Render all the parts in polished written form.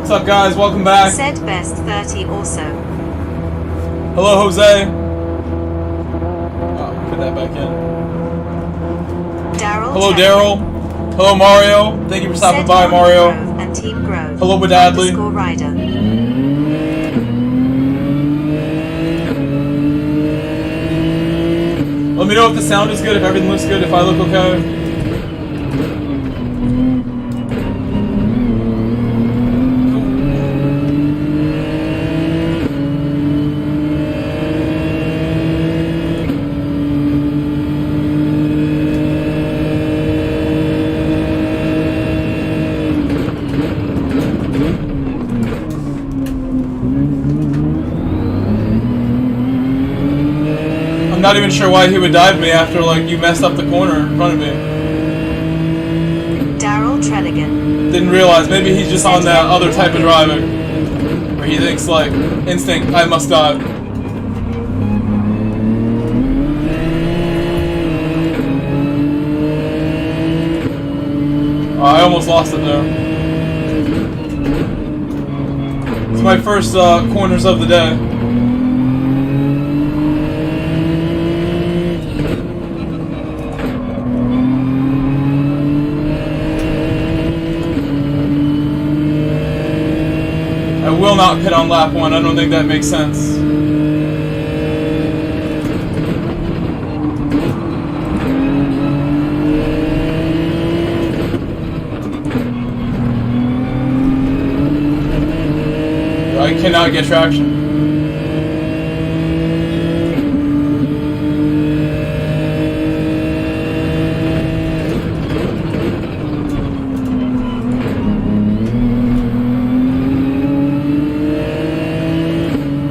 What's up, guys? Welcome back. Said best 30 also. Hello, Jose. Oh, put that back in. Daryl. Hello, Daryl. Hello, Mario. Thank you for stopping by, Mario. And Team Grove. Hello, Badadley. Rider. Let me know if the sound is good, if everything looks good, if I look okay. I'm not even sure why he would dive me after, like, you messed up the corner in front of me. Daryl Trelligan. Didn't realize. Maybe he's just on that other type of driving. Where he thinks, like, instinct, I must dive. Oh, I almost lost it there. It's my first corners of the day. I will not pit on lap 1. I don't think that makes sense. I cannot get traction.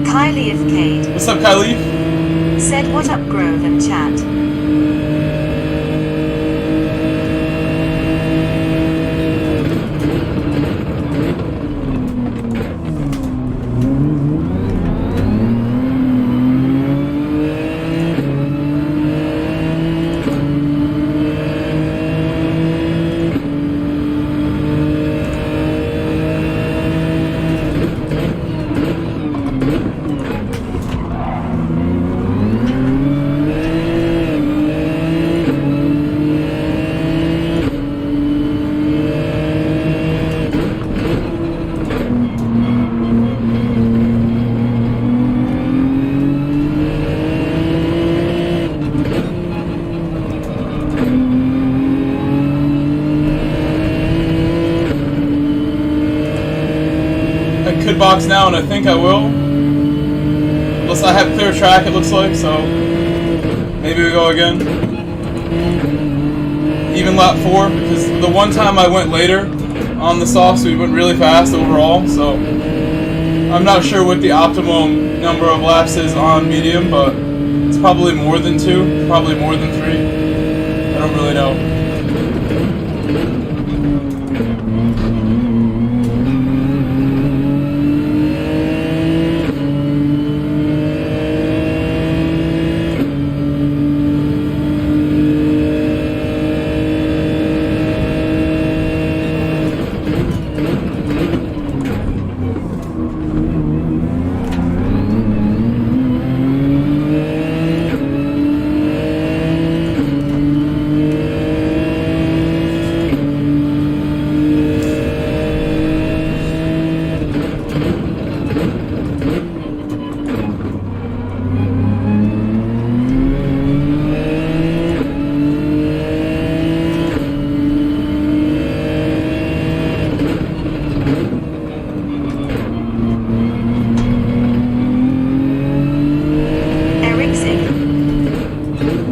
Kylie of Cade. What's up, Kylie? Said what up Grove and chat. Could box now, and I think I will. Unless I have clear track, it looks like, so maybe we go again. Even lap 4, because the one time I went later on the soft, so we went really fast overall, so I'm not sure what the optimum number of laps is on medium, but it's probably more than 2, probably more than 3. I don't really know.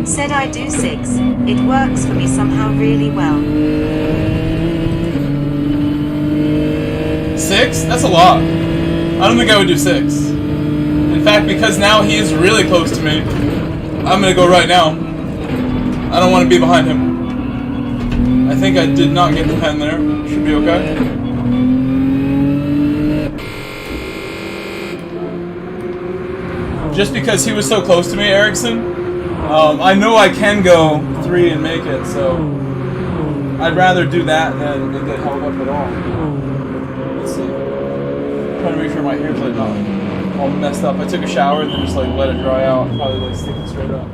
Said I do 6. It works for me somehow really well. 6? That's a lot. I don't think I would do 6. In fact, because now he is really close to me, I'm gonna go right now. I don't want to be behind him. I think I did not get the pen there. Should be okay. Just because he was so close to me, Erickson, I know I can go 3 and make it, so I'd rather do that than get held up at all. Let's see. trying to make sure my hair's like not all messed up. I took a shower and then just like let it dry out. Probably like stick it straight up.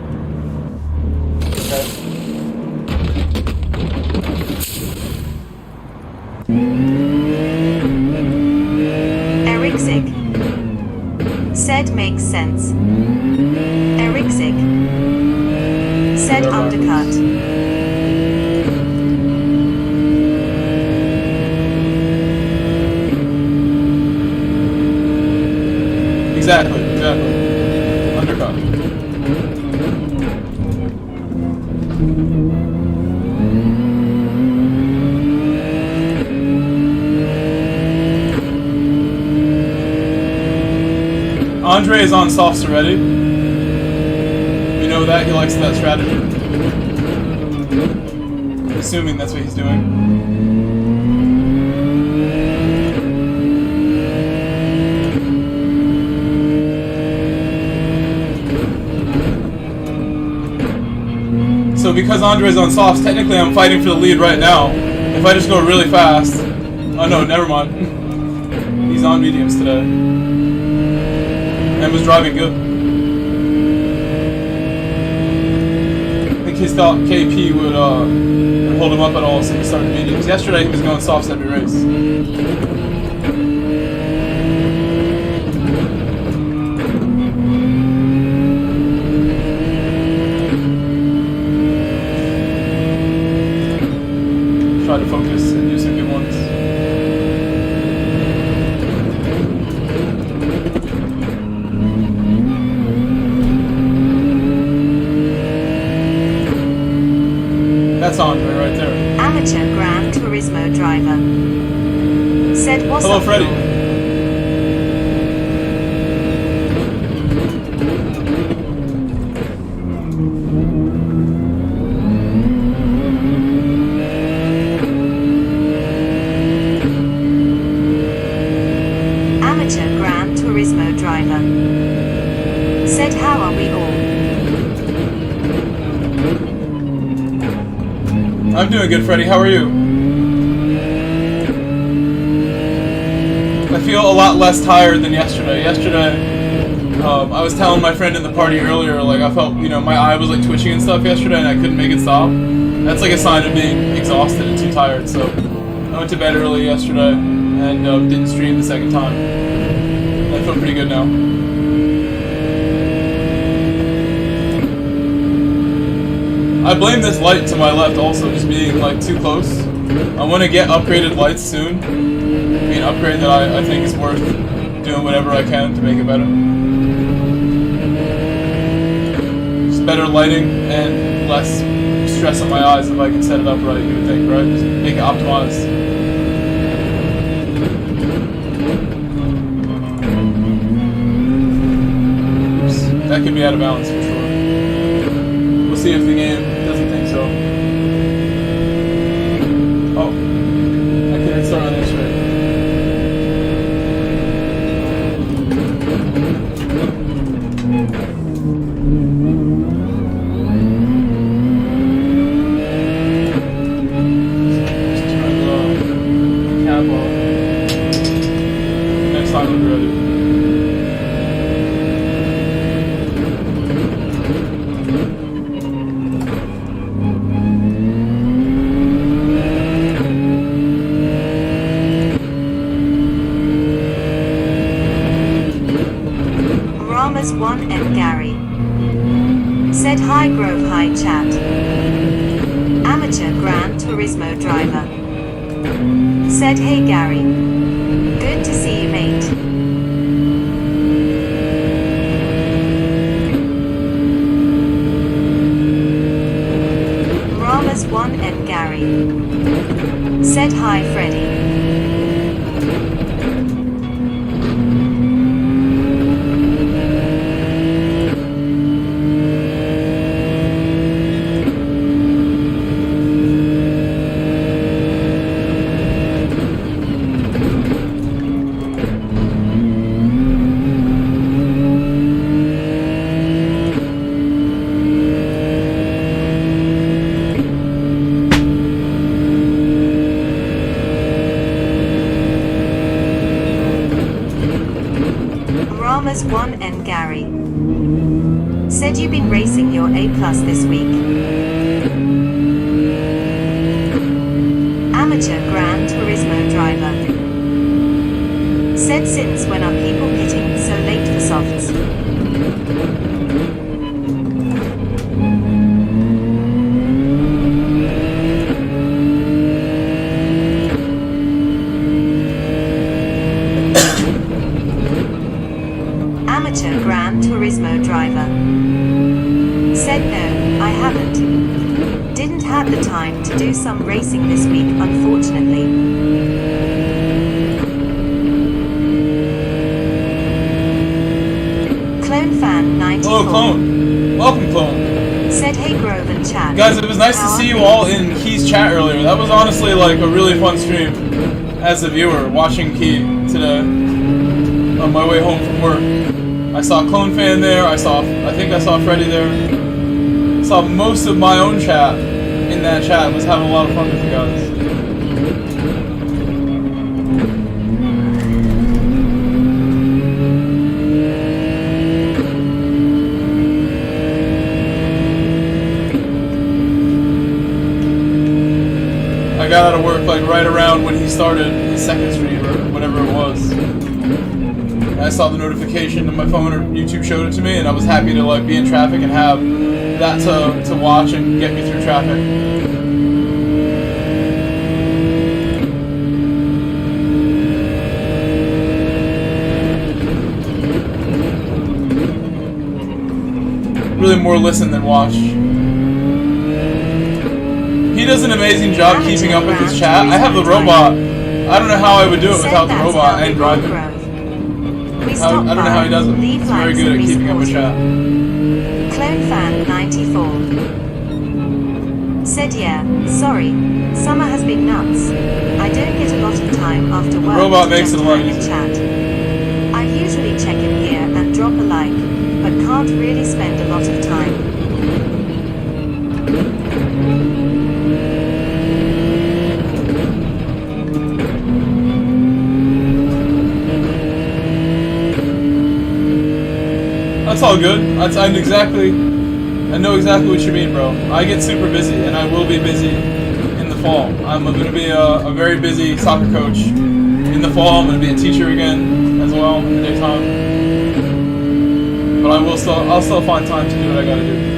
Okay. Erixig. Said makes sense. Erixig. Said undercut. Exactly. Undercut. Andre is on softs already. You know that, he likes that strategy. Assuming that's what he's doing. So because Andre's on softs, technically I'm fighting for the lead right now. If I just go really fast... Oh no, never mind. He's on mediums today. And was driving good. I think he thought KP would hold him up at all, so he started mediums. Yesterday he was going softs every race. Try to focus and do some good ones. That's Andre right there. Amateur Gran Turismo driver. Said what's Hello, up, Freddie. y'all? Amateur Gran Turismo driver. Said how are we all? I'm doing good, Freddie. How are you? I feel a lot less tired than yesterday. Yesterday, I was telling my friend in the party earlier, like I felt, you know, my eye was like twitching and stuff yesterday, and I couldn't make it stop. That's like a sign of being exhausted and too tired. So I went to bed early yesterday and didn't stream the second time. I feel pretty good now. I blame this light to my left also just being like too close. I want to get upgraded lights soon. I mean, upgrade that I think is worth doing whatever I can to make it better. Just better lighting and less stress on my eyes if I can set it up right, you would think, right? Just make it optimized. Oops, that could be out of balance for sure. We'll see if the game doesn't think so. Oh, I can restart on this straight. Just turn the cab off. Next time we'll be ready. Rama's 1 and Gary. Said hi Grove hi chat. Amateur Gran Turismo driver. Said hey Gary. Good to see you mate. Rama's 1 and Gary. Said hi Freddy. Grama's 1 and Gary. Said you've been racing your A+ this week. Amateur Gran Turismo driver. Said since when are people pitting so late for softs? Amateur Gran Turismo driver. Said no, I haven't. Didn't have the time to do some racing this week, unfortunately. Clone Fan 94. Hello, Clone. Welcome, Clone. Said hey Grove and chat. Guys, it was nice to see you all in Key's chat earlier. That was honestly like a really fun stream as a viewer watching Key today on my way home from work. I saw Clone Fan there. I think I saw Freddy there. I saw most of my own chat in that chat. I was having a lot of fun with you guys. I got out of work like right around when he started his second stream or whatever it was. I saw the notification on my phone, or YouTube showed it to me, and I was happy to like be in traffic and have that to watch and get me through traffic. Really more listen than watch. He does an amazing job keeping up with his chat. I have the robot. I don't know how I would do it without the robot and driving. I don't know how he does it. He's very good at keeping up with chat. Clone Fan 94. Said yeah, sorry. Summer has been nuts. I don't get a lot of time after work Robot to makes just it a lot hang and easier. chat. I usually check in here and drop a like, but can't really spend a lot of time. That's all good. I know exactly what you mean, bro. I get super busy, and I will be busy in the fall. I'm going to be a very busy soccer coach in the fall. I'm going to be a teacher again as well in the daytime. But I'll still find time to do what I got to do.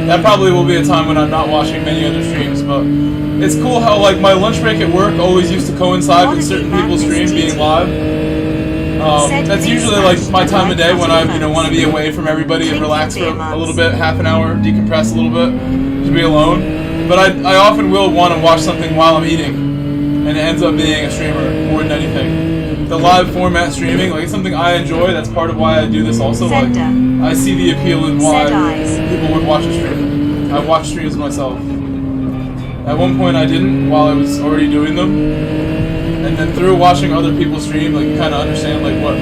That probably will be a time when I'm not watching many other streams, but it's cool how like my lunch break at work always used to coincide with certain people's streams being live. That's usually like my time of day when I want to be away from everybody and relax for a little bit, half an hour, decompress a little bit, to be alone. But I often will want to watch something while I'm eating, and it ends up being a streamer more than anything. The live format streaming, like, it's something I enjoy. That's part of why I do this also. Like, I see the appeal in why people would watch a stream. I watch streams myself. At one point I didn't, while I was already doing them. And then through watching other people stream, like, you kind of understand like what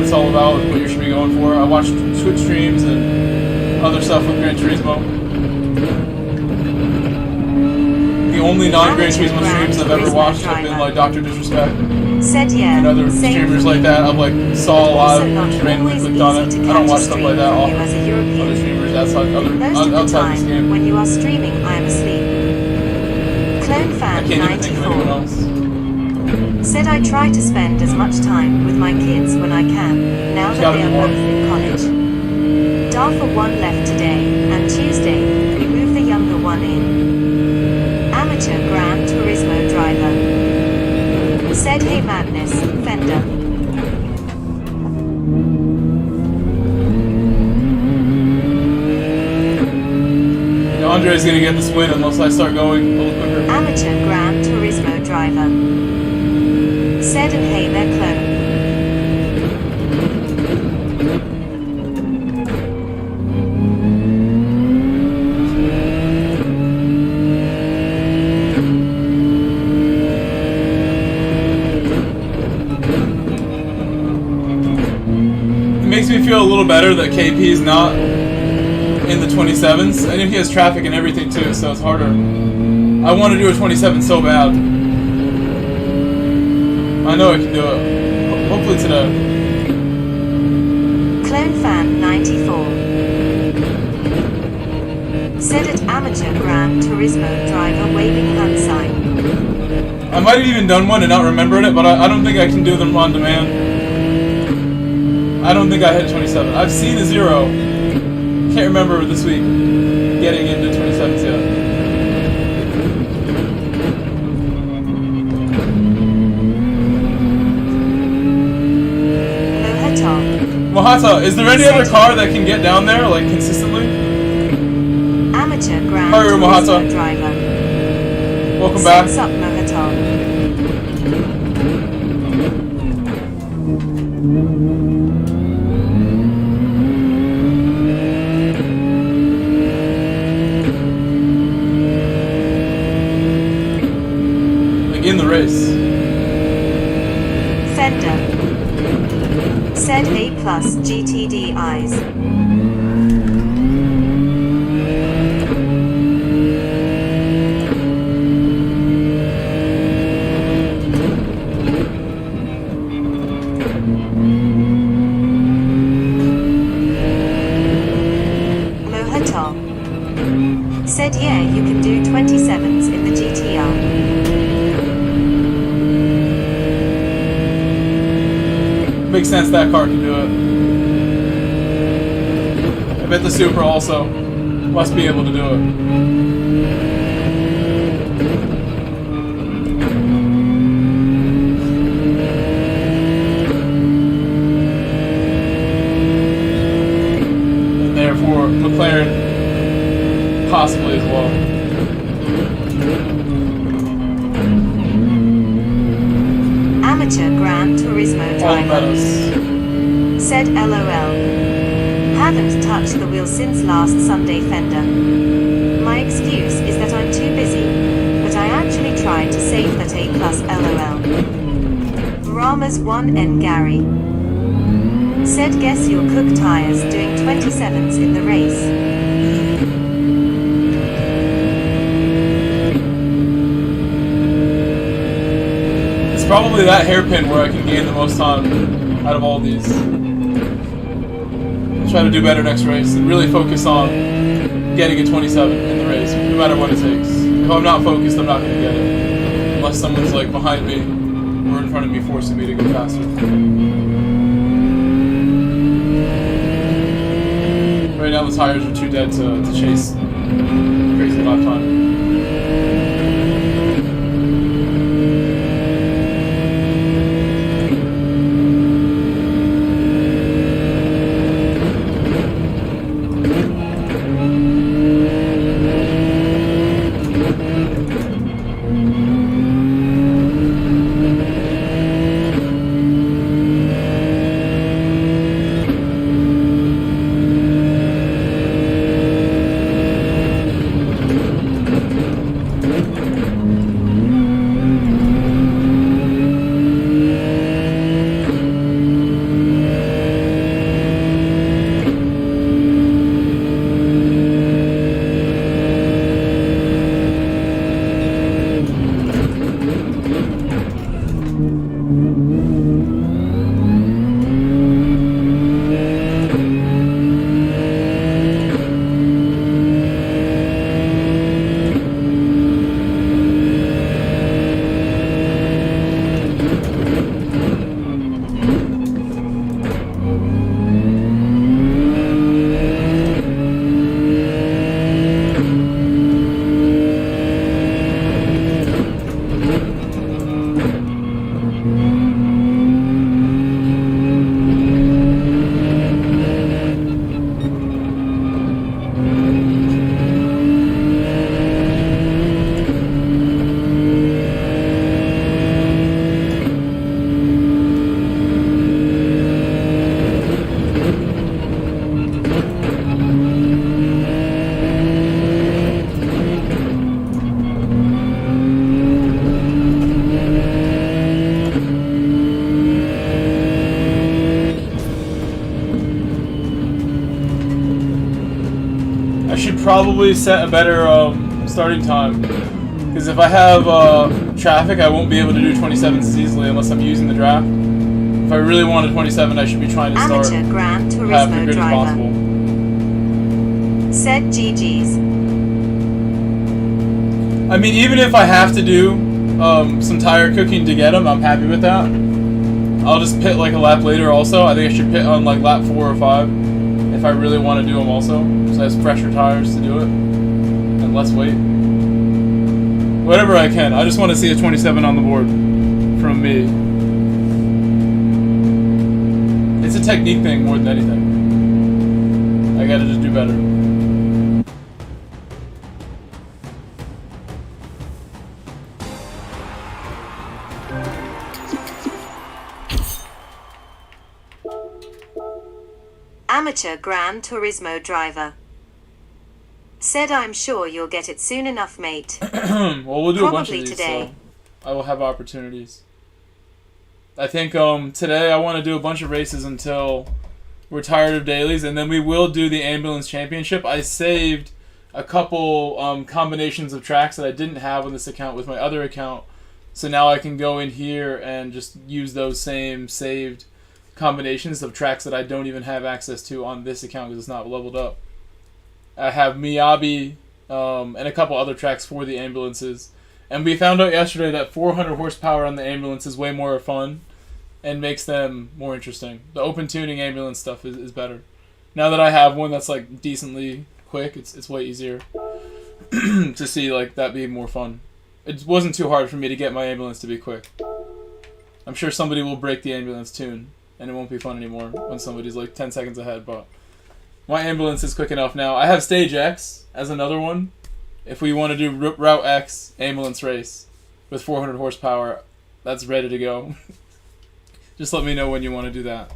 it's all about, what you should be going for. I watch Twitch streams and other stuff with Gran Turismo. The only non-Gran Turismo streams I've ever watched have been like Dr. Disrespect and other streamers like that. I've like saw live, just randomly clicked on it. I don't watch stuff like that often. Other streamers outside this game. When you are streaming, I am asleep. Clone Fan I can't even think of anyone 94. else. Said I try to spend as much time with my kids when I can, now that they are both in college. Darfa 1 left today, and Tuesday, we move the younger one in. Amateur Gran Turismo driver. Said hey madness, Fender. Now Andre's gonna get this win unless I start going a little quicker. Amateur Gran Turismo driver. Said and hey their clone. makes me feel a little better that KP is not in the 27s. I know he has traffic and everything too, so it's harder. I want to do a 27 so bad. I know I can do it. Hopefully today. Clone Fan 94 said at amateur Gran Turismo driver waving hand sign. I might have even done one and not remembered it, but I don't think I can do them on demand. I don't think I hit 27. I've seen a 0. Can't remember this week getting into 27s yet. Mohata, is there any other car that can get down there, like, consistently? Amateur Gran Haru Mohata. Turismo driver. Welcome back. Sets up Mohata. Like, in the race. Fender said A+ GTD eyes. Mohata said yeah, you can do 27s in the GTR. Makes sense that car can do it. I bet the Supra also must be able to do it. And therefore, McLaren possibly as well. Amateur Gran Turismo driver said LOL. Haven't touched the wheel since last Sunday Fender. My excuse is that I'm too busy, but I actually tried to save that A+ LOL. Rama's 1N Gary said guess you'll cook tires doing 27s in the race. Probably that hairpin where I can gain the most time out of all these. I'll try to do better next race and really focus on getting a 27 in the race, no matter what it takes. If I'm not focused, I'm not going to get it. Unless someone's like behind me or in front of me forcing me to go faster. Right now the tires are too dead to chase crazy lap time. should probably set a better starting time. Because if I have traffic, I won't be able to do 27s as easily unless I'm using the draft. If I really wanted 27, I should be trying to start Amateur Gran half the Turismo grid as driver. possible. Said GG's. I mean, even if I have to do some tire cooking to get them, I'm happy with that. I'll just pit like a lap later also. I think I should pit on like lap 4 or 5 if I really want to do them also. So I have fresher tires to do it and less weight. Whatever I can. I just want to see a 27 on the board from me. It's a technique thing more than anything. I gotta just do better. Amateur Gran Turismo driver. Said I'm sure you'll get it soon enough, mate. Well, we'll do a bunch of Probably these, today. so I will have opportunities. I think today I want to do a bunch of races until we're tired of dailies, and then we will do the ambulance championship. I saved a couple combinations of tracks that I didn't have on this account with my other account, so now I can go in here and just use those same saved combinations of tracks that I don't even have access to on this account because it's not leveled up. I have Miyabi and a couple other tracks for the ambulances. And we found out yesterday that 400 horsepower on the ambulance is way more fun and makes them more interesting. The open tuning ambulance stuff is better. Now that I have one that's like decently quick, it's way easier to see like that being more fun. It wasn't too hard for me to get my ambulance to be quick. I'm sure somebody will break the ambulance tune and it won't be fun anymore when somebody's like 10 seconds ahead, but my ambulance is quick enough now. I have Stage X as another one. If we want to do Route X ambulance race with 400 horsepower, that's ready to go. Just let me know when you want to do that.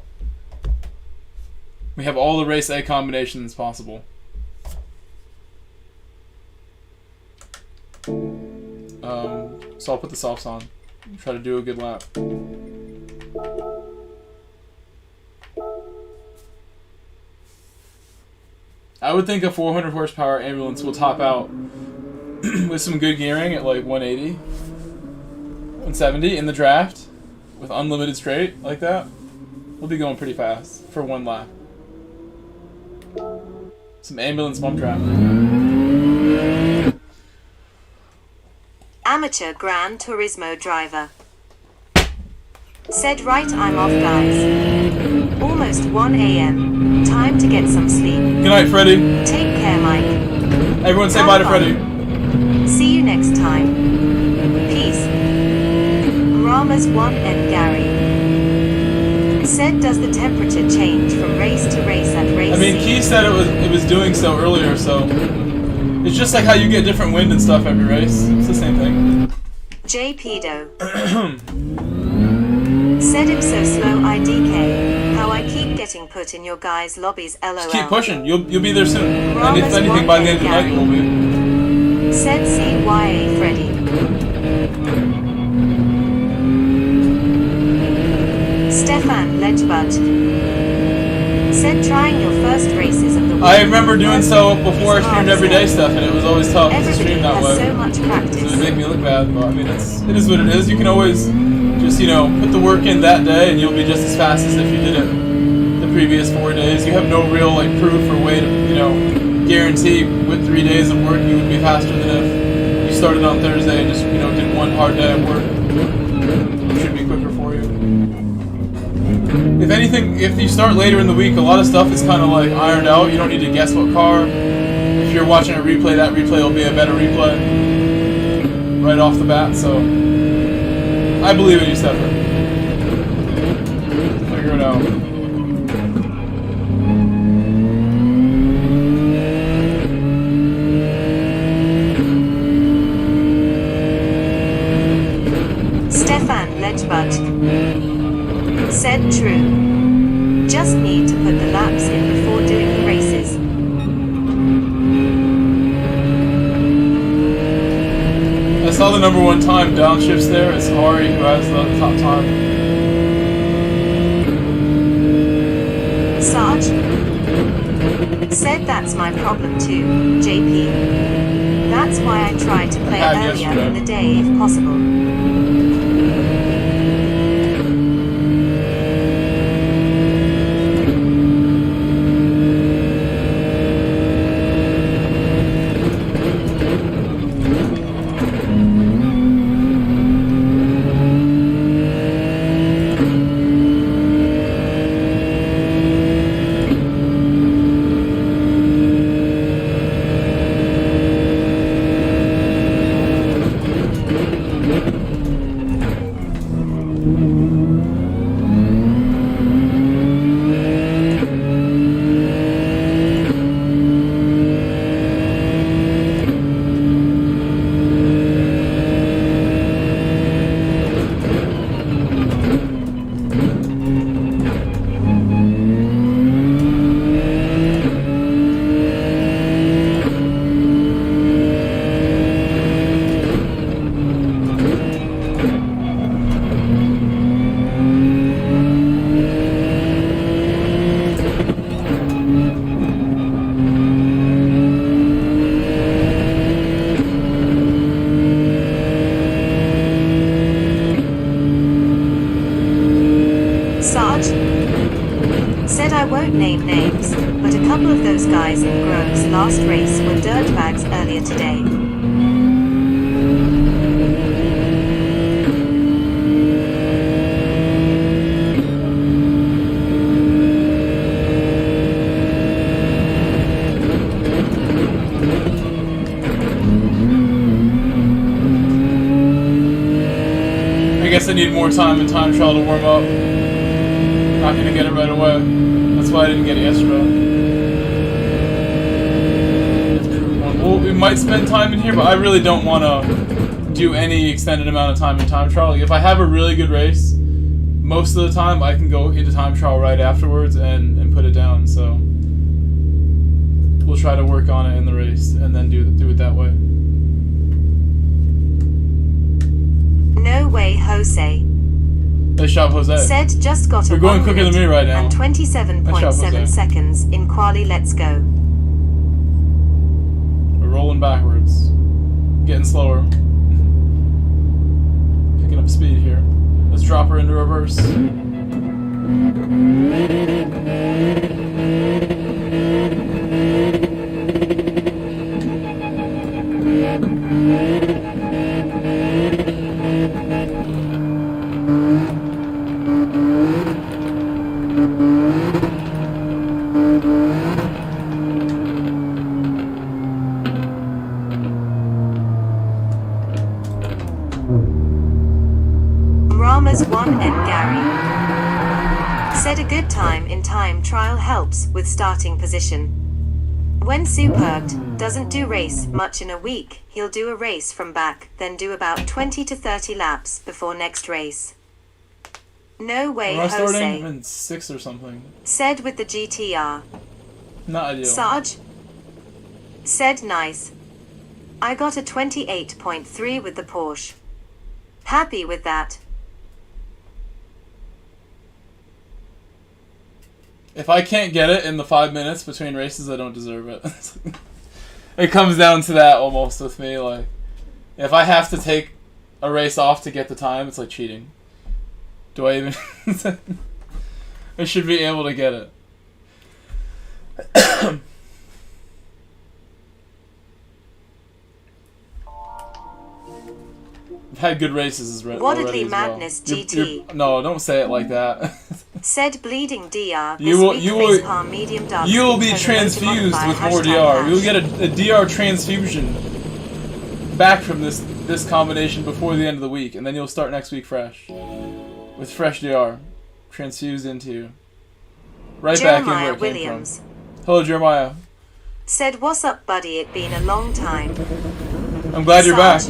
We have all the Race A combinations possible. So I'll put the softs on. Try to do a good lap. I would think a 400 horsepower ambulance will top out with some good gearing at like 180, 170 in the draft with unlimited straight like that. We'll be going pretty fast for one lap. Some ambulance bump traffic. Amateur Gran Turismo driver. Said right, I'm off, guys. Almost 1 a.m. Time to get some sleep. Good night, Freddy. Take care, Mike. Everyone say Have bye to fun. Freddy. See you next time. Peace. Rama's 1 and Gary. Said does the temperature change from race to race at race I mean, C? Key said it was doing so earlier, so it's just like how you get different wind and stuff every race. It's the same thing. J. Pedo. Said I'm so slow IDK. How I keep getting put in your guys' lobbies, LOL. Just keep pushing. You'll be there soon. And if Rama's anything, 1 by the end of the night, you will be. Said CYA Freddy. Stefan Ledgebud. Said trying your first races of the week. I remember doing so before I streamed everyday stuff, and it was always tough to Everybody stream that has way. so much So it practice. would make me look bad, but I mean, it is what it is. You can always just, put the work in that day, and you'll be just as fast as if you did it the previous 4 days. You have no real, proof or way to, guarantee with 3 days of work you would be faster than if you started on Thursday and just, did one hard day of work. It should be quicker for you. If anything, if you start later in the week, a lot of stuff is kind of ironed out. You don't need to guess what car. If you're watching a replay, that replay will be a better replay right off the bat. So I believe in you, Stefan. Figure it out. Stefan Ledgebud. Said true. Just need to put the laps in before doing the races. I saw the #1 time downshifts there. It's Hari who has the top time. Sarge. Said that's my problem too, JP. That's why I try to play earlier in the day if possible. I won't name names, but a couple of those guys in Grove's last race were dirtbags earlier today. I guess I need more time in time trial to warm up. Not gonna get it right away. That's why I didn't get it yesterday. Well, we might spend time in here, but I really don't want to do any extended amount of time in time trial. Like, if I have a really good race, most of the time I can go into time trial right afterwards and put it down. So we'll try to work on it in the race and then do it that way. No way, Jose. Nice job, Jose. Said just got a You're going quicker than me right now. And 27.7 seconds in quali. Let's go. We're rolling backwards. Getting slower. Picking up speed here. Let's drop her into reverse. Rama's 1 and Gary. Said a good time in time trial helps with starting position. When Superbed doesn't do race much in a week, he'll do a race from back, then do about 20 to 30 laps before next race. No way, Jose. I'm in 6 or something. Said with the GTR. Not ideal. Sarge. Said nice. I got a 28.3 with the Porsche. Happy with that. If I can't get it in the 5 minutes between races, I don't deserve it. It comes down to that almost with me. Like, if I have to take a race off to get the time, it's like cheating. Do I even... I should be able to get it. I've had good races Wildly Madness well. GT. No, don't say it like that. Said bleeding DR. You will be transfused with more DR. You'll get a DR transfusion back from this combination before the end of the week, and then you'll start next week fresh. With fresh DR. Transfused into you. Right Jeremiah back in where it Williams. came from. Hello, Jeremiah. Said, what's up, buddy? It's been a long time. I'm glad you're back.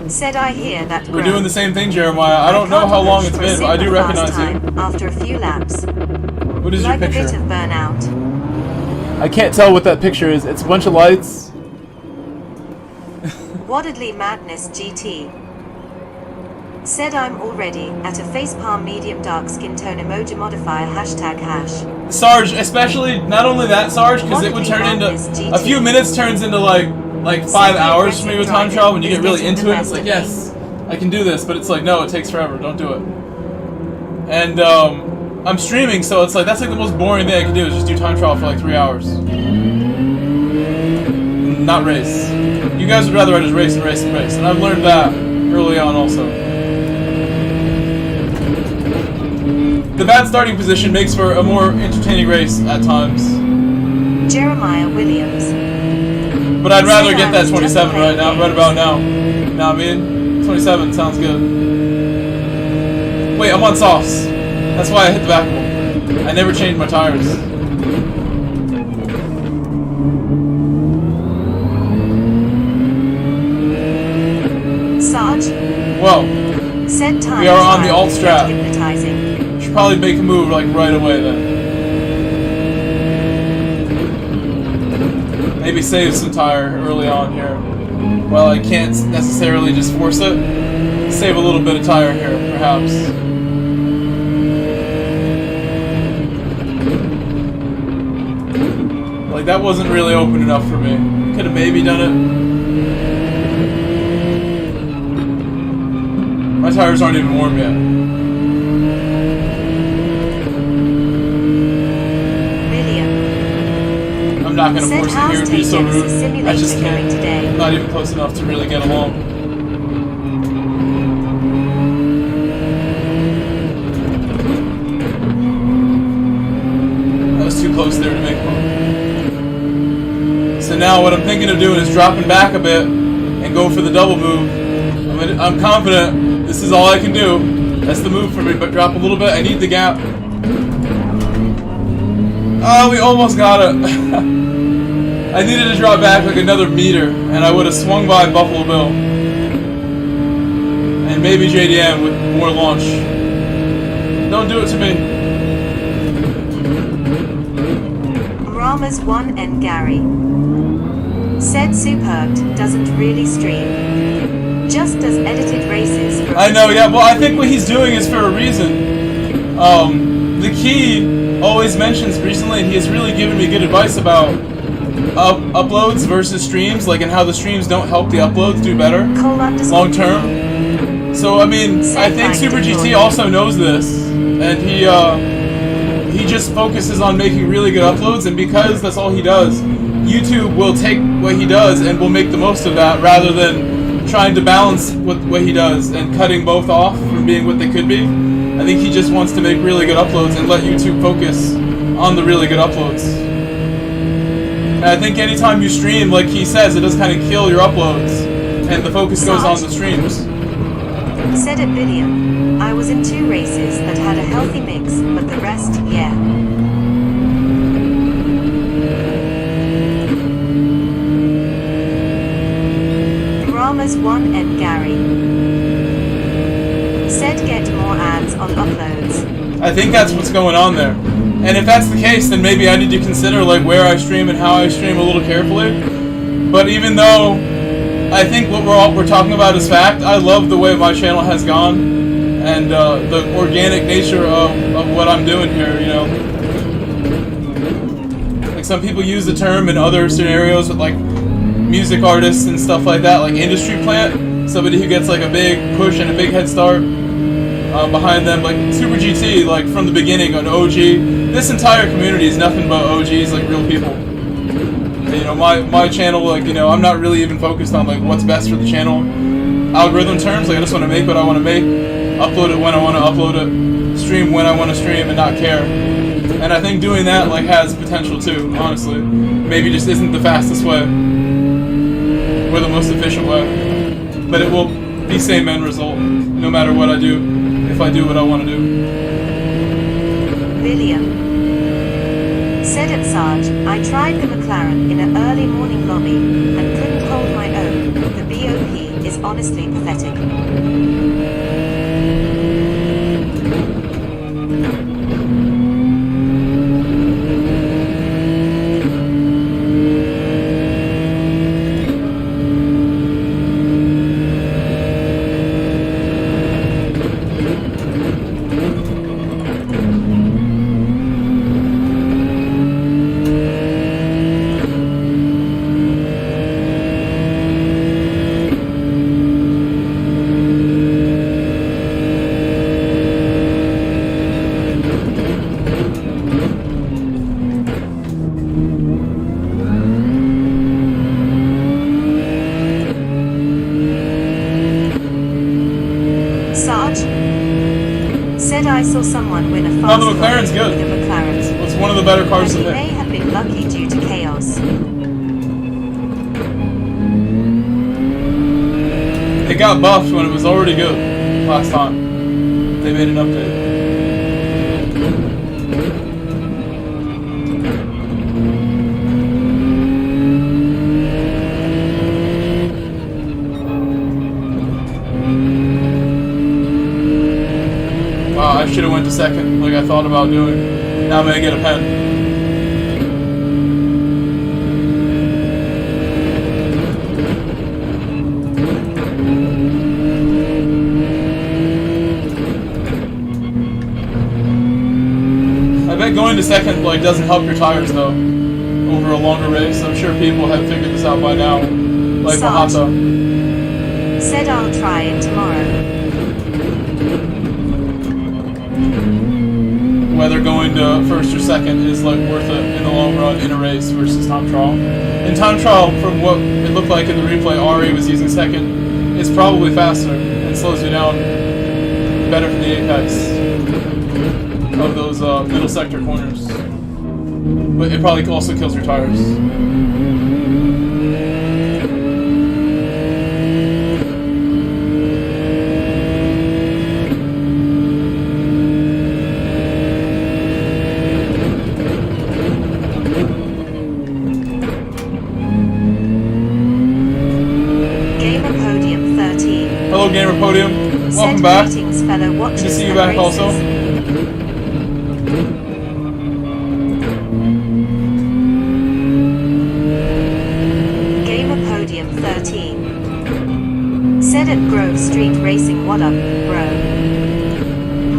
Said I hear that. We're doing the same thing, Jeremiah. I don't know how long it's been, but I do recognize you. After a few laps. What is like your picture? A bit of burnout. I can't tell what that picture is. It's a bunch of lights. Wildly Madness GT. Said I'm already at a facepalm medium dark skin tone emoji modifier #hash. Sarge, especially, not only that, Sarge, because it would turn into, a few minutes turns into like 5 hours for me with time travel when you get really into it. It's like, yes, I can do this, but it's like, no, it takes forever, don't do it. And I'm streaming, so it's like, that's like the most boring thing I can do is just do time travel for like 3 hours. Not race. You guys would rather I just race and race and race, and I've learned that early on also. The bad starting position makes for a more entertaining race at times. Jeremiah Williams. But I'd rather get that 27 right now, right about now. Know what I mean? 27 sounds good. Wait, I'm on softs. That's why I hit the back of them. I never changed my tires. Sarge. Well, Said time we are on the alt strat. Hypnotizing. Should probably make a move like right away then. Maybe save some tire early on here. While I can't necessarily just force it, save a little bit of tire here, perhaps. Like that wasn't really open enough for me. Could have maybe done it. My tires aren't even warm yet. I'm not going to force it here and be so rude. I just can't. I'm not even close enough to really get along. That was too close there to make one. So now what I'm thinking of doing is dropping back a bit and go for the double move. I'm confident this is all I can do. That's the move for me, but drop a little bit. I need the gap. Oh, we almost got it. I needed to drop back like another meter, and I would have swung by Buffalo Bill. And maybe JDM with more launch. Don't do it to me. Rama's 1 and Gary. Said Superbed doesn't really stream. Just does edited races for I know, yeah, well I think what he's doing is for a reason. The key always mentions recently, and he has really given me good advice about uploads versus streams, like, and how the streams don't help the uploads do better long term. So I mean, I think Super GT also knows this, and he just focuses on making really good uploads, and because that's all he does, YouTube will take what he does and will make the most of that rather than trying to balance what he does and cutting both off from being what they could be. I think he just wants to make really good uploads and let YouTube focus on the really good uploads. And I think anytime you stream, like he says, it does kind of kill your uploads, and the focus goes on the streams. Said at Billion, I was in 2 races that had a healthy mix, but the rest, yeah. Rama's 1 and Gary. Said get more ads on uploads. I think that's what's going on there. And if that's the case, then maybe I need to consider like where I stream and how I stream a little carefully. But even though I think what we're talking about is fact, I love the way my channel has gone and the organic nature of what I'm doing here, you know. Like some people use the term in other scenarios with like music artists and stuff like that, like industry plant, somebody who gets like a big push and a big head start behind them, like Super GT, like from the beginning, an OG. This entire community is nothing but OGs, like real people. And, you know, my channel, like, you know, I'm not really even focused on like what's best for the channel algorithm terms. Like I just want to make what I want to make, upload it when I want to upload it, stream when I want to stream, and not care. And I think doing that like has potential too, honestly. Maybe just isn't the fastest way or the most efficient way, but it will be same end result no matter what I do, if I do what I want to do. William. Said at Sarge, I tried the McLaren in an early morning lobby and couldn't hold my own. The BOP is honestly pathetic. last the McLaren's good. The McLaren. It's one of the better cars And to he may pick. have been lucky due to chaos. It got buffed when it was already good last time. They made an update. Wow, I should have went to second like I thought about doing. Now I'm gonna get a pen. Going to second like doesn't help your tires though over a longer race. I'm sure people have figured this out by now. Like Sarge Mahata. said I'll try it tomorrow. Whether going to first or second is like worth it in the long run in a race versus time trial. In time trial, from what it looked like in the replay, Ari was using second. It's probably faster and slows you down better for the apex of those middle sector corners, but it probably also kills your tires. Gamer Podium 13. Hello, Gamer Podium. Welcome Said back. greetings, fellow watchers Good to see you and back racers. also. Podium 13. Said at Grove Street Racing, what up, bro?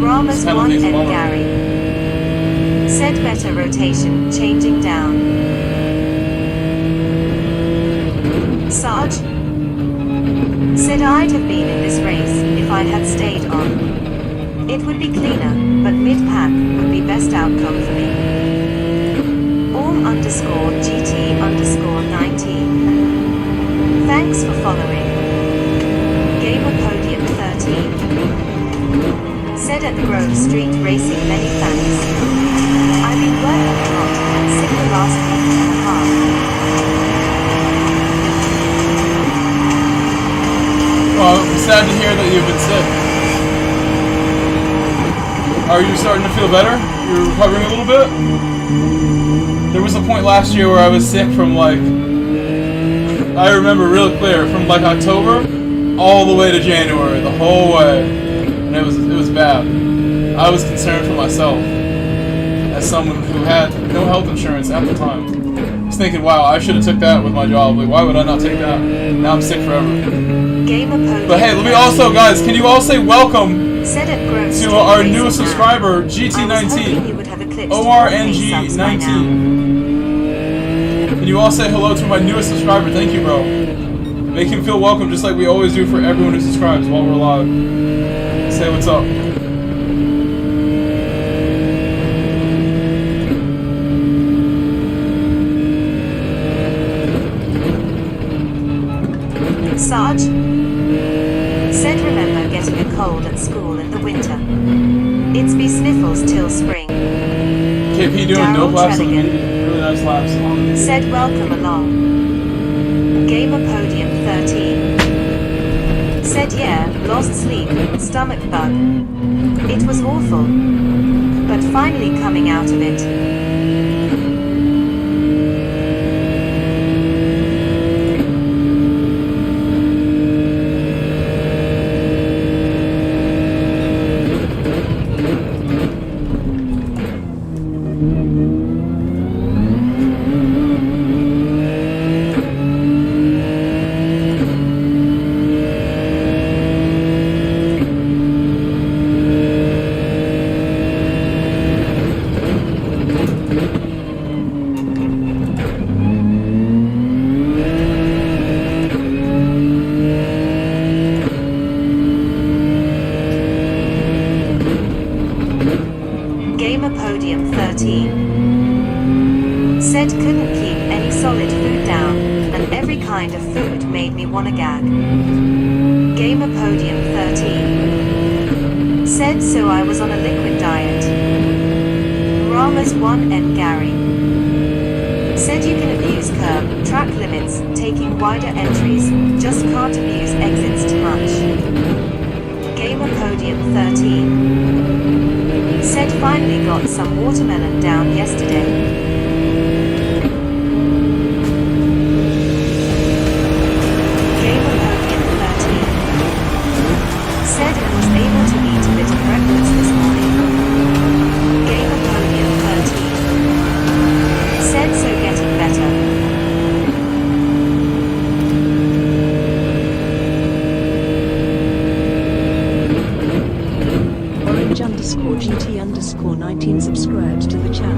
Rama's Kind of 1 makes and a bummer. Gary. Said better rotation, changing down. Sarge said I'd have been in this race if I had stayed on. It would be cleaner, but mid-pack would be best outcome for me. Orm_GT_19. Thanks for following. Gamer Podium 13. Said at Grove Street Racing, many thanks. I've been working a lot and sick the last week and a half. Well, I'm sad to hear that you've been sick. Are you starting to feel better? You're recovering a little bit? There was a point last year where I was sick from like, I remember real clear, from like October all the way to January, the whole way. And it was bad. I was concerned for myself as someone who had no health insurance at the time. I was thinking, wow, I should have took that with my job. Like, why would I not take that? Now I'm sick forever. Gamer Podium. But hey, let me also, guys, can you all say welcome Said at Grove to Street our Racing newest now. subscriber, I was hoping GT19, you would have eclipsed your face subs by now. ORNG19. Can you all say hello to my newest subscriber? Thank you, bro. Make him feel welcome just like we always do for everyone who subscribes while we're live. Say what's up. Sarge said remember getting a cold at school in the winter. It's be sniffles till spring. KP doing Daryl dope laps on the Trelligan. media. Really nice laps on the media. Said welcome along. Gamer Podium 13. Said yeah, lost sleep, stomach bug. It was awful. But finally coming out of it. Gamer Podium 13. Said couldn't keep any solid food down, and every kind of food made me wanna gag. Gamer Podium 13. Said so I was on a liquid diet. Grommers 1 and Gary. Said you can abuse curb, track limits, taking wider entries, just can't abuse exits too much. Gamer Podium 13. Said finally got some watermelon down yesterday. GT_19 subscribed to the channel.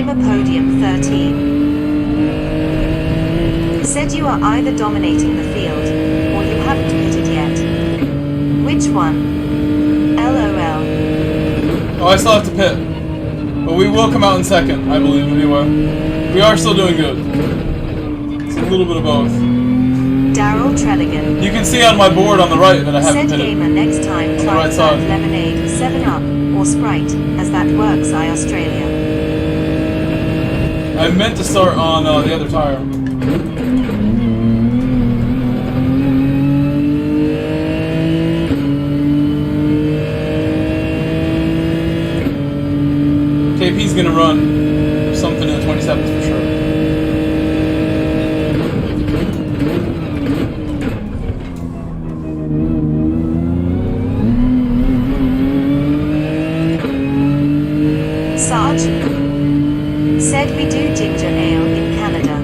Podium 13. Said you are either dominating the field, or you haven't pitted yet. Which one? LOL. Oh, I still have to pit. But we will come out in second, I believe, anyway. We are still doing good. It's a little bit of both. Daryl Trelligan. You can see on my board on the right that I haven't pitted. pitted. Said gamer next time try right side. lemonade, 7-Up, or Sprite, as that works Australia. I meant to start on the other tire. KP's gonna run something in the 27s for sure. Sarge said we do ginger ale in Canada.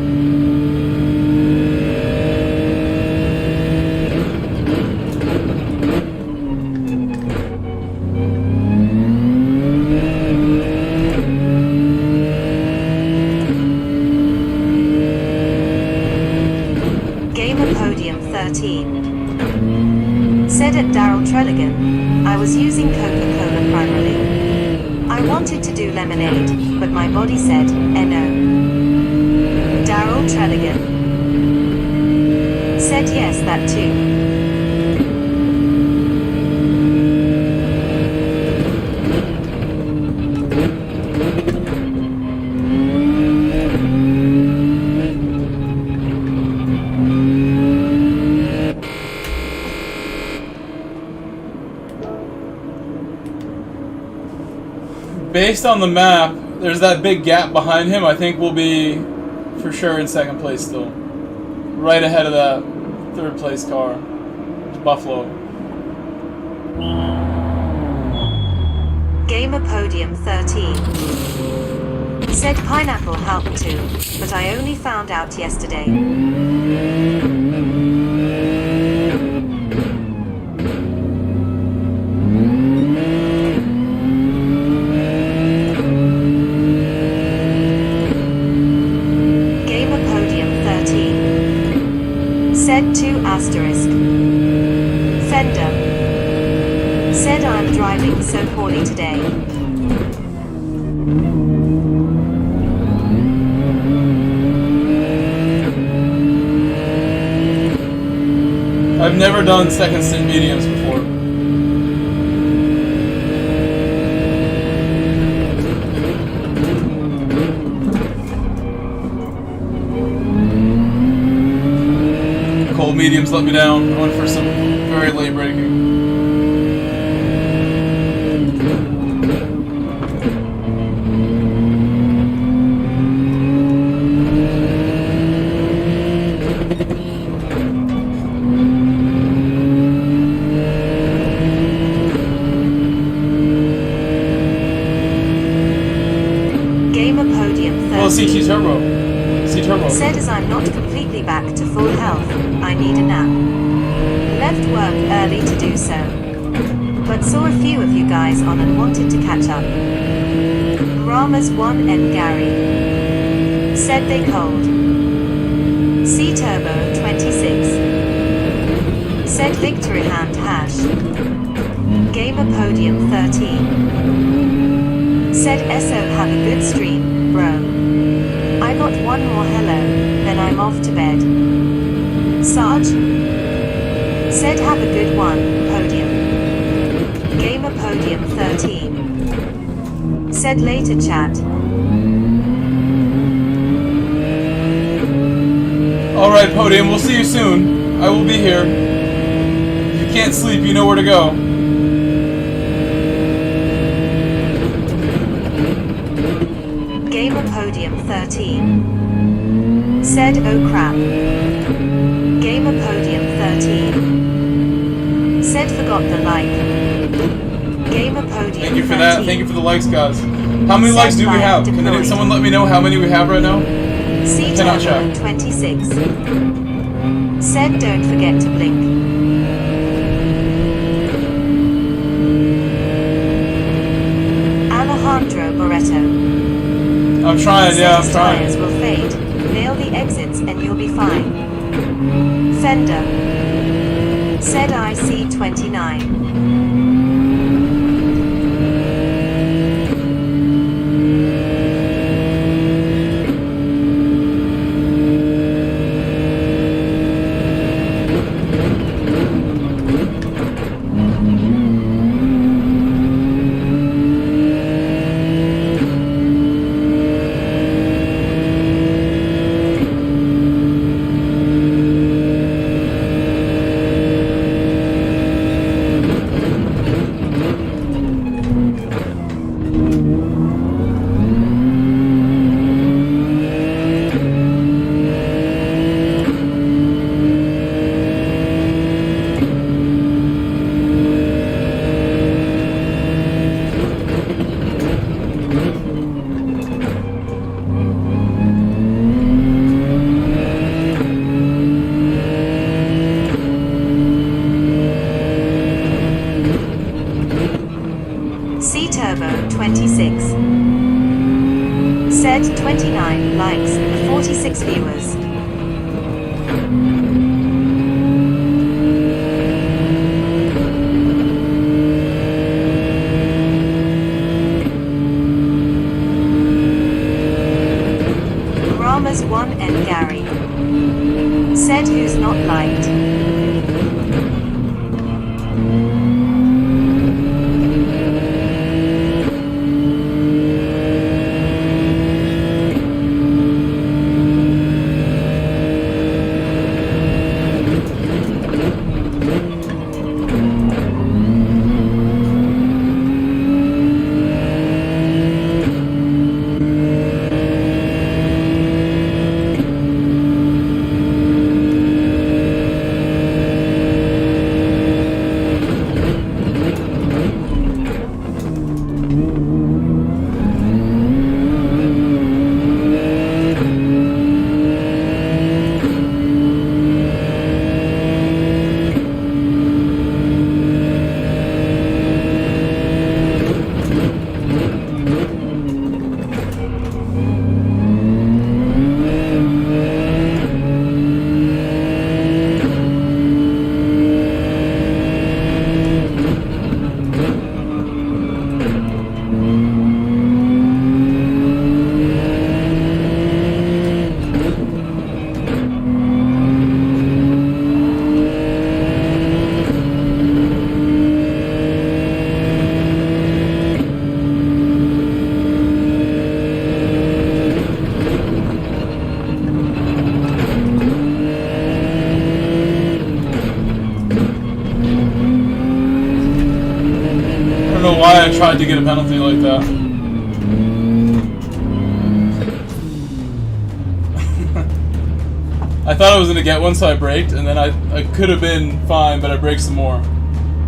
Gamer Podium 13. Said at Daryl Trelligan, I was using Coca-Cola primarily. I wanted to do lemonade, but my body said, no. Daryl Trelligan said yes, that too. Based on the map, there's that big gap behind him. I think we'll be for sure in second place still. Right ahead of that third place car. Buffalo. Gamer Podium 13. Said pineapple helped too, but I only found out yesterday. Said 2 asterisk. Fender. Said I'm driving so poorly today. I've never done second stint mediums before. Mediums let me down. I went for some very late braking. Gamer Podium 13. Well, CT Turbo. CT Turbo. Said as I'm not completely back to full health, I need a nap. Left work early to do so. but saw a few of you guys on and wanted to catch up. Ramas1 and Gary said they cold. C Turbo 26 said victory hand hash. Gamer Podium 13 said SO have a good stream, bro. I got one more hello, then I'm off to bed. Sarge said have a good one, Podium. Gamer Podium 13 said later chat. Alright, Podium, we'll see you soon. I will be here. If you can't sleep, you know where to go. Gamer Podium 13 said oh crap. Gamer Podium 13 said forgot the like. Gamer Podium Thank you for that. Thank you for the likes, guys. How many likes do we have? Can someone let me know how many we have right now? C Cannot check. 26 said don't forget to blink. Alejandro Barreto I'm trying, yeah, I'm tires trying. will fade. Nail the exits and you'll be fine. Fender said IC29. C-Turbo 26 said 29 likes, 46 viewers. Ramas1 and Gary said who's not liked. I don't know why I tried to get a penalty like that. I thought I was gonna get one, so I braked, and then I could have been fine, but I braked some more.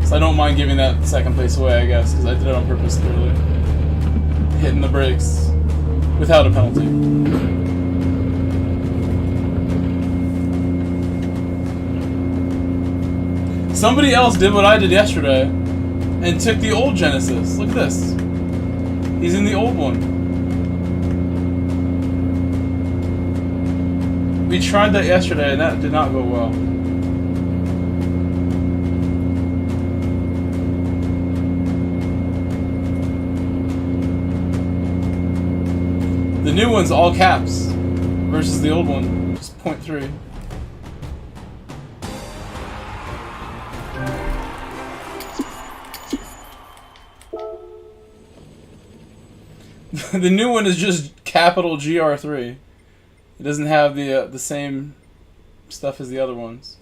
So I don't mind giving that second place away, I guess, because I did it on purpose, clearly. Hitting the brakes without a penalty. Somebody else did what I did yesterday. and took the old Genesis. Look at this. He's in the old one. We tried that yesterday and that did not go well. The new one's all caps versus the old one, just 0.3. The new one is just capital GR3. It doesn't have the same stuff as the other ones.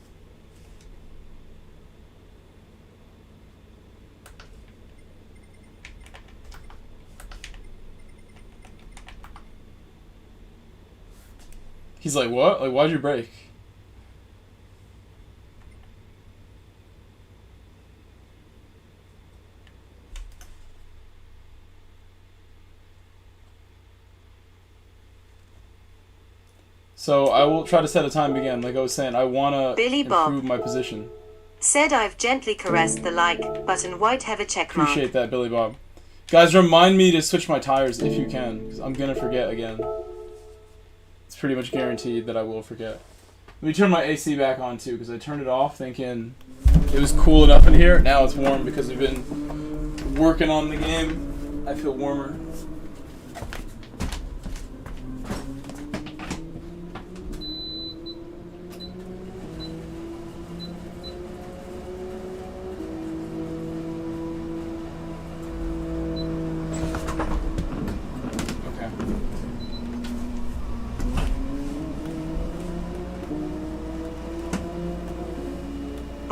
He's like, what? Like, why'd you break? So I will try to set a time again. Like I was saying, I want to improve my position. Said I've gently caressed the like button. White have a check mark. Appreciate that, Billy Bob. Guys, remind me to switch my tires if you can, because I'm going to forget again. It's pretty much guaranteed that I will forget. Let me turn my AC back on too, because I turned it off thinking it was cool enough in here. Now it's warm because we've been working on the game. I feel warmer.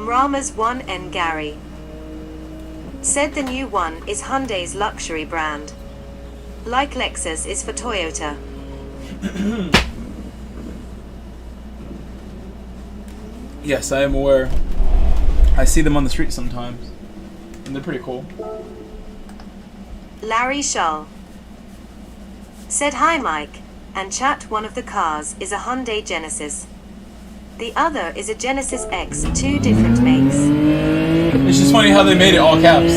Rama's 1 and Gary said the new one is Hyundai's luxury brand. Like Lexus is for Toyota. Yes, I am aware. I see them on the street sometimes, and they're pretty cool. Larry Shull said hi Mike, and chat. One of the cars is a Hyundai Genesis. The other is a Genesis X, 2 different makes. It's just funny how they made it all caps.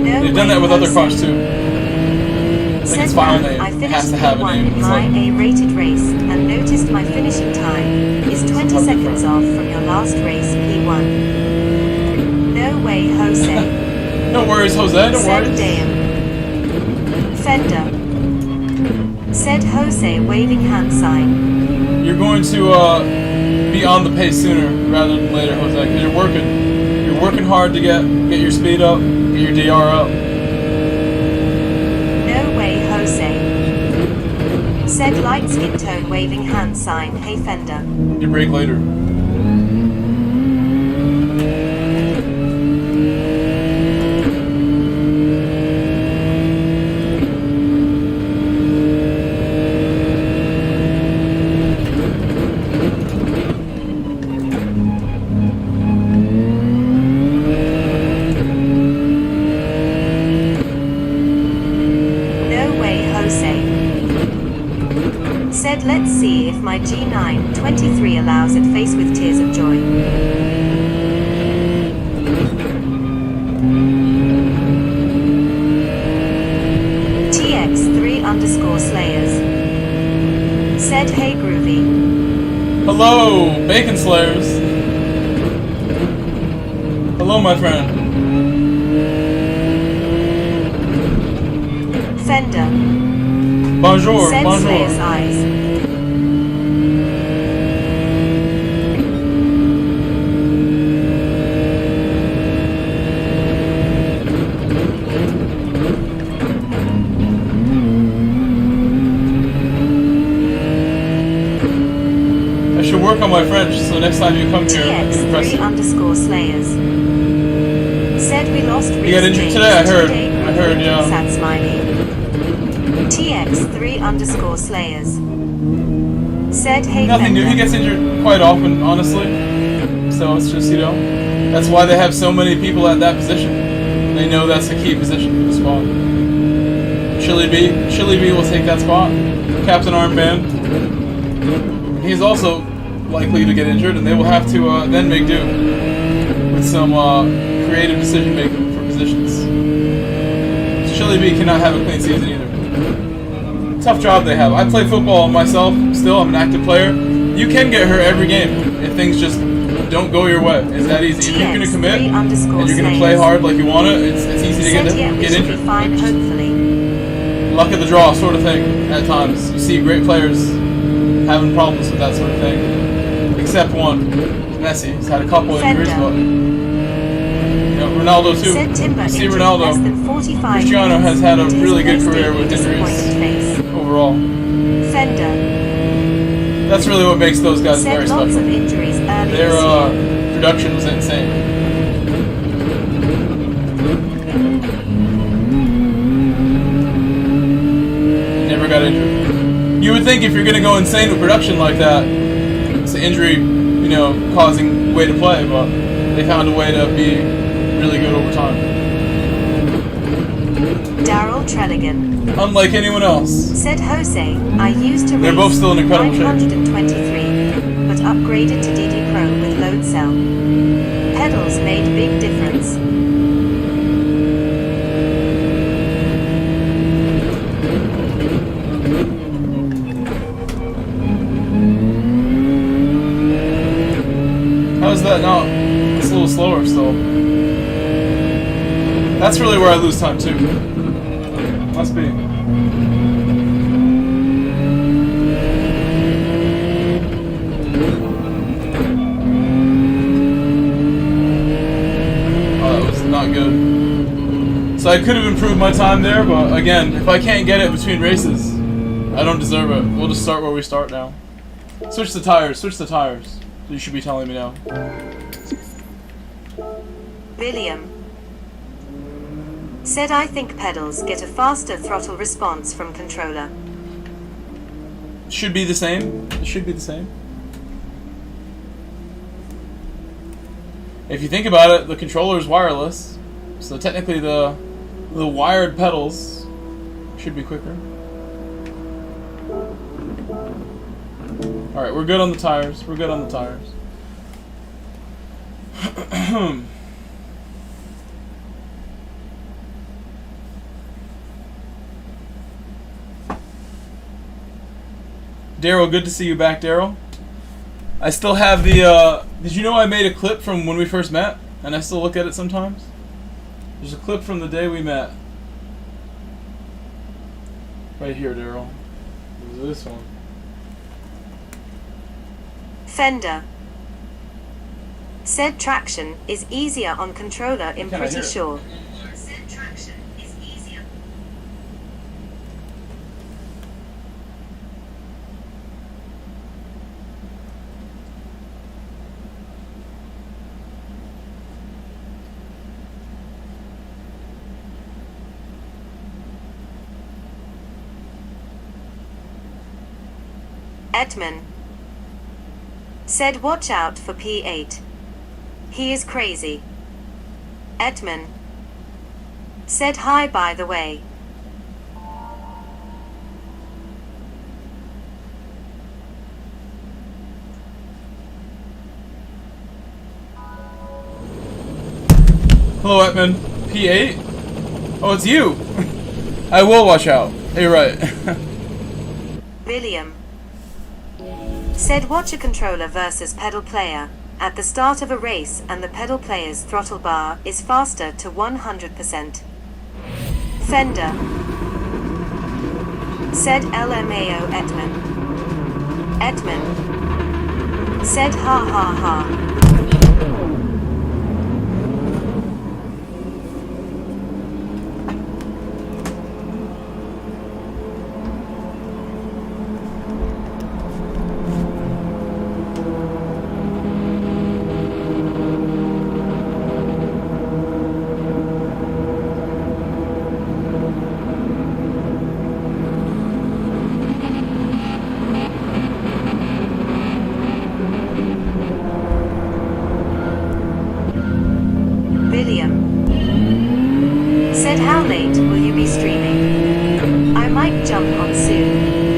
No They've done that with other cars too. I think Said it's fine. I It has finished to have a P1 name. in It's my like, A-rated race and noticed my finishing time is 20 seconds off from your last race P1. No way, Jose. no worries, Jose. Don't Said worry. Dame. Fender. Said Jose, waving hand sign. You're going to be on the pace sooner rather than later, Jose, because you're working. You're working hard to get your speed up, get your DR up. No way, Jose. Said light skin tone, waving hand sign. Hey Fender. You brake later. Let's see if my G9 23 allows it. Face with tears of joy. TX3_Slayers said hey groovy. Hello, Bacon Slayers. Hello, my friend. Fender. Bonjour, said bonjour. Slayer's eyes. Work on my French, so next time you come here, I can impress you. TX3_Slayers said we lost. You got injured today? I heard, yeah. Sad smiley. TX3_Slayers said hey. Nothing Fender. new. He gets injured quite often, honestly. So it's just, that's why they have so many people at that position. They know that's the key position for the squad. Chili B will take that spot. Captain Armband. He's also likely to get injured, and they will have to then make do with some creative decision making for positions. Chili Bee cannot have a clean season either. Tough job they have. I play football myself. Still, I'm an active player. You can get hurt every game if things just don't go your way. It's that easy. If you're going to commit and you're going to play hard like you want it, it's easy to get injured. Fine, hopefully. Luck of the draw sort of thing at times. You see great players having problems with that sort of thing. Except one, Messi. He's had a couple injuries, but Ronaldo too. You see Ronaldo. Cristiano has had a really good career with injuries overall. Fender. That's really what makes those guys very Lots special. of injuries Their production was insane. Never got injured. You would think if you're going to go insane with production like that, it's an injury, causing way to play, but they found a way to be really good over time. Daryl Trelligan. Unlike anyone else. Said Jose, I used to They're race both still in incredible shape. 923, but upgraded to DD Pro with load cell. Pedals made big difference. How is that not? It's a little slower still. That's really where I lose time too. Must be. Oh, that was not good. So I could have improved my time there, but again, if I can't get it between races, I don't deserve it. We'll just start where we start now. Switch the tires, switch the tires. You should be telling me now. William. Said I think pedals get a faster throttle response from controller. Should be the same. It should be the same. If you think about it, the controller is wireless, so technically the wired pedals should be quicker. Alright, we're good on the tires. We're good on the tires. Daryl, good to see you back, Daryl. I still have the, did you know I made a clip from when we first met? And I still look at it sometimes? There's a clip from the day we met. Right here, Daryl. This one. Fender. Said traction is easier on controller in Can I hear pretty it? sure. Said traction is easier. Edman. Said watch out for P8. He is crazy. Edman. Said hi by the way. Hello, Etman. P8? Oh, it's you! I will watch out. You're right. William. Said watch a controller versus pedal player at the start of a race and the pedal player's throttle bar is faster to 100%. Fender. Said LMAO Edman. Edman. Said ha ha ha. William. Said how late will you be streaming? I might jump on soon.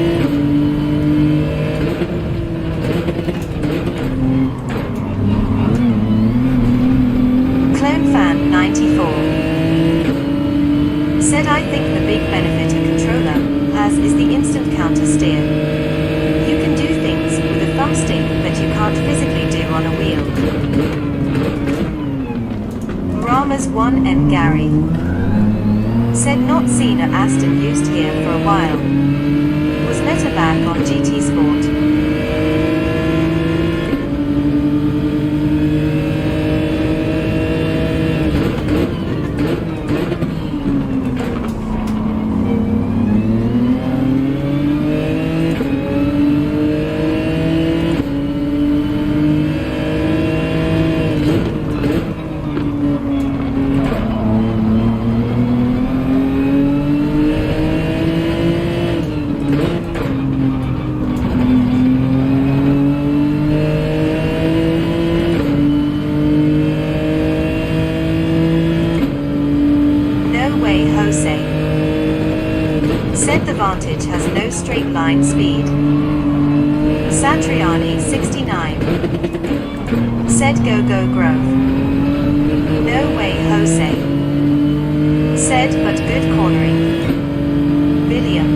I think the big benefit a controller has is the instant counter steer. You can do things with a thumbstick that you can't physically do on a wheel. Rama's 1 and Gary said not seen a Aston used here for a while. Was meta back on GT Sport. Said the Vantage has no straight line speed. Satriani 69 said go Grove. No way Jose said but good cornering. William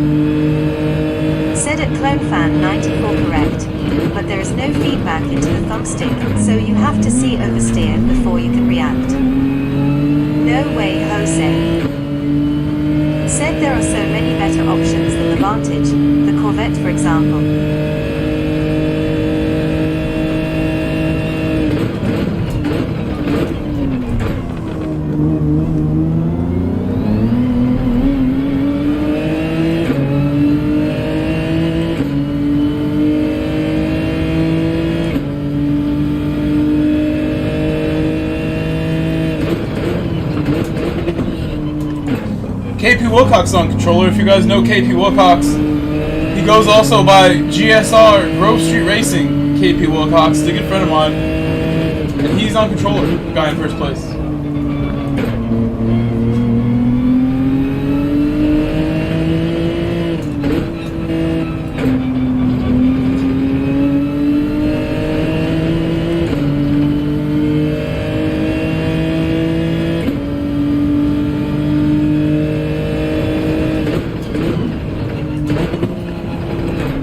said at CloneFan 94 correct, but there is no feedback into the thumbstick, so you have to see oversteer before you can react. No way Jose said there are so many better options than the Vantage, the Corvette for example. KP Wilcox on controller. If you guys know KP Wilcox, he goes also by GSR Grove Street Racing. KP Wilcox, he's a good friend of mine, and he's on controller. Guy in first place.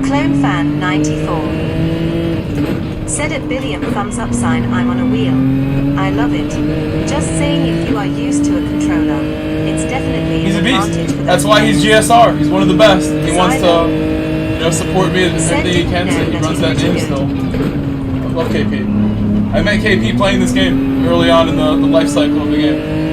CloneFan 94 said at Billiam thumbs up sign I'm on a wheel. I love it. Just saying if you are used to a controller, it's definitely He's a an advantage beast. for That's those why he's players. GSR. He's one of the best. He wants to, support me in everything he can. So he runs that name still. I love KP. I met KP playing this game early on in the life cycle of the game.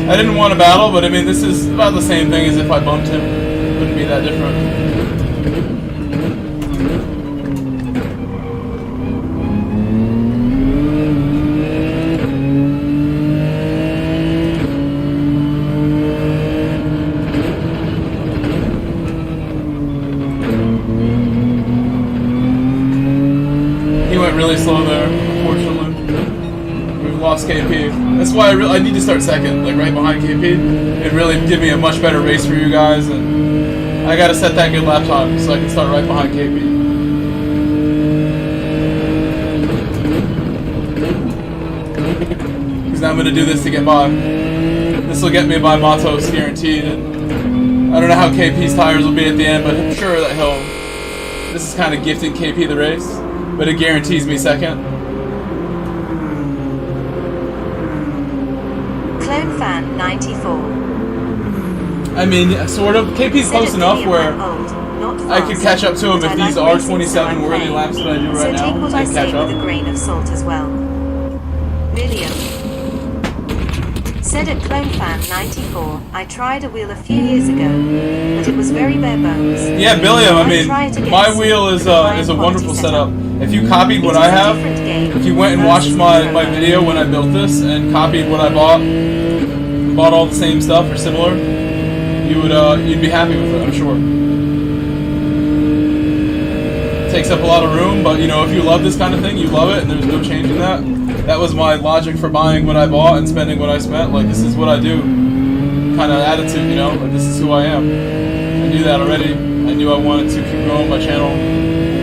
I didn't want to battle, but I mean, this is about the same thing as if I bumped him. It wouldn't be that different. He went really slow there, unfortunately. We've lost KP. That's why I need to start second, like right behind KP. It'd really give me a much better race for you guys, and I gotta set that good lap time so I can start right behind KP. Because now I'm gonna do this to get by. This will get me by Matos guaranteed, and I don't know how KP's tires will be at the end, but I'm sure that he'll. This is kind of gifting KP the race, but it guarantees me second. CloneFan 94 I mean, sort of. KP's close enough where I could catch up to him if these are 27 worthy laps that I do right now. So take what I I'd catch say up. with a grain of salt as well. William said at CloneFan 94, I tried a wheel a few years ago, but it was very bare bones. Yeah, Billiam, I mean, tried to get my sick wheel with is the high a quality wonderful setup. If you copied what It I is a have, different game if you went and watched versus my controller. video when I built this and copied what I bought all the same stuff or similar, you'd be happy with it, I'm sure. takes up a lot of room, but you know, if you love this kind of thing, you love it, and there's no changing that. That was my logic for buying what I bought and spending what I spent. Like, this is what I do, kind of attitude, you know, like this is who I am. I knew that already. I knew I wanted to keep growing my channel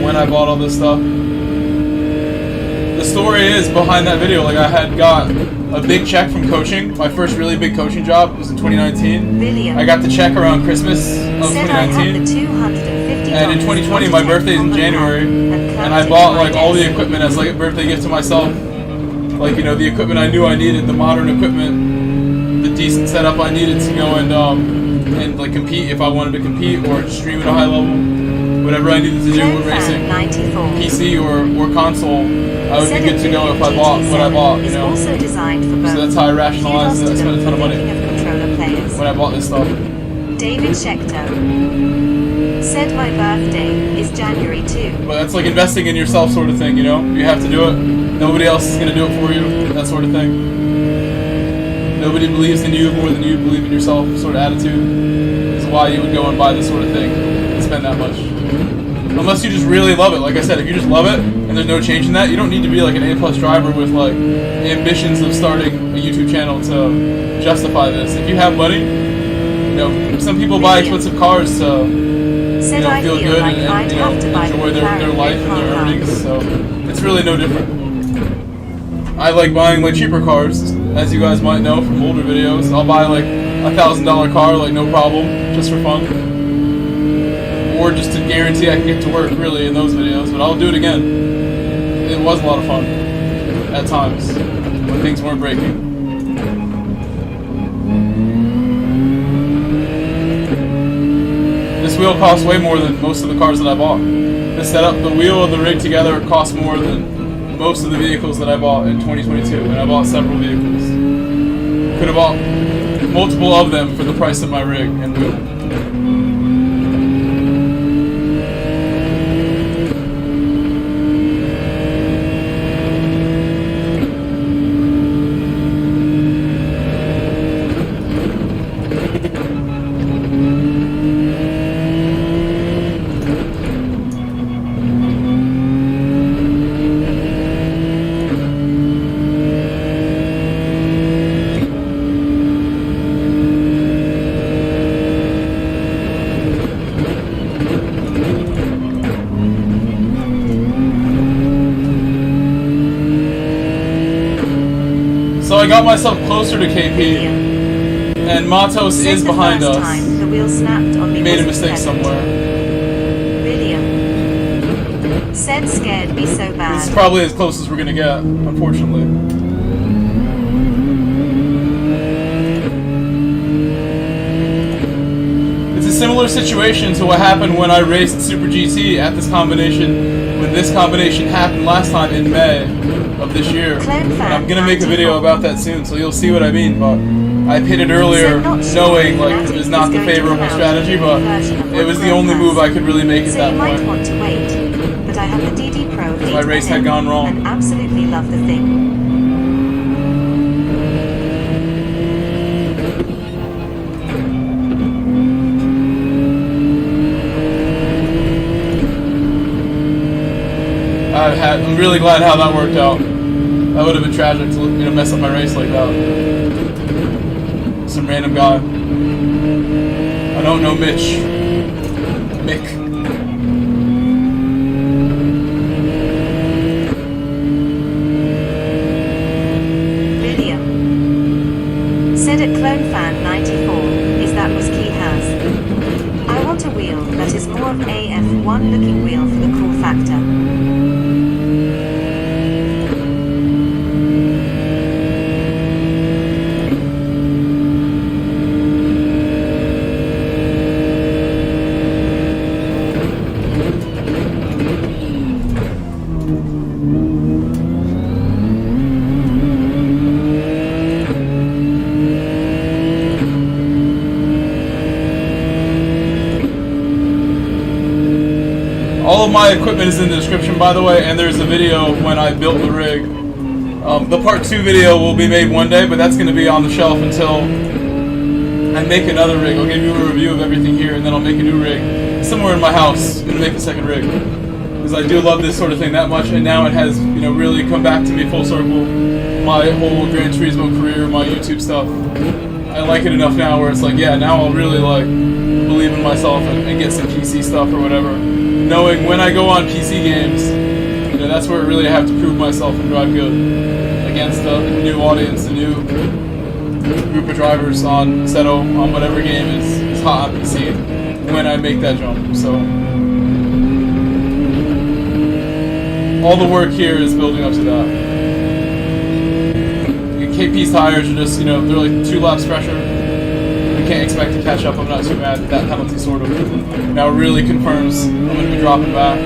when I bought all this stuff. The story is behind that video, like I had got a big check from coaching. My first really big coaching job was in 2019. William. I got the check around Christmas of Said I had 2019. the $250 And in 2020, my birthday's in January, and I bought like all the equipment as like a birthday gift to myself. Like, you know, the equipment I knew I needed, the modern equipment, the decent setup I needed to go and like compete if I wanted to compete or stream at a high level. Whatever I needed to do with racing, PC or console, I would be good to go if I bought what I bought, you know. Also designed for both. So that's how I rationalized it. I spent a ton of money when I bought this stuff. David Schechter said my birthday is January 2. But that's like investing in yourself sort of thing, you know? You have to do it. Nobody else is going to do it for you, that sort of thing. Nobody believes in you more than you believe in yourself sort of attitude is why you would go and buy this sort of thing and spend that much. Unless you just really love it. Like I said, if you just love it and there's no change in that, you don't need to be like an A+ driver with like ambitions of starting a YouTube channel to justify this. If you have money, you know, some people buy expensive cars to, you know, feel good and you know, enjoy their life and their earnings. So it's really no different. I like buying like cheaper cars, as you guys might know from older videos. I'll buy like $1,000 car, like no problem, just for fun. Or just to guarantee I can get to work, really, in those videos. But I'll do it again. It was a lot of fun at times when things weren't breaking. This wheel costs way more than most of the cars that I bought. The setup, the wheel and the rig together cost more than most of the vehicles that I bought in 2022, and I bought several vehicles. Could have bought multiple of them for the price of my rig and wheel. So I got myself closer to KP, and Matos is behind us. The wheel snapped on me. He made a mistake somewhere. William said scared me so bad. This is probably as close as we're gonna get, unfortunately. It's a similar situation to what happened when I raced Super GT at this combination, when this combination happened last time in May of this year. And I'm gonna make a video about that soon, so you'll see what I mean, but I pitted earlier knowing like it was not the favorable strategy, but it was the only move I could really make at that point. Want to wait, but I have the DD Pro. My race had gone wrong. And absolutely love the thing. I'm really glad how that worked out. That would have been tragic to, you know, mess up my race like that. Some random guy. I don't know Mitch. Mick. William said at CloneFan94 is that was key has. I want a wheel that is more of a F1 looking wheel for the cool factor. All of my equipment is in the description, by the way, and there's a video of when I built the rig. The part 2 video will be made one day, but that's going to be on the shelf until I make another rig. I'll give you a review of everything here, and then I'll make a new rig somewhere in my house. I'm going to make a second rig. because I do love this sort of thing that much, and now it has, you know, really come back to me full circle. My whole Gran Turismo career, my YouTube stuff, I like it enough now where it's like, yeah, now I'll really like believe in myself and get some PC stuff or whatever. Knowing when I go on PC games, you know, that's where I really have to prove myself and drive good against a new audience, a new group of drivers on Seto, on whatever game is hot on PC when I make that jump. So all the work here is building up to that. KP's tires are just, you know, they're like 2 laps fresher. We can't expect to catch up. I'm not too mad. That penalty sort of now really confirms I'm going to be dropping back.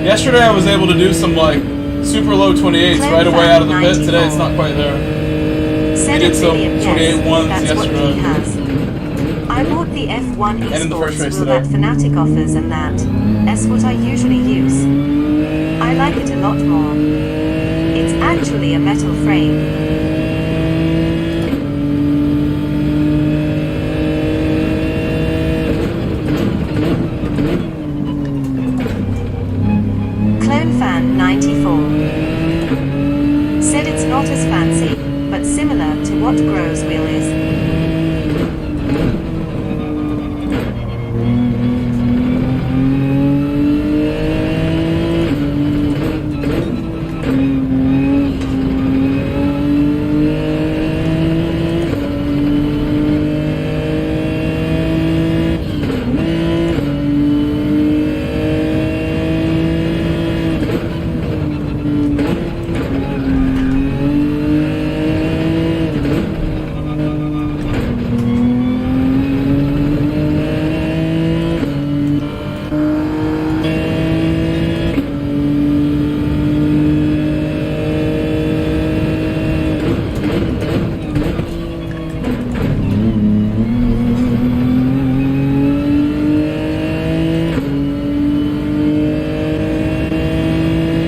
Yesterday I was able to do some like super low 28s right away out of the pit. Today it's not quite there. We did some 28-1s yesterday. I bought the F1 And in the first race Esports today. that Fanatec offers, and that's what I usually use. I like it a lot more. It's actually a metal frame. CloneFan94 said it's not as fancy, but similar to what Grow's wheel is.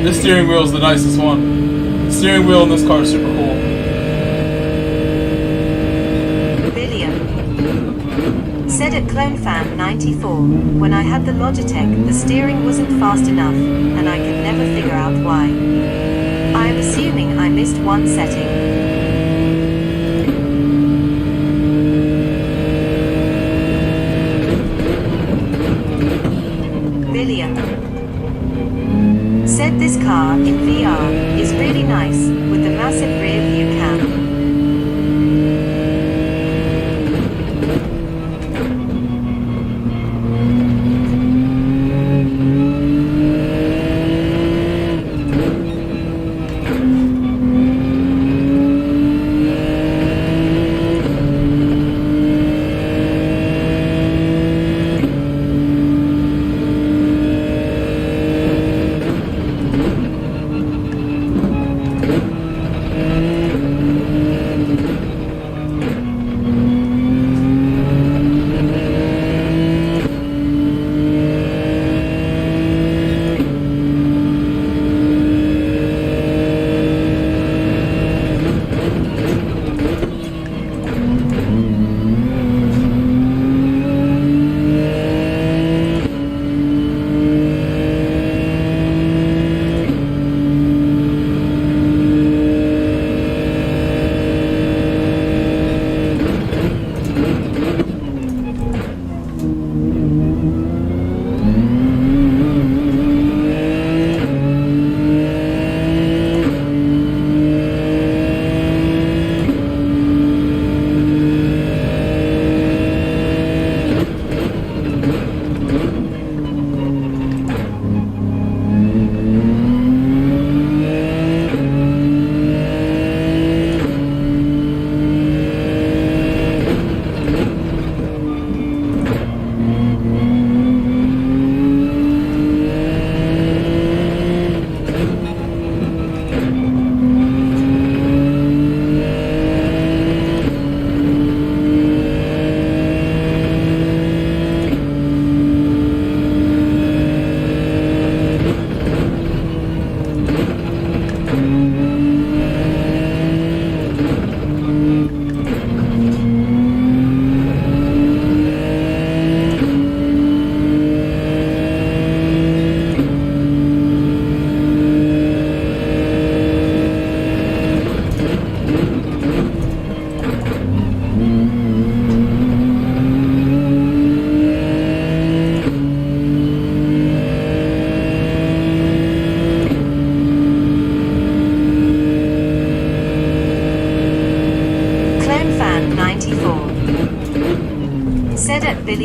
This steering wheel is the nicest one. The steering wheel in this car is super cool. Billion said at CloneFan94, when I had the Logitech, the steering wasn't fast enough, and I could never figure out why. I'm assuming I missed one setting. Billion said this car in VR is really nice, with the massive rear view cam.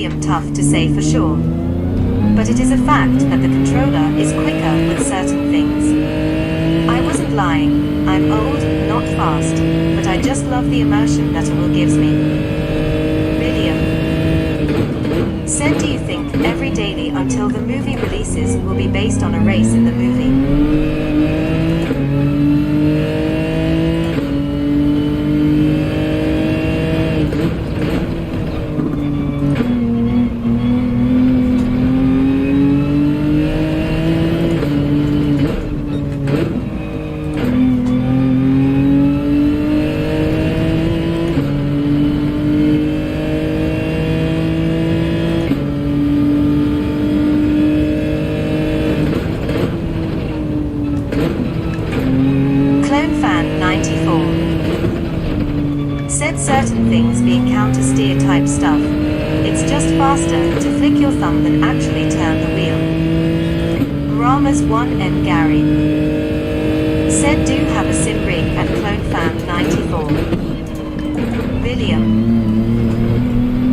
William tough to say for sure. But it is a fact that the controller is quicker with certain things. I wasn't lying, I'm old, not fast, but I just love the emotion that it will gives me. William said, do you think every daily until the movie releases will be based on a race in the movie? Certain things being counter-steer type stuff. It's just faster to flick your thumb than actually turn the wheel. Rama's 1N Gary said, do have a sim rig at CloneFan94. William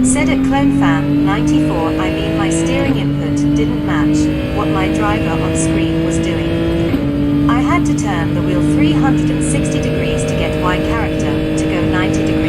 said, at CloneFan94 I mean my steering input didn't match what my driver on screen was doing. I had to turn the wheel 360 degrees to get my character to go 90 degrees.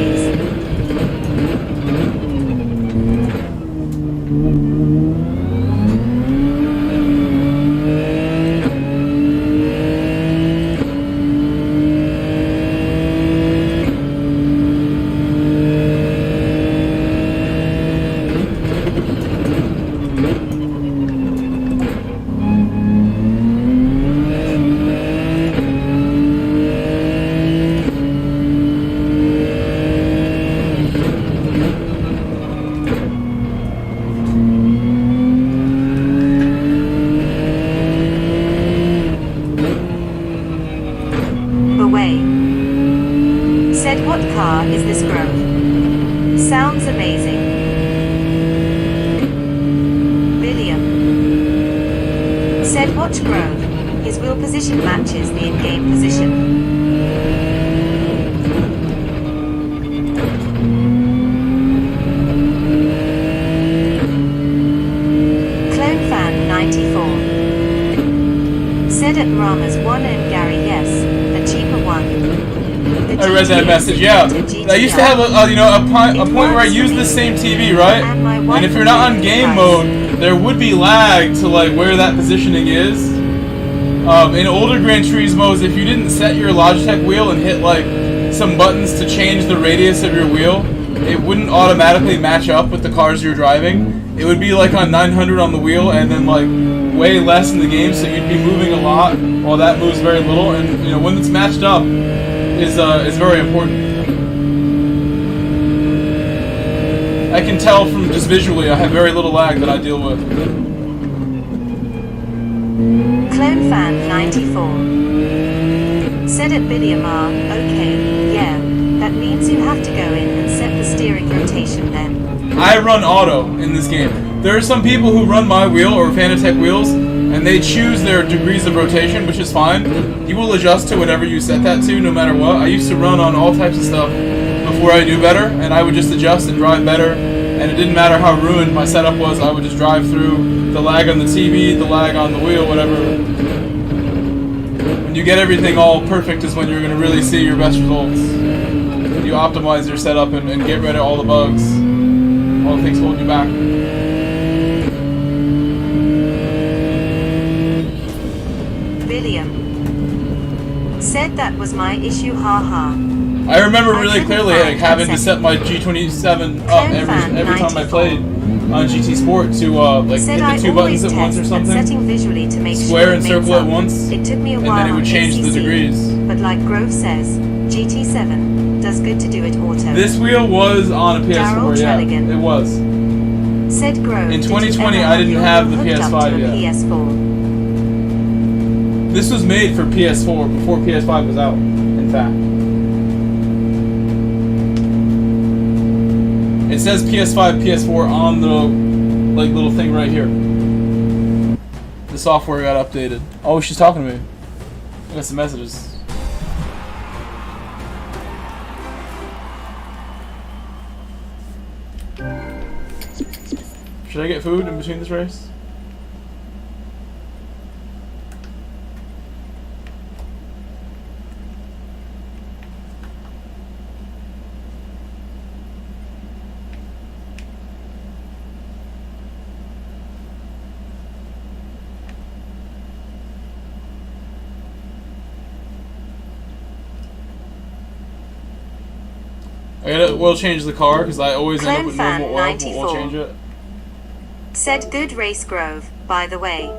Said, what car is this, Grove? Sounds amazing. William said, watch Grove. His wheel position matches the in-game position. CloneFan94 said, at Rama's 1N Gary, yes, a cheaper one. I read that message, yeah. I used to have a point where I used the same TV, right? And if you're not on game mode, there would be lag to like where that positioning is. In older Gran Turismos, if you didn't set your Logitech wheel and hit like some buttons to change the radius of your wheel, it wouldn't automatically match up with the cars you're driving. It would be like on 900 on the wheel and then like way less in the game, so you'd be moving a lot while that moves very little. And you know, when it's matched up is very important. I can tell from just visually I have very little lag that I deal with. CloneFan94 said, at William R, okay, yeah, that means you have to go in and set the steering rotation then. I run auto in this game. There are some people who run my wheel or Fanatec wheels and they choose their degrees of rotation, which is fine. You will adjust to whatever you set that to, no matter what. I used to run on all types of stuff before I knew better, and I would just adjust and drive better, and it didn't matter how ruined my setup was, I would just drive through the lag on the TV, the lag on the wheel, whatever. When you get everything all perfect is when you're going to really see your best results. You optimize your setup and get rid of all the bugs, all the things holding you back. William said, that was my issue, haha. I remember really clearly like, having to set my G27 up every time I played on GT Sport to like hit the two buttons at once or something. Visually to make square and circle at once. It took me a while, and then it would change the degrees. But like Grove says, GT7 does good to do it auto. This wheel was on a PS4, yeah, it was. Said Grove, in 2020 I didn't have the PS5 yet. PS4. This was made for PS4 before PS5 was out, in fact. It says PS5, PS4 on the like little thing right here. The software got updated. Oh, she's talking to me. I got some messages. Should I get food in between this race? I gotta oil change the car because I always end up with normal oil. Won't oil change it. Said good race, Grove, by the way.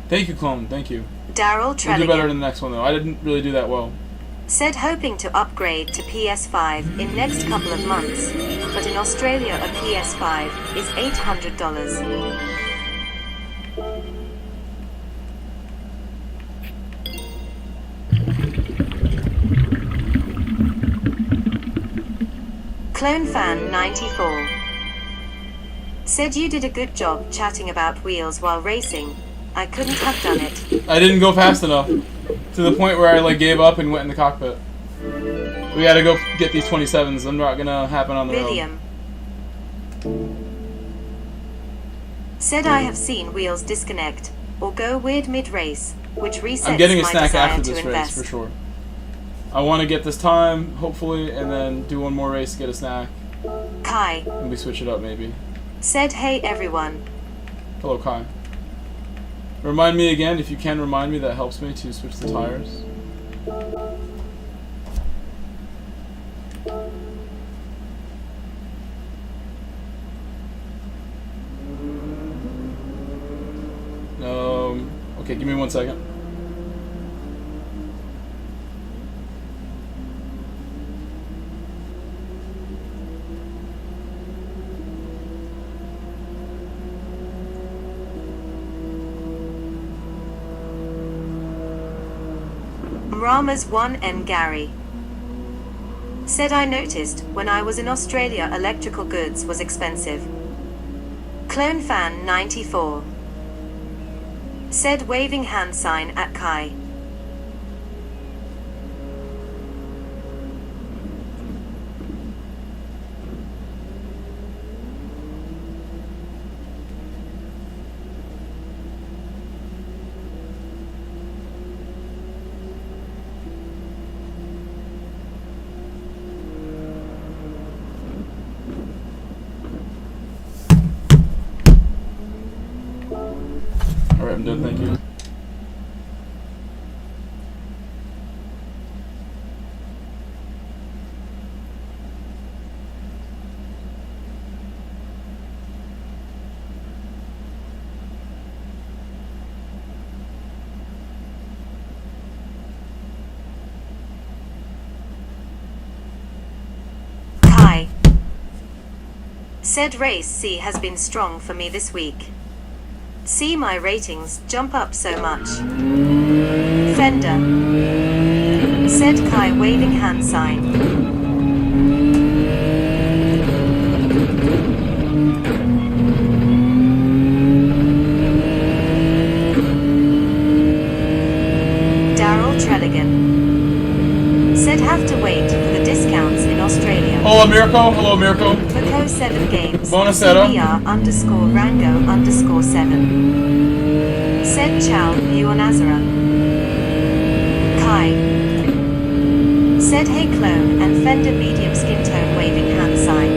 Thank you, Clone. Thank you. Daryl We'll do better Trelligan. than the next one though. I didn't really do that well. Said hoping to upgrade to PS5 in next couple of months, but in Australia a PS5 is $800. Clone Fan 94 said you did a good job chatting about wheels while racing. I couldn't have done it. I didn't go fast enough to the point where I like gave up and went in the cockpit. We gotta go get these 27s. I'm not gonna happen on the road. William said I have seen wheels disconnect or go weird mid-race, which resets I'm getting a my snack desire after to this race invest. for sure. I want to get this time, hopefully, and then do one more race, get a snack, Kai and we switch it up maybe. said hey everyone. Hello, Kai. Remind me again, if you can remind me, that helps me to switch the tires. Okay, give me 1 second. Rama's 1N Gary said I noticed when I was in Australia electrical goods was expensive. Clone Fan 94 said waving hand sign at Kai. Alright, I'm done, thank you. Kai said race C has been strong for me this week. See my ratings jump up so much. Fender said Kai waving hand sign. Daryl Trelligan said have to wait for the discounts in Australia. Hello, Mirko. Hello, Mirko. Mako 7 Games. Buonasera. CBR_Rango_7. Said Chow Buonasera. Kai said hey clone and Fender medium skin tone waving hand sign.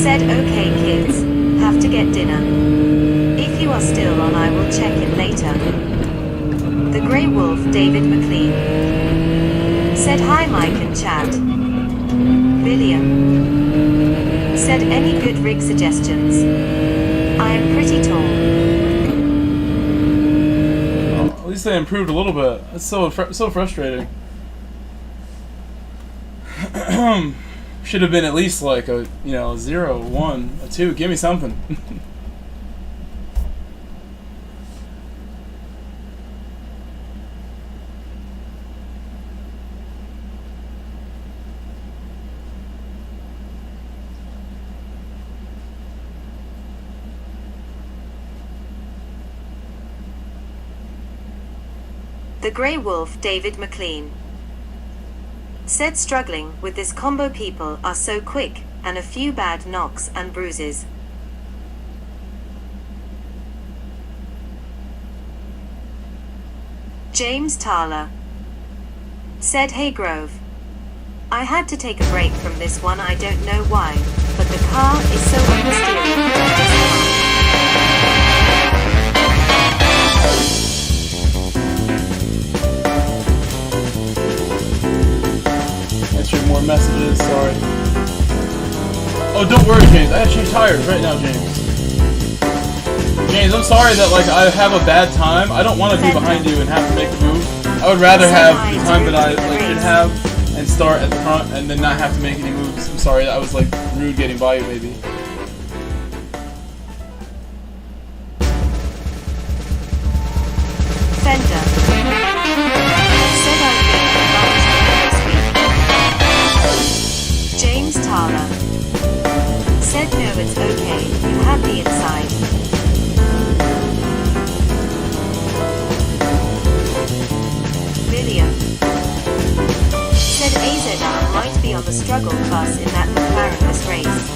Said okay kids, have to get dinner. If you are still on I will check in later. The Grey Wolf David McLean said hi Mike and chat. William said any good rig suggestions? I am pretty tall. Well, at least they improved a little bit. It's so frustrating. Should have been at least like a 0, 1, a 2. Give me something. The Grey Wolf David McLean said struggling with this combo, people are so quick, and a few bad knocks and bruises. James Thaler said hey Grove, I had to take a break from this one, I don't know why, but the car is so mysterious. Answering more messages, sorry. Oh, don't worry, James. I have to change tires right now, James. James, I'm sorry that like I have a bad time. I don't want to be behind you and have to make a move. I would rather have the time that I should have and start at the front and then not have to make any moves. I'm sorry that I was like rude getting by you, maybe. Fender said I've been James Thaler said no, it's okay, you have the inside. William said AZR might be on the struggle bus in that McLaren race.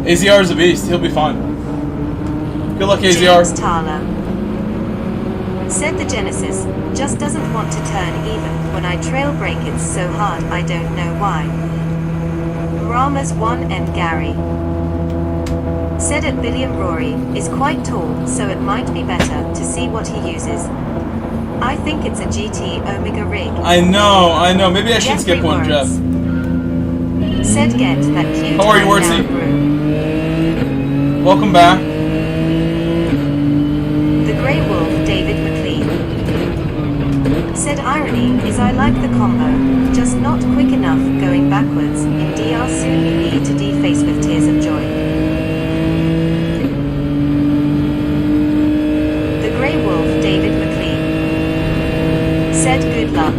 AZR is a beast. He'll be fine. Good luck, AZR. James Thaler said the Genesis just doesn't want to turn even when I trail brake. It's so hard, I don't know why. Rama's 1 and Gary said at William Rory is quite tall, so it might be better to see what he uses. I think it's a GT Omega rig. I know. Maybe I should skip one, Jeff. Said get that cute. How are you, Wordsy? Welcome back. The Grey Wolf David McLean said irony is I like the combo, just not quick enough going backwards. In DR soon you need to deface with tears of joy. The Grey Wolf David McLean said good luck.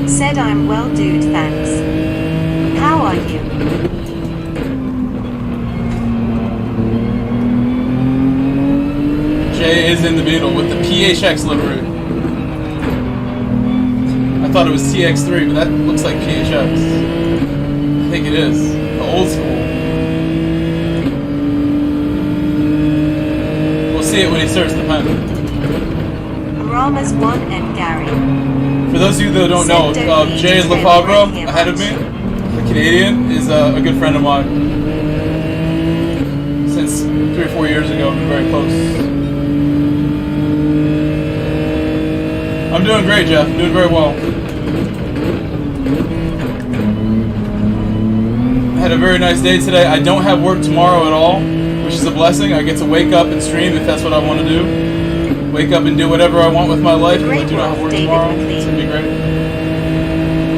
Said I'm well dude, thanks. How are you? Jay is in the Beetle with the PHX livery. I thought it was TX3, but that looks like PHX. I think it is. The old school. We'll see it when he starts the pen. Rama's 1 and Gary. For those of you that don't know, Jay Lefebvre, ahead of me, the Canadian, is a good friend of mine. Since 3 or 4 years ago, we're very close. I'm doing great, Jeff. Doing very well. I had a very nice day today. I don't have work tomorrow at all, which is a blessing. I get to wake up and stream if that's what I want to do. Wake up and do whatever I want with my life. I do not have work tomorrow. It's going to be great.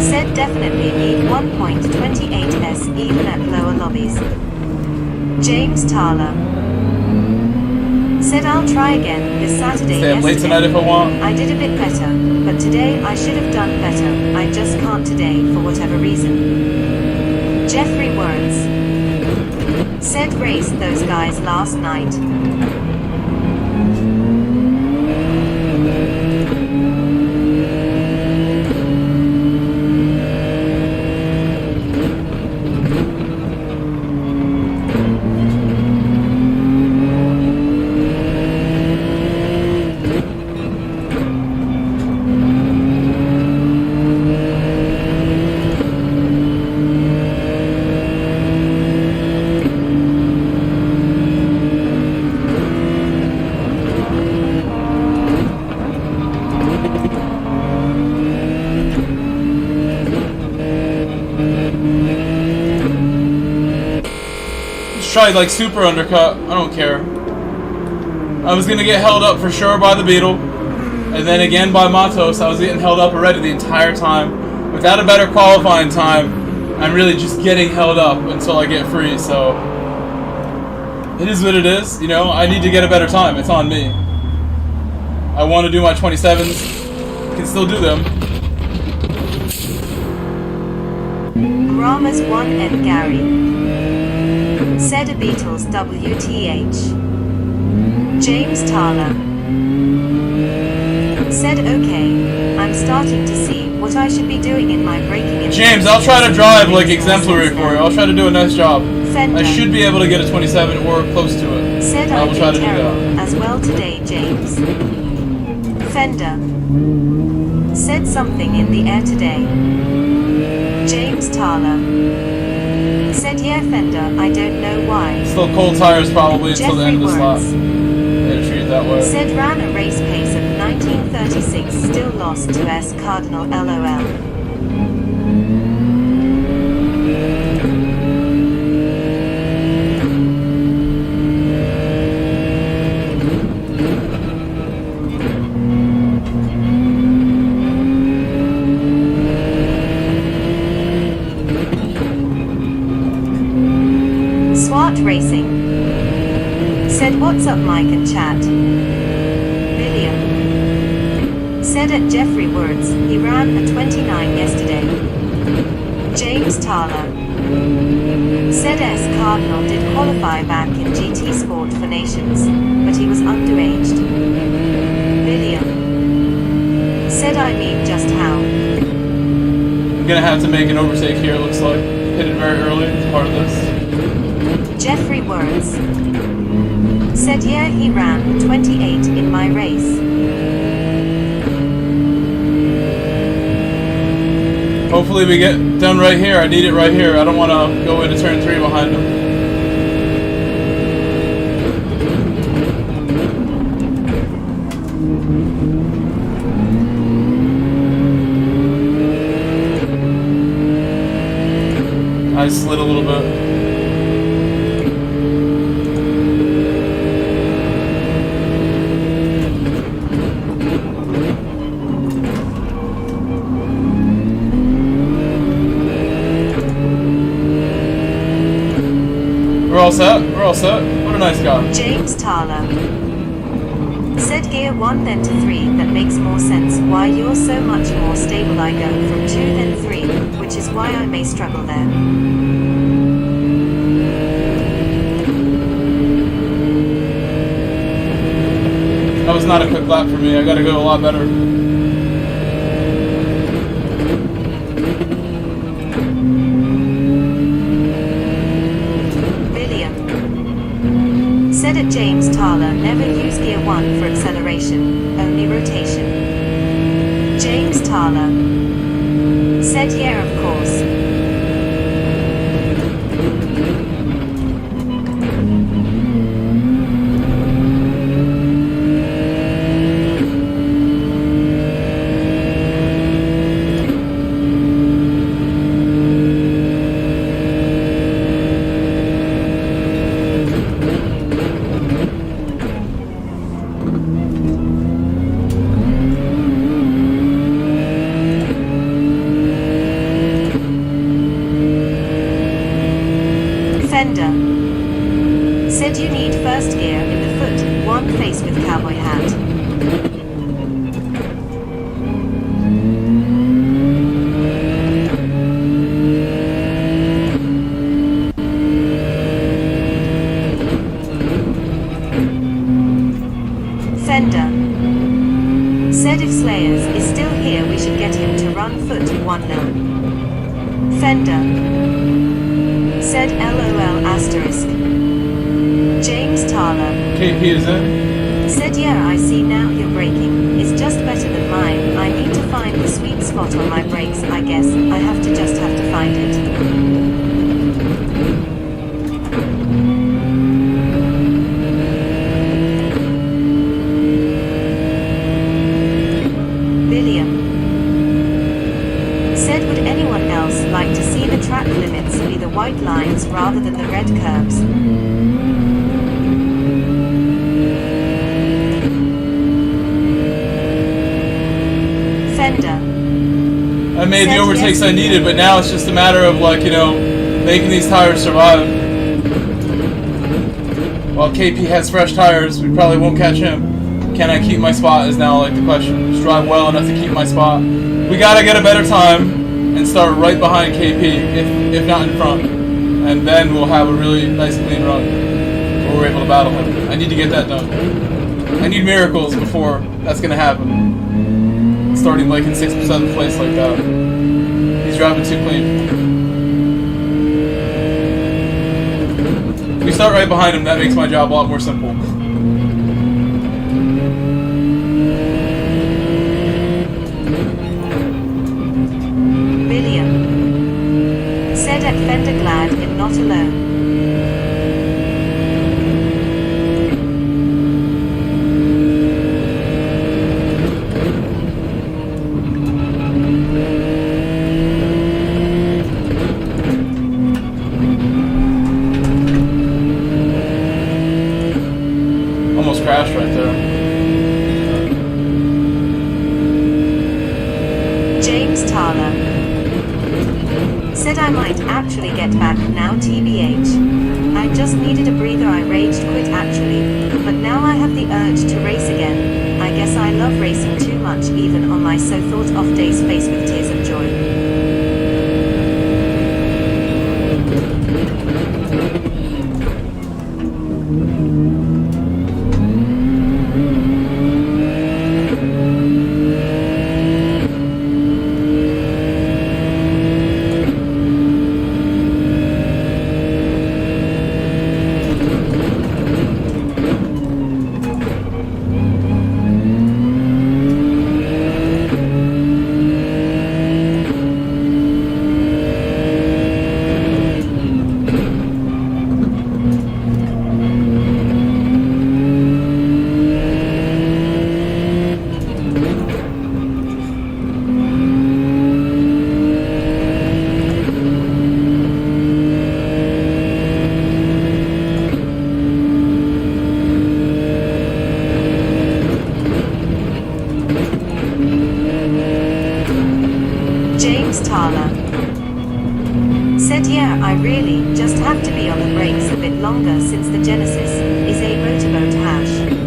Said definitely need 1.28s even at lower lobbies. James Thaler said I'll try again this Saturday. Stay up late tonight if I want. I did a bit better, but today I should have done better. I just can't today for whatever reason. Jeffrey Words said raced those guys last night. Tried like super undercut. I don't care. I was gonna get held up for sure by the Beetle, and then again by Matos. I was getting held up already the entire time. Without a better qualifying time, I'm really just getting held up until I get free. So it is what it is. You know, I need to get a better time. It's on me. I want to do my 27s. Can still do them. Rama's 1 and Gary said a Beatles WTH. James Thaler said okay, I'm starting to see what I should be doing in my braking and James, I'll try to drive like exemplary for you. I'll try to do a nice job. Fender I should be able to get a 27 or close to it. said I I will try did to do terrible that. as well today, James. Fender said something in the air today. James Thaler said yeah, Fender, I don't know why. Still cold tires probably until the end of this lap. Words Gotta treat it that way. said ran a race pace of 1936, still lost to S Cardinal LOL. SWAT Racing said what's up Mike and chat. William said at Jeffrey Words, he ran a 29 yesterday. James Thaler said S Cardinal did qualify back in GT Sport for Nations, but he was underaged. William said I mean just how. I'm gonna have to make an overtake here, it looks like. Hit it very early, it's part of this. Jeffrey Words said yeah, he ran 28 in my race. Hopefully we get done right here. I need it right here. I don't want to go into turn 3 behind him. I slid a little bit. We're all set? We're all set? What a nice guy. James Thaler said gear 1 then to 3, that makes more sense. Why you're so much more stable. I go from 2 then 3, which is why I may struggle there. That was not a quick lap for me. I gotta go a lot better. Said at James Thaler, never use gear 1 for acceleration, only rotation. James Thaler said yeah, of course. Said you need first gear in the foot, one face with cowboy hat. Fender. Said if Slayers is still here we should get him to run foot 1-0. Fender. Said LOL asterisk. James Tarler. KP is in. Said yeah I see now you're braking. It's just better than mine. I need to find the sweet spot on my brakes I guess. I have to find it. Like to see the track limits be the white lines rather than the red curves. Fender. I made the overtakes I needed, but now it's just a matter of like, you know, making these tires survive. While KP has fresh tires, we probably won't catch him. Can I keep my spot is now like the question. Just drive well enough to keep my spot. We gotta get a better time and start right behind KP, if not in front. And then we'll have a really nice clean run where we're able to battle him. I need to get that done. I need miracles before that's going to happen. Starting like in 6th, 7th place like that. He's driving too clean. If we start right behind him, that makes my job a lot more simple. Said at Fender glad and not alone. Almost crashed right there. James Tarler. Said I might actually get back now TBH. I just needed a breather I raged quit actually, but now I have the urge to race again. I guess I love racing too much even on my so thought off days faced with tears of joy. James Tarler. Said yeah, I really just have to be on the brakes a bit longer since the Genesis is a motorboat hash.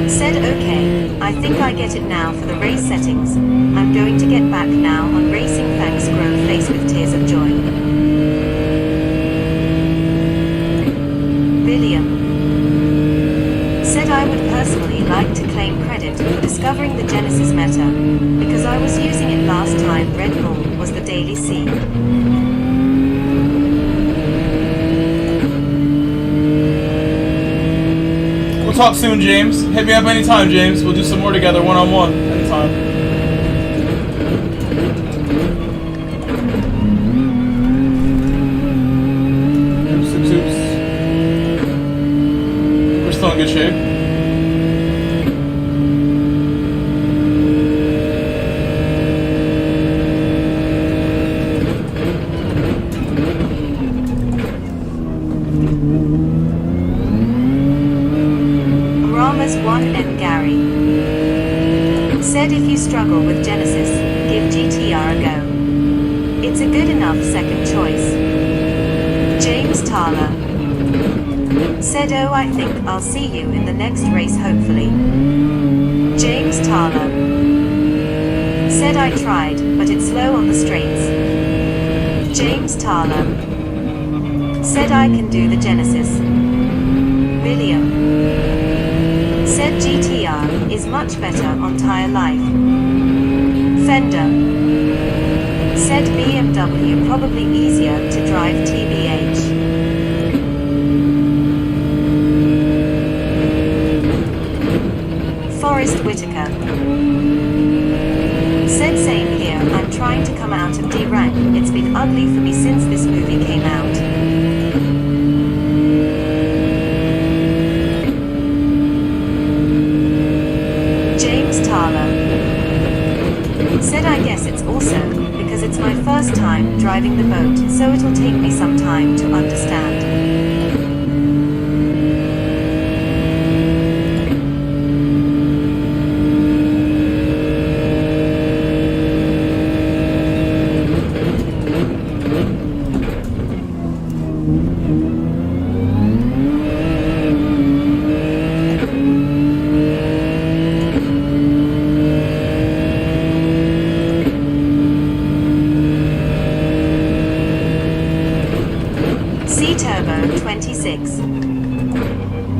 Said okay, I think I get it now for the race settings. I'm going to get back now on racing. Thanks, grow face with tears of joy. William. I would personally like to claim credit for discovering the Genesis meta, because I was using it last time Red Bull was the daily C. We'll talk soon, James. Hit me up anytime, James. We'll do some more together, one-on-one, anytime. Still in good shape. Gramas1 and Gary said if you struggle with Genesis, give GTR a go. It's a good enough second choice. James Thaler said, oh, I think I'll see you in the next race hopefully. James Thaler said, I tried, but it's slow on the straights. James Thaler said, I can do the Genesis. William said, GTR is much better on tire life. Fender said, BMW probably easier to drive TBH. Forrest Whitaker said, same here, I'm trying to come out of D rank. It's been ugly for me since this movie came out. James Thaler said, I guess it's also because it's my first time driving the boat, so it'll take me some time to understand.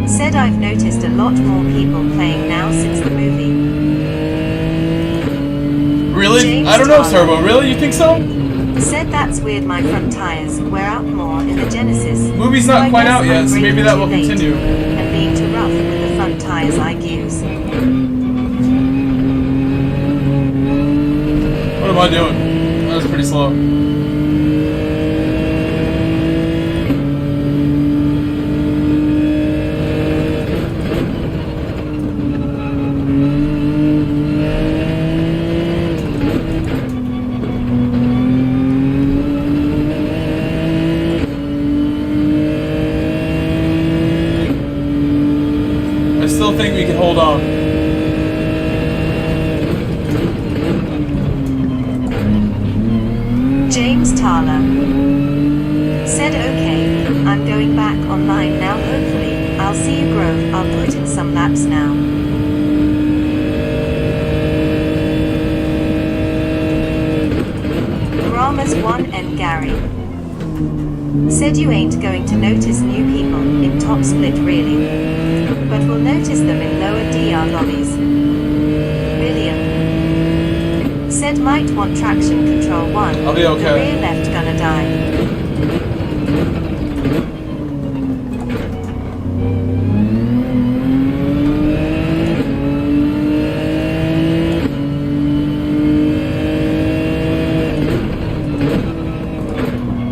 Said I've noticed a lot more people playing now since the movie. Really? James I don't know, Thaler Turbo. Really? You think so? said that's weird, my front tires wear out more in the Genesis. Movie's so not I quite guess out yet, I'm so maybe braking that too will late continue. and being too rough with the front tires I use. What am I doing? That was pretty slow. I think we can hold on. James Thaler said, okay, I'm going back online now, hopefully I'll see you grow. I'll put in some laps now. Gramas1 and Gary said, you ain't going to notice new people in top split really, but we'll notice them in lower DR lobbies. William said, might want traction control 1. I'll be okay. The rear left gonna die.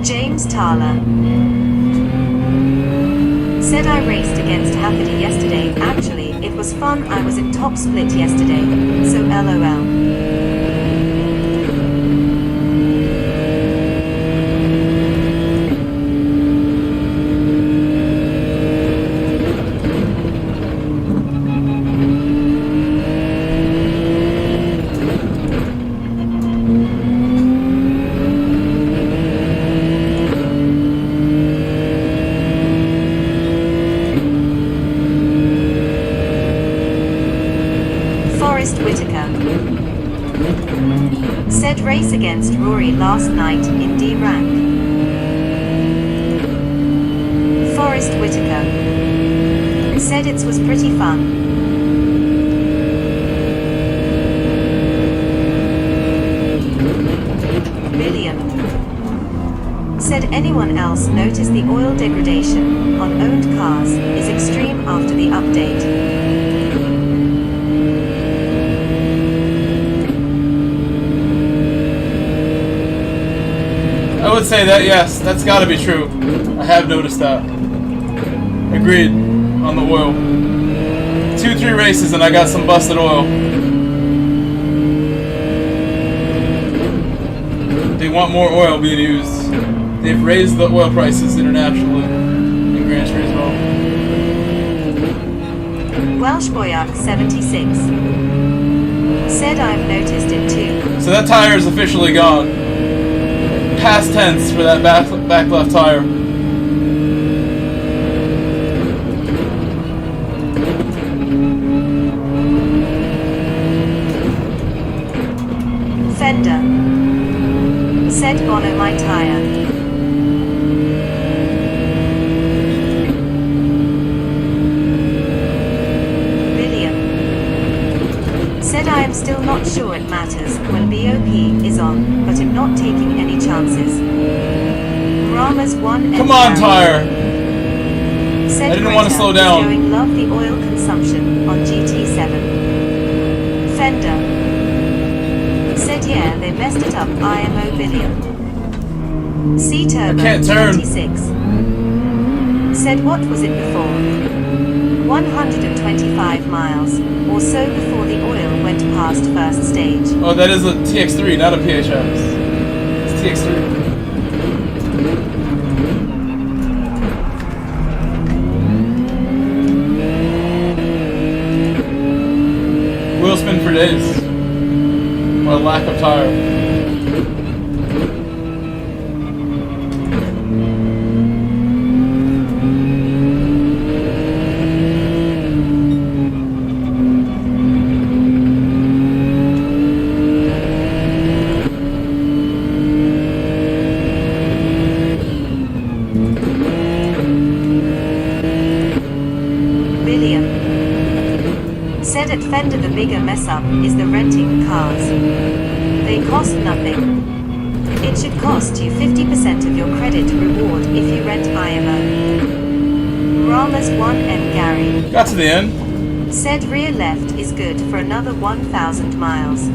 James Thaler said, I raced against Hafferty yesterday. Actually, it was fun. I was in top split yesterday, so LOL. Said race against Rory last night in D rank. Forrest Whitaker said Said it was pretty fun. William. Said anyone else noticed the oil degradation on owned cars is extreme after the update. I would say that, yes, that's gotta be true. I have noticed that. Agreed on the oil. 2-3 races and I got some busted oil. They want more oil being used. They've raised the oil prices internationally in Gran Turismo. Welsh Boyak 76 said I've noticed it too. So that tire is officially gone. Past tense for that back left tire. Fender said Bono my tire. William said I am still not sure it matters when BOP is on, but I'm not taking any chances. Rama's one. Come on, tire! Said I didn't want to slow down. Going love the oil consumption on GT7. Fender said yeah, they messed it up. IMO William. C Turbo I can't turn. 26 said what was it before? 125 miles or so before the oil went past first stage. Oh, that is a TX3, not a PHS. It's TX3. Wheel spin for days. Or a lack of tire. William said at Fender the bigger mess up is the renting cars. They cost nothing. It should cost you 50% of your credit reward if you rent IMO. Rama's 1M Gary Got to the end. said rear left is good for another 1,000 miles.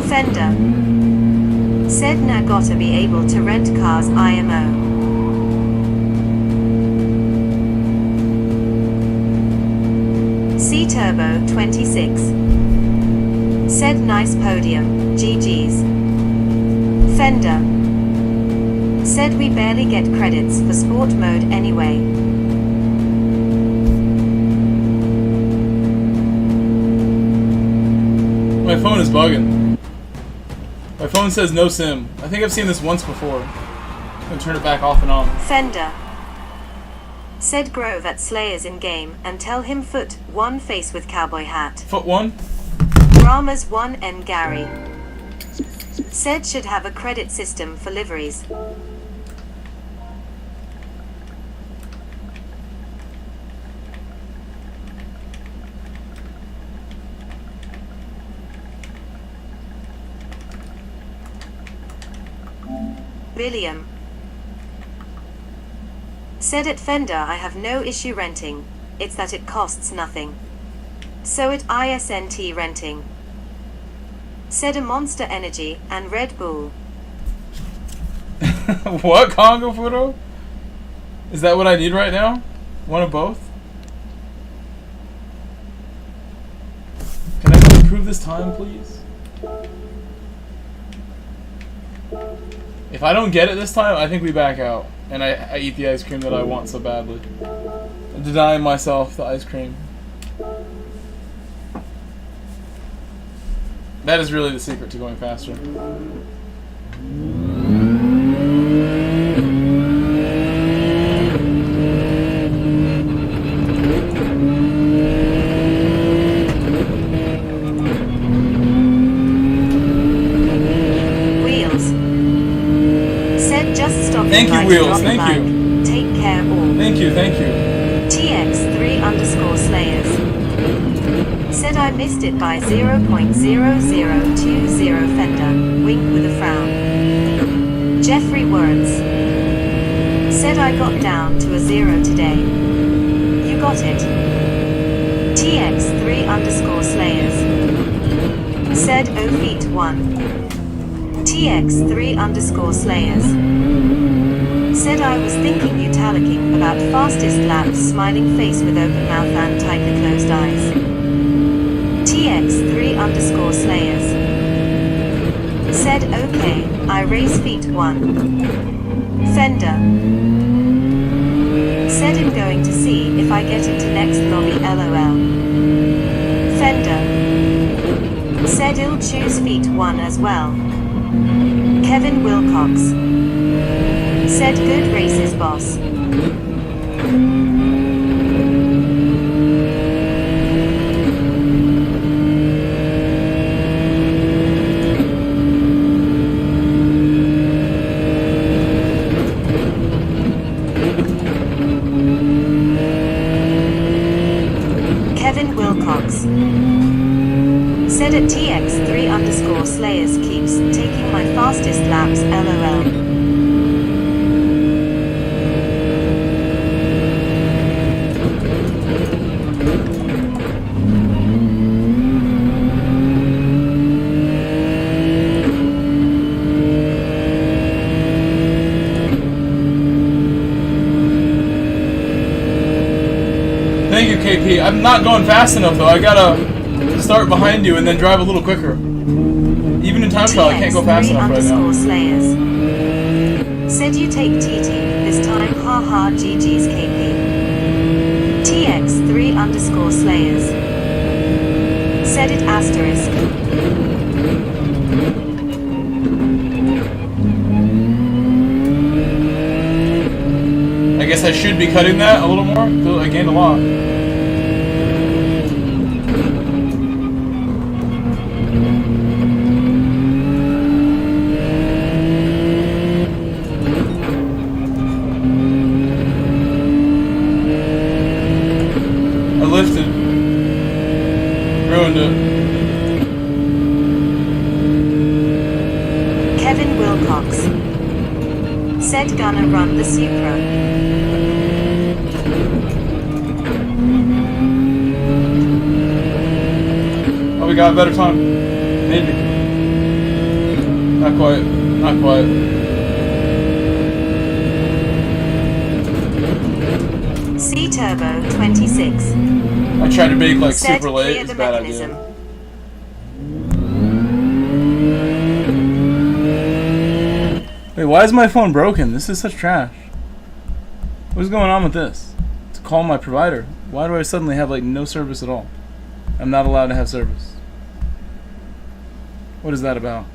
Fender said now gotta be able to rent cars IMO. C Turbo 26 said nice podium, GG's. Fender said we barely get credits for sport mode anyway. My phone is bugging. My phone says no sim. I think I've seen this once before. I'm gonna turn it back off and on. Fender said Grove at Slayers in game and tell him foot one face with cowboy hat. Foot one. Rama's 1M Gary said should have a credit system for liveries. William said at Fender I have no issue renting, it's that it costs nothing. So at ISNT renting. Said a Monster Energy and Red Bull. What, Congo Furo? Is that what I need right now? One of both? Can I improve this time, please? If I don't get it this time, I think we back out. And I eat the ice cream that I want so badly. I'm denying myself the ice cream. That is really the secret to going faster. Wheels said just stop. Thank you, wheels. drop a Thank like. you. Take care all. Thank you. Thank you. TX3_Slayers said I missed it by 0.0020 Fender, wink with a frown. Jeffrey Words said I got down to a 0 today. You got it. TX3_Slayers said oh feet 1. TX3_Slayers said I was thinking italicing about fastest laps, smiling face with open mouth and tightly closed eyes. TX3_Slayers said okay, I race feet 1. Fender said I'm going to see if I get into next lobby LOL. Fender said he'll choose feet 1 as well. Kevin Wilcox said good races boss. Kevin Wilcox said at TX3_Slayers keeps taking my fastest laps LOL. Thank you, KP. I'm not going fast enough though. I gotta start behind you and then drive a little quicker. Even in time trial, I can't go fast enough right now. Slayers said you take TT this time, haha, GG's KP. TX3_Slayers said it asterisk. I guess I should be cutting that a little more. I gained a lot. I lifted. Ruined it. Kevin Wilcox said gonna run the Supra. Oh, we got a better time. Maybe. Not quite. Not quite. C-Turbo 26 I tried to make like said super late. clear It's the a bad mechanism. idea. Wait, why is my phone broken? This is such trash. What's going on with this? To call my provider. Why do I suddenly have like no service at all? I'm not allowed to have service. What is that about?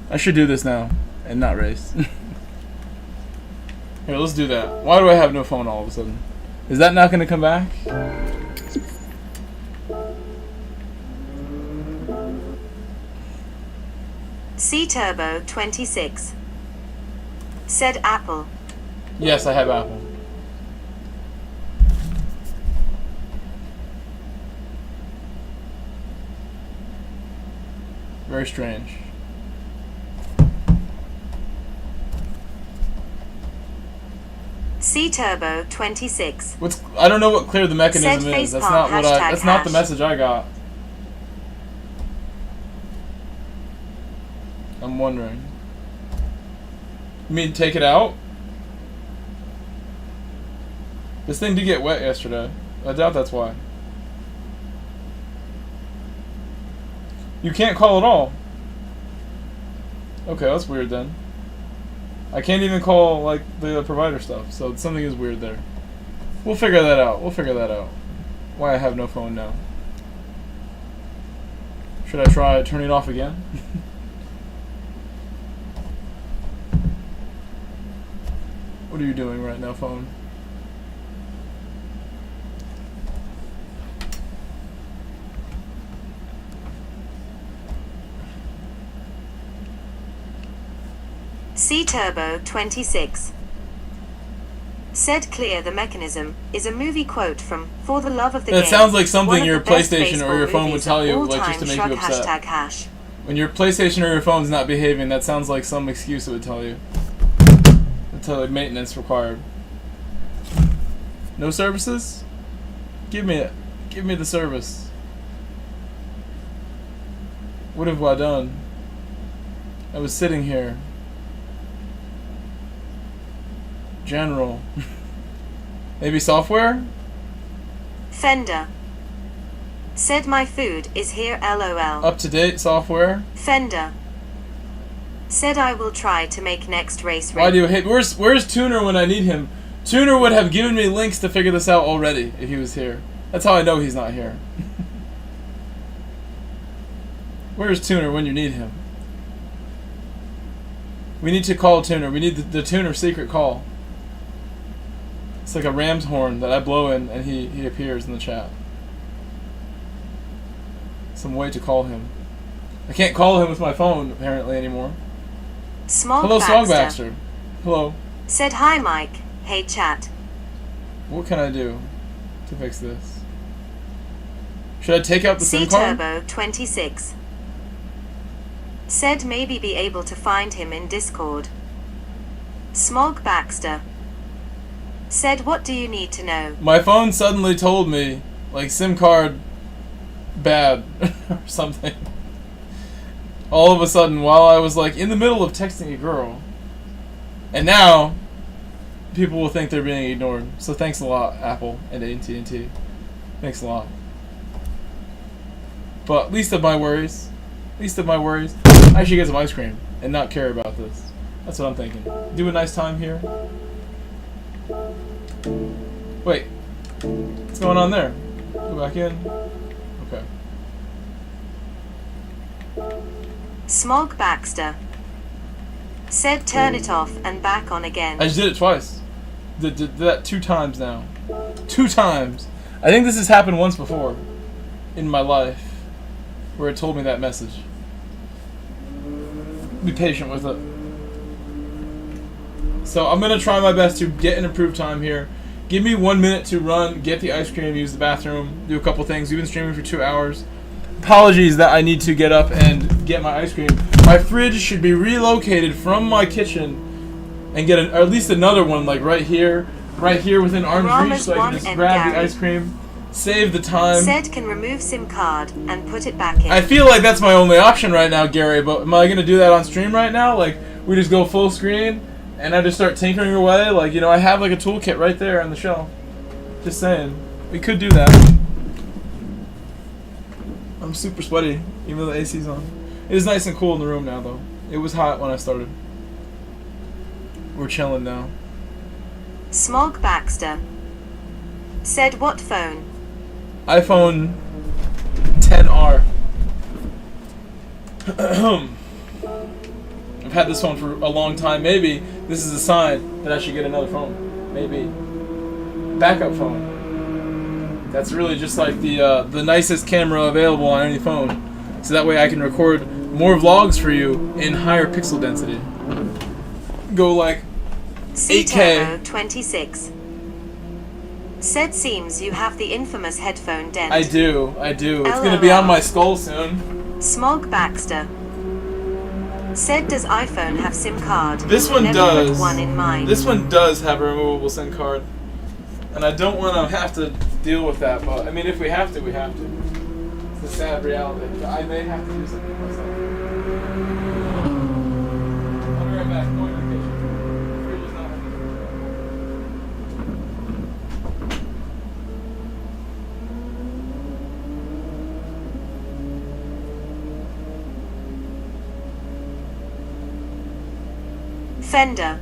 I should do this now and not race. Here, let's do that. Why do I have no phone all of a sudden? Is that not going to come back? C-Turbo 26 said Apple. Yes, I have Apple. Very strange. C-Turbo 26 What's I don't know what clear the mechanism Said is. That's facepalm, not what I. hashtag That's not the hash. message I got. I'm wondering. You mean take it out? This thing did get wet yesterday. I doubt that's why. You can't call at all. Okay, that's weird then. I can't even call like the provider stuff, so something is weird there. We'll figure that out. We'll figure that out. Why I have no phone now. Should I try turning it off again? What are you doing right now, phone? C-Turbo26 said clear the mechanism is a movie quote from For the Love of the Game. That sounds like something one your of the best PlayStation or your baseball phone would movies tell of you, all like, just to time. make you Shrug upset. #hash. When your PlayStation or your phone's not behaving, that sounds like some excuse it would tell you. It'd tell you maintenance required. No services? Give me it. Give me the service. What have I done? I was sitting here. General. Maybe software? Fender said my food is here LOL. Up-to-date software? Fender said I will try to make next race Why ready. do you hate... Where's Tuner when I need him? Tuner would have given me links to figure this out already if he was here. That's how I know he's not here. Where's Tuner when you need him? We need to call Tuner. We need the Tuner secret call. It's like a ram's horn that I blow in and he appears in the chat. Some way to call him. I can't call him with my phone apparently anymore. Smog Hello, Baxter Smog Baxter. Hello. said hi Mike, hey chat. What can I do to fix this? Should I take out the SIM card? C-Turbo26 said maybe be able to find him in Discord. Smog Baxter said what do you need to know? My phone suddenly told me, like, SIM card bad or something. All of a sudden, while I was like in the middle of texting a girl. And now, people will think they're being ignored. So thanks a lot, Apple and AT&T. Thanks a lot. But least of my worries. Least of my worries. I should get some ice cream and not care about this. That's what I'm thinking. Do a nice time here. Wait. What's going on there? Go back in. Okay. Smog Baxter said turn it off and back on again. I just did it twice. Did that 2 times now. 2 times. I think this has happened once before in my life where it told me that message. Be patient with it. So I'm going to try my best to get an improved time here. Give me 1 minute to run, get the ice cream, use the bathroom, do a couple things. We've been streaming for 2 hours. Apologies that I need to get up and get my ice cream. My fridge should be relocated from my kitchen and get or at least another one, like right here within arm's reach, so I can just grab the ice cream, save the time. Said can remove SIM card and put it back in. I feel like that's my only option right now, Gary, but am I going to do that on stream right now? Like, we just go full screen and I just start tinkering away? Like, you know, I have like a toolkit right there on the shelf. Just saying. We could do that. I'm super sweaty, even though the AC's on. It is nice and cool in the room now, though. It was hot when I started. We're chilling now. Smog Baxter said what phone? iPhone 10R. I've had this phone for a long time. Maybe this is a sign that I should get another phone. Maybe. Backup phone. That's really just like the nicest camera available on any phone. So that way I can record more vlogs for you in higher pixel density. Go like 8K. C-Turbo26 said seems you have the infamous headphone dent. I do. It's going to be on my skull soon. Smog Baxter said does iPhone have SIM card? This one Never does. put one in mind. This one does have a removable SIM card. And I don't want to have to deal with that, but I mean, if we have to, we have to. It's the sad reality. I may have to do something myself. I'll be right back. I'm going to the kitchen. The fridge is not empty. Fender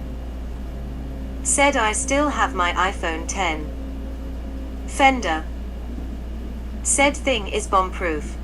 said I still have my iPhone 10. Fender said thing is bomb-proof.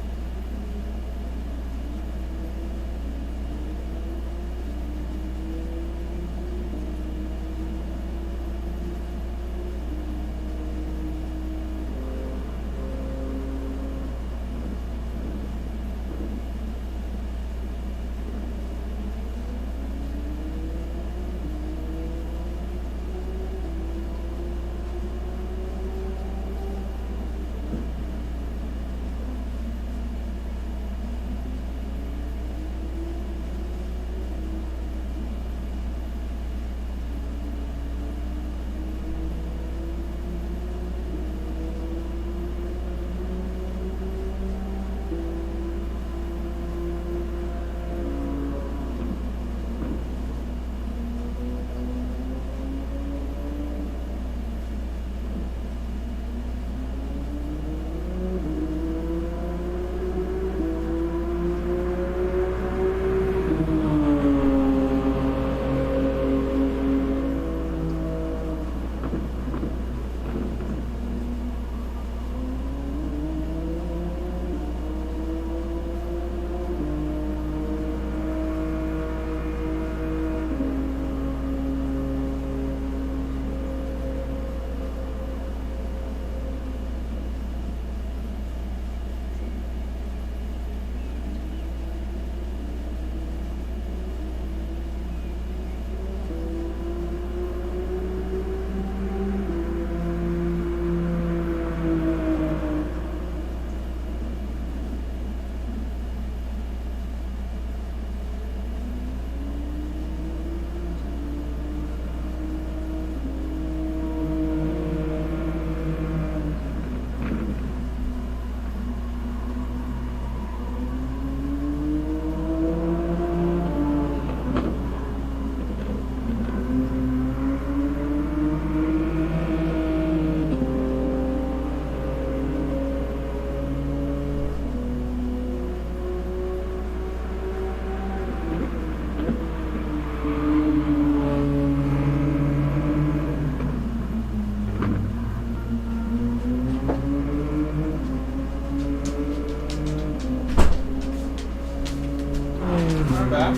back.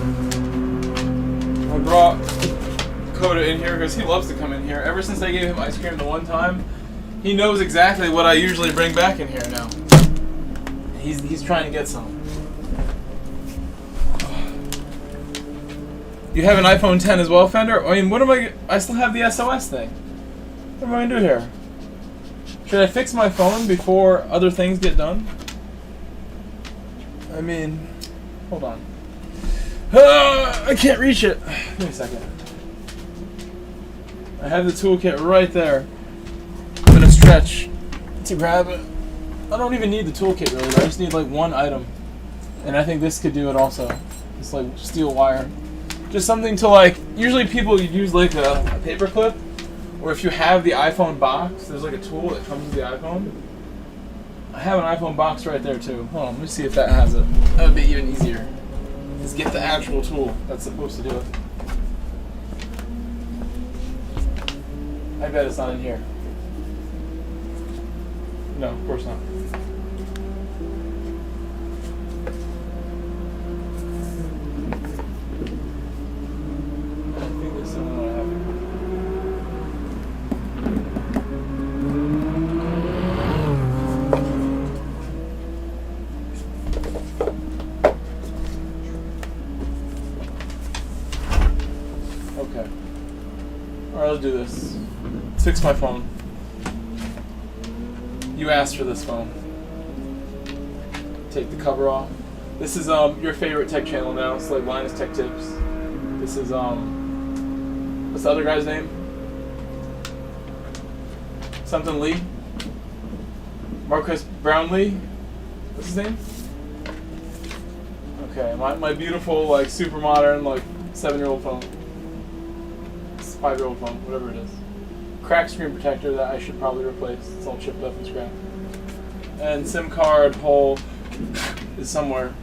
I brought Coda in here because he loves to come in here. Ever since I gave him ice cream the one time, he knows exactly what I usually bring back in here now. He's trying to get some. You have an iPhone 10 as well, Fender? I mean, what am I still have the SOS thing. What am I gonna do here? Should I fix my phone before other things get done? I mean, hold on. I can't reach it. Give me a second. I have the toolkit right there. I'm gonna stretch to grab it. I don't even need the toolkit really. I just need like one item, and I think this could do it also. It's like steel wire, just something to like. Usually people use like a paper clip, or if you have the iPhone box, there's like a tool that comes with the iPhone. I have an iPhone box right there too. Hold on, let me see if that has it. That would be even easier. Just get the actual tool that's supposed to do it. I bet it's not in here. No, of course not. I think there's something I have. Okay. Alright, let's do this. Fix my phone. You asked for this phone. Take the cover off. This is your favorite tech channel now. It's like Linus Tech Tips. This is what's the other guy's name? Something Lee? Marcus Brownlee? What's his name? Okay, my beautiful, like, super modern, like, 7-year-old phone. 5-year-old phone, whatever it is. Cracked screen protector that I should probably replace. It's all chipped up and scrapped. And SIM card hole is somewhere.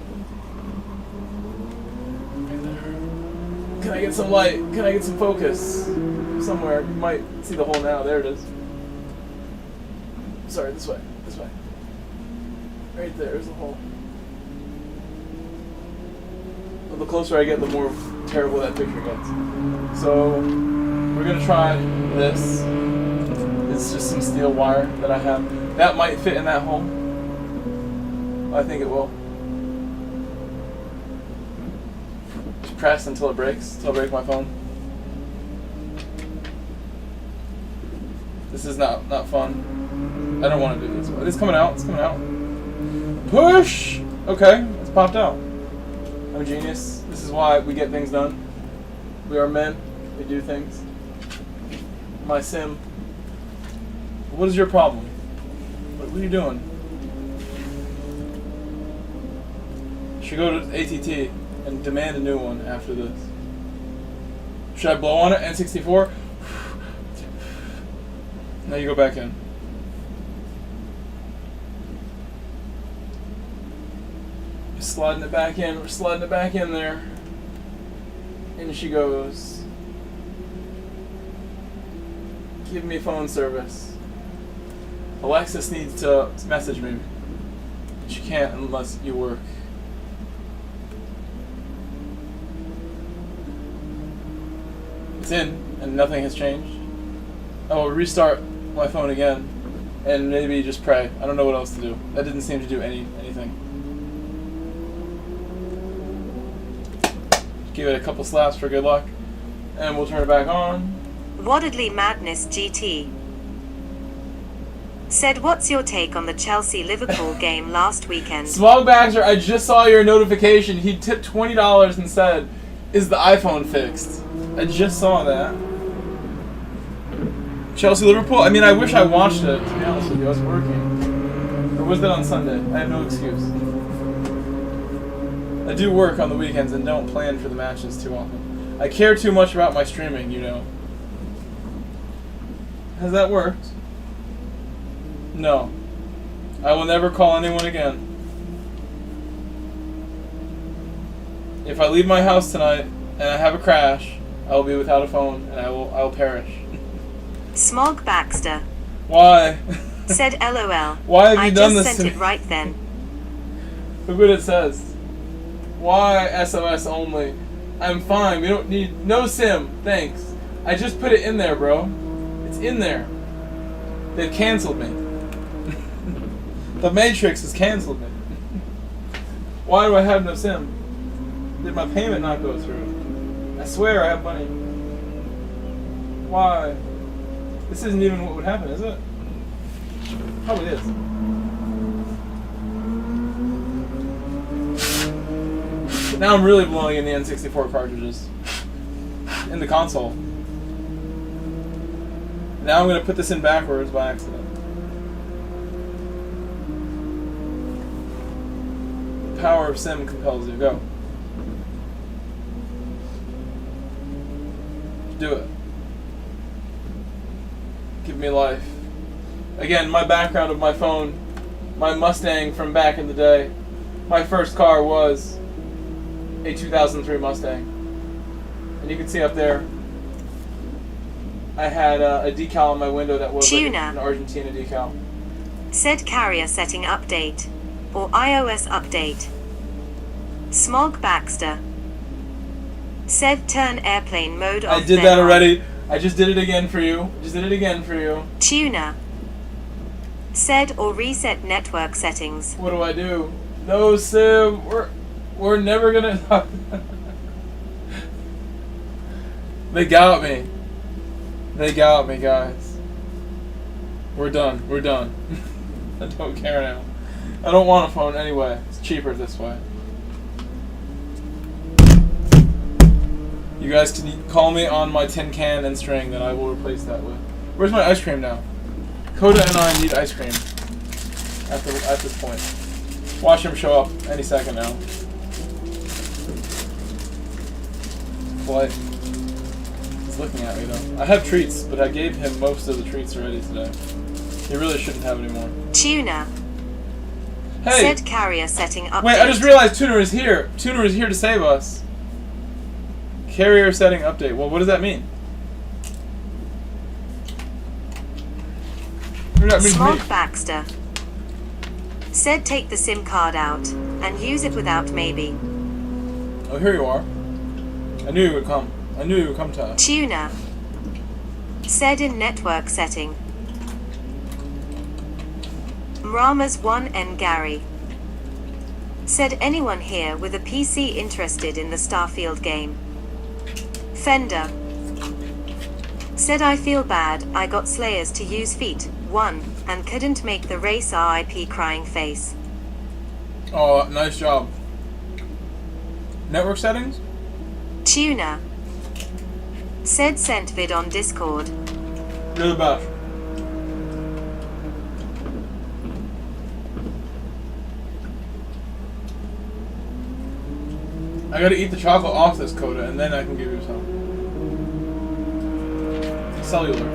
Right there. Can I get some light? Can I get some focus? Somewhere. You might see the hole now. There it is. Sorry, this way. This way. Right there's the hole. Well, the closer I get, the more terrible that picture gets. So, we're going to try this. It's just some steel wire that I have. That might fit in that hole. I think it will. Just press until it breaks, until I break my phone. This is not fun. I don't want to do this. It's coming out. It's coming out. Push! Okay, it's popped out. I'm a genius. This is why we get things done. We are men. We do things. My sim. What is your problem? What are you doing? You should go to ATT and demand a new one after this. Should I blow on it? N64? Now you go back in. Just sliding it back in. We're sliding it back in there. And she goes. Give me phone service. Alexis needs to message me. She can't unless you work. It's in, and nothing has changed. I will restart my phone again, and maybe just pray. I don't know what else to do. That didn't seem to do anything. Give it a couple slaps for good luck, and we'll turn it back on. Waddedly Madness GT said, what's your take on the Chelsea-Liverpool game last weekend? Smog Baxter, I just saw your notification. He tipped $20 and said, is the iPhone fixed? I just saw that. Chelsea-Liverpool? I mean, I wish I watched it, to be honest with you. I was working. Or was that on Sunday? I have no excuse. I do work on the weekends and don't plan for the matches too often. I care too much about my streaming, you know. Has that worked? No. I will never call anyone again. If I leave my house tonight and I have a crash, I will be without a phone and I will perish. Smog Baxter Why? said, LOL. Why have you done this I just to sent me? it right then. Look what it says. Why SOS only? I'm fine. We don't need no sim. Thanks. I just put it in there, bro. It's in there. They've canceled me. The Matrix has canceled me. Why do I have no sim? Did my payment not go through? I swear I have money. Why? This isn't even what would happen, is it? Probably is. Now I'm really blowing in the N64 cartridges. In the console. Now I'm going to put this in backwards by accident. The power of sim compels you. Go. Do it. Give me life. Again, my background of my phone, my Mustang from back in the day. My first car was a 2003 Mustang. And you can see up there, I had a decal on my window that was like an Argentina decal. Said carrier setting update. Or iOS update. Smog Baxter. Said turn airplane mode off. I did that already. I just did it again for you. Just did it again for you. Tuner. Said or reset network settings. What do I do? No sim. We're never gonna. They got me. They got me, guys. We're done. We're done. I don't care now. I don't want a phone anyway. It's cheaper this way. You guys can call me on my tin can and string that I will replace that with. Where's my ice cream now? Coda and I need ice cream. At this point. Watch him show up any second now. Flight. He's looking at me though. I have treats, but I gave him most of the treats already today. He really shouldn't have any more. Tuner. Hey! Said carrier setting update. Wait, I just realized Tuner is here. Tuner is here to save us. Carrier setting update. Well, what does that mean? What does that mean to Smog me? Baxter. Said take the SIM card out and use it without maybe. Oh, here you are. I knew you would come. I knew you would come to us. Tuner. Said in network setting. Mramas 1N Gary. Said anyone here with a PC interested in the Starfield game? Fender. Said I feel bad, I got Slayers to use feet, 1, and couldn't make the race RIP crying face. Oh, nice job. Network settings? Tuner. Said sent vid on Discord. You're the best. I gotta eat the chocolate off this Coda and then I can give you some. Cellular.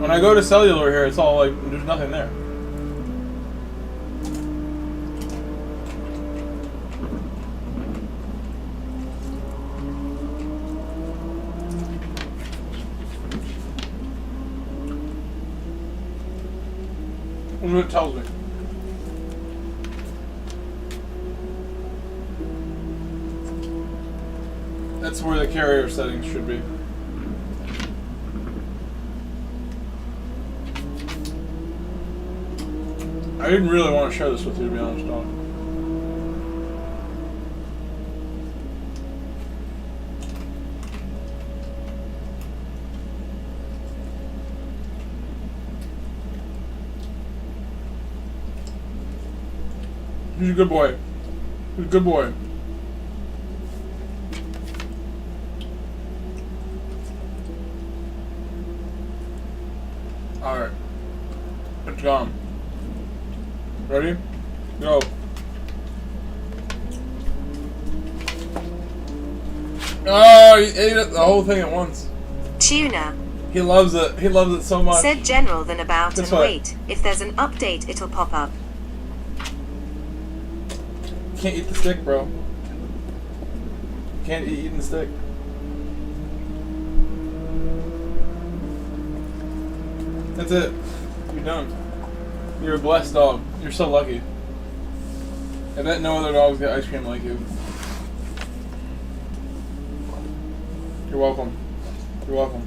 When I go to cellular here, it's all like, there's nothing there. That's what it tells me. That's where the carrier settings should be. I didn't really want to share this with you, to be honest, dog. He's a good boy. He's a good boy. Alright. It's gone. Ready? Go. Oh, he ate it, the whole thing at once. Tuner. He loves it. He loves it so much. Said general then about This and way. wait. If there's an update, it'll pop up. You can't eat the stick, bro. Can't eat eating the stick. That's it. You're done. You're a blessed dog. You're so lucky. I bet no other dogs get ice cream like you. You're welcome. You're welcome.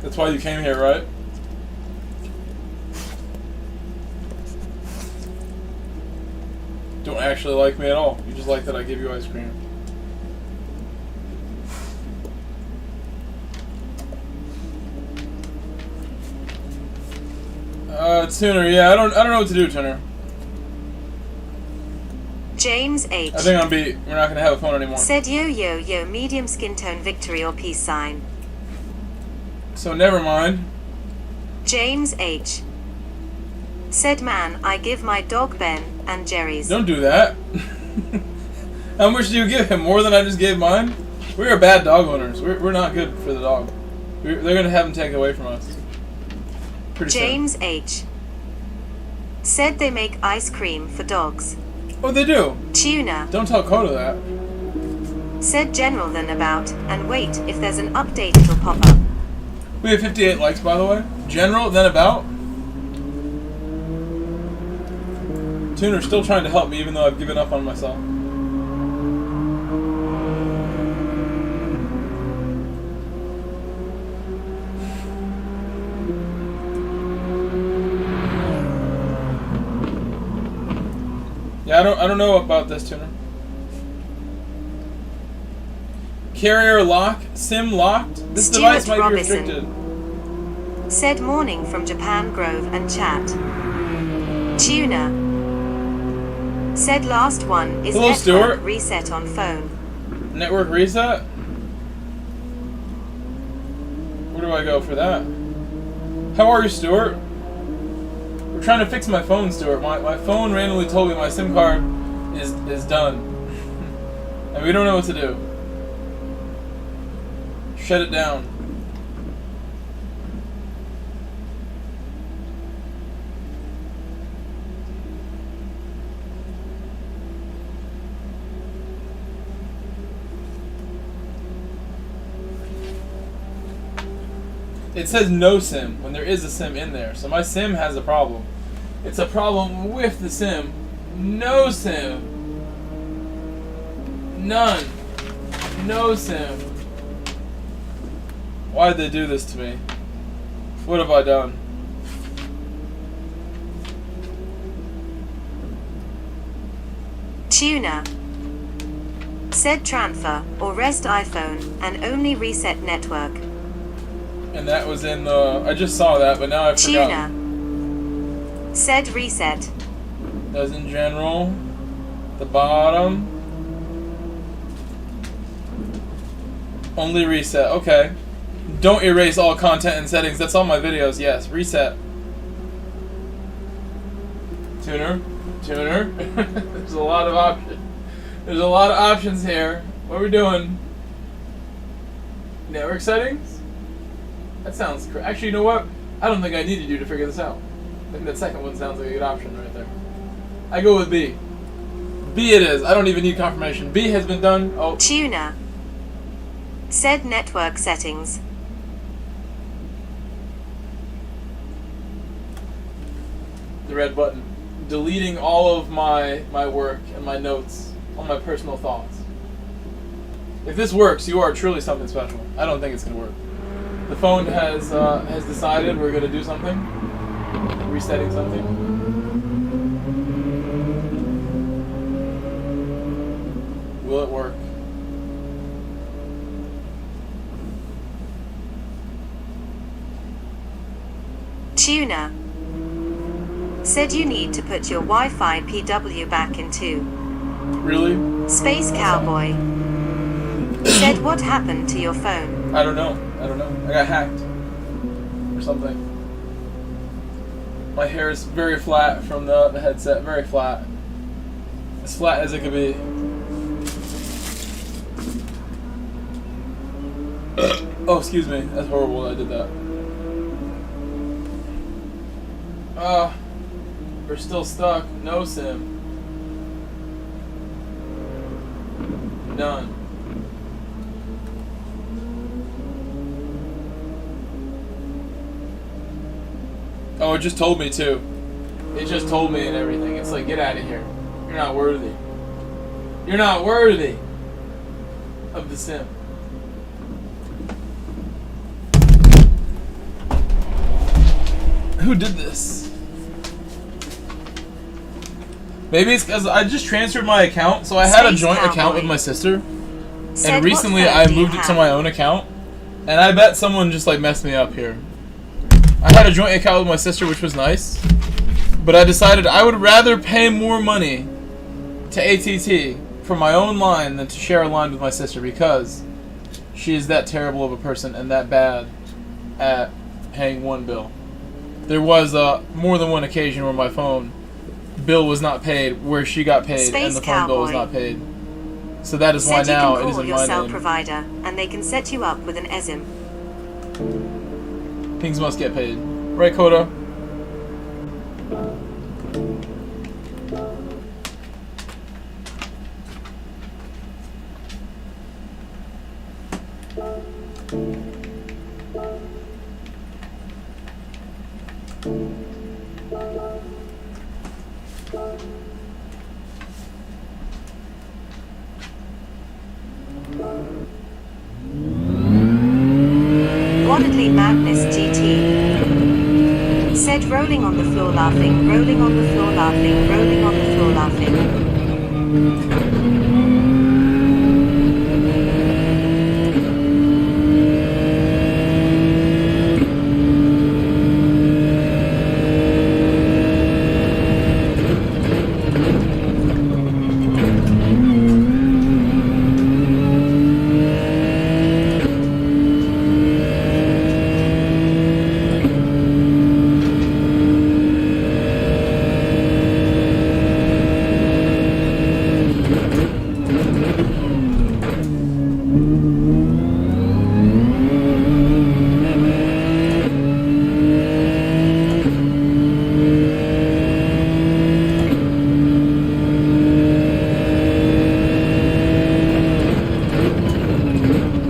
That's why you came here, right? Don't actually like me at all. You just like that I give you ice cream. Tuner, yeah, I don't know what to do, Tuner. James H. I think I'm beat. We're not gonna have a phone anymore. Said yo, medium skin tone victory or peace sign. So never mind. James H. Said man, I give my dog Ben and Jerry's. Don't do that. How much do you give him? More than I just gave mine? We are bad dog owners. We're not good for the dog. They're gonna have him taken away from us. Pretty James soon. H. Said they make ice cream for dogs. Oh, they do. Tuna. Don't tell Coda that. Said general then about, and wait, if there's an update it'll pop up. We have 58 likes, by the way. General, then about. Tuner's still trying to help me, even though I've given up on myself. Yeah, I don't know about this, Tuner. Carrier lock, SIM locked. This Stuart device might Robinson. be restricted. Said morning from Japan Grove and chat. Tuna. Said last one is Hello, network Stuart. reset on phone. Network reset? Where do I go for that? How are you, Stuart? We're trying to fix my phone, Stuart. My phone randomly told me my SIM card is done. And we don't know what to do. Shut it down. It says no SIM when there is a SIM in there. So my SIM has a problem. It's a problem with the SIM. No SIM. None. No SIM. Why did they do this to me? What have I done? Tuna. Said transfer or rest iPhone and only reset network. And that was in the... I just saw that, but now I forgot. Tuna. Said reset. That was in general. The bottom. Only reset. Okay. Don't erase all content and settings. That's all my videos. Yes. Reset. Tuner. Tuner. There's a lot of options. There's a lot of options here. What are we doing? Network settings? That sounds correct. Actually, you know what? I don't think I needed you to figure this out. I think that second one sounds like a good option right there. I go with B. B it is. I don't even need confirmation. B has been done. Oh. Tuna. Said network settings. The red button. Deleting all of my work and my notes, all my personal thoughts. If this works, you are truly something special. I don't think it's going to work. The phone has decided we're going to do something. Resetting something. Will it work? Tuna. Said you need to put your Wi-Fi PW back into. Really? Space Cowboy. Said what happened to your phone? I don't know. I got hacked. Or something. My hair is very flat from the headset. Very flat. As flat as it could be. Oh, excuse me. That's horrible that I did that. We're still stuck. No SIM. Done. Oh, it just told me too. It just told me and everything. It's like, get out of here. You're not worthy. You're not worthy of the sim. Who did this? Maybe it's because I just transferred my account, so I had a joint account with my sister, and recently I moved it to my own account, and I bet someone just like messed me up here. I had a joint account with my sister, which was nice, but I decided I would rather pay more money to ATT for my own line than to share a line with my sister, because she is that terrible of a person and that bad at paying one bill. There was more than one occasion where my phone bill was not paid, where she got paid, Space and the phone bill was Cowboy. not paid. So that is why Said you now can it is call in your my cell name. provider, and they can set you up with an ESIM. Things must get paid. Right, Coda? Wildly Madness GT. Said rolling on the floor laughing, rolling on the floor laughing, rolling on the floor laughing.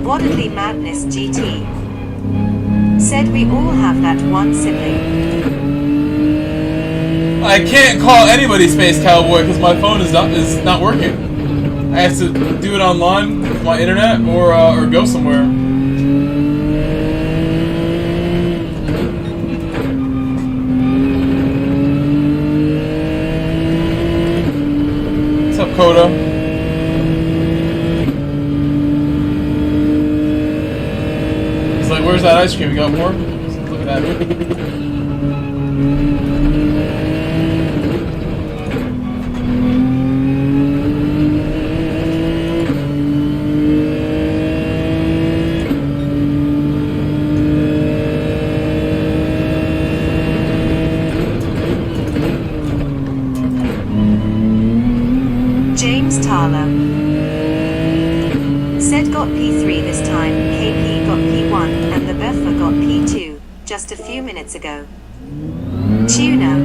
Wildly Madness GT. Said we all have that one sibling. I can't call anybody Space Cowboy because my phone is not working. I have to do it online with my internet or go somewhere. What's up, Coda? He's like, where's that ice cream? You got more? Look at that. James Tala. Said got P3 this time, KP got P1, and the Buffer got P2, just a few minutes ago. Tuna.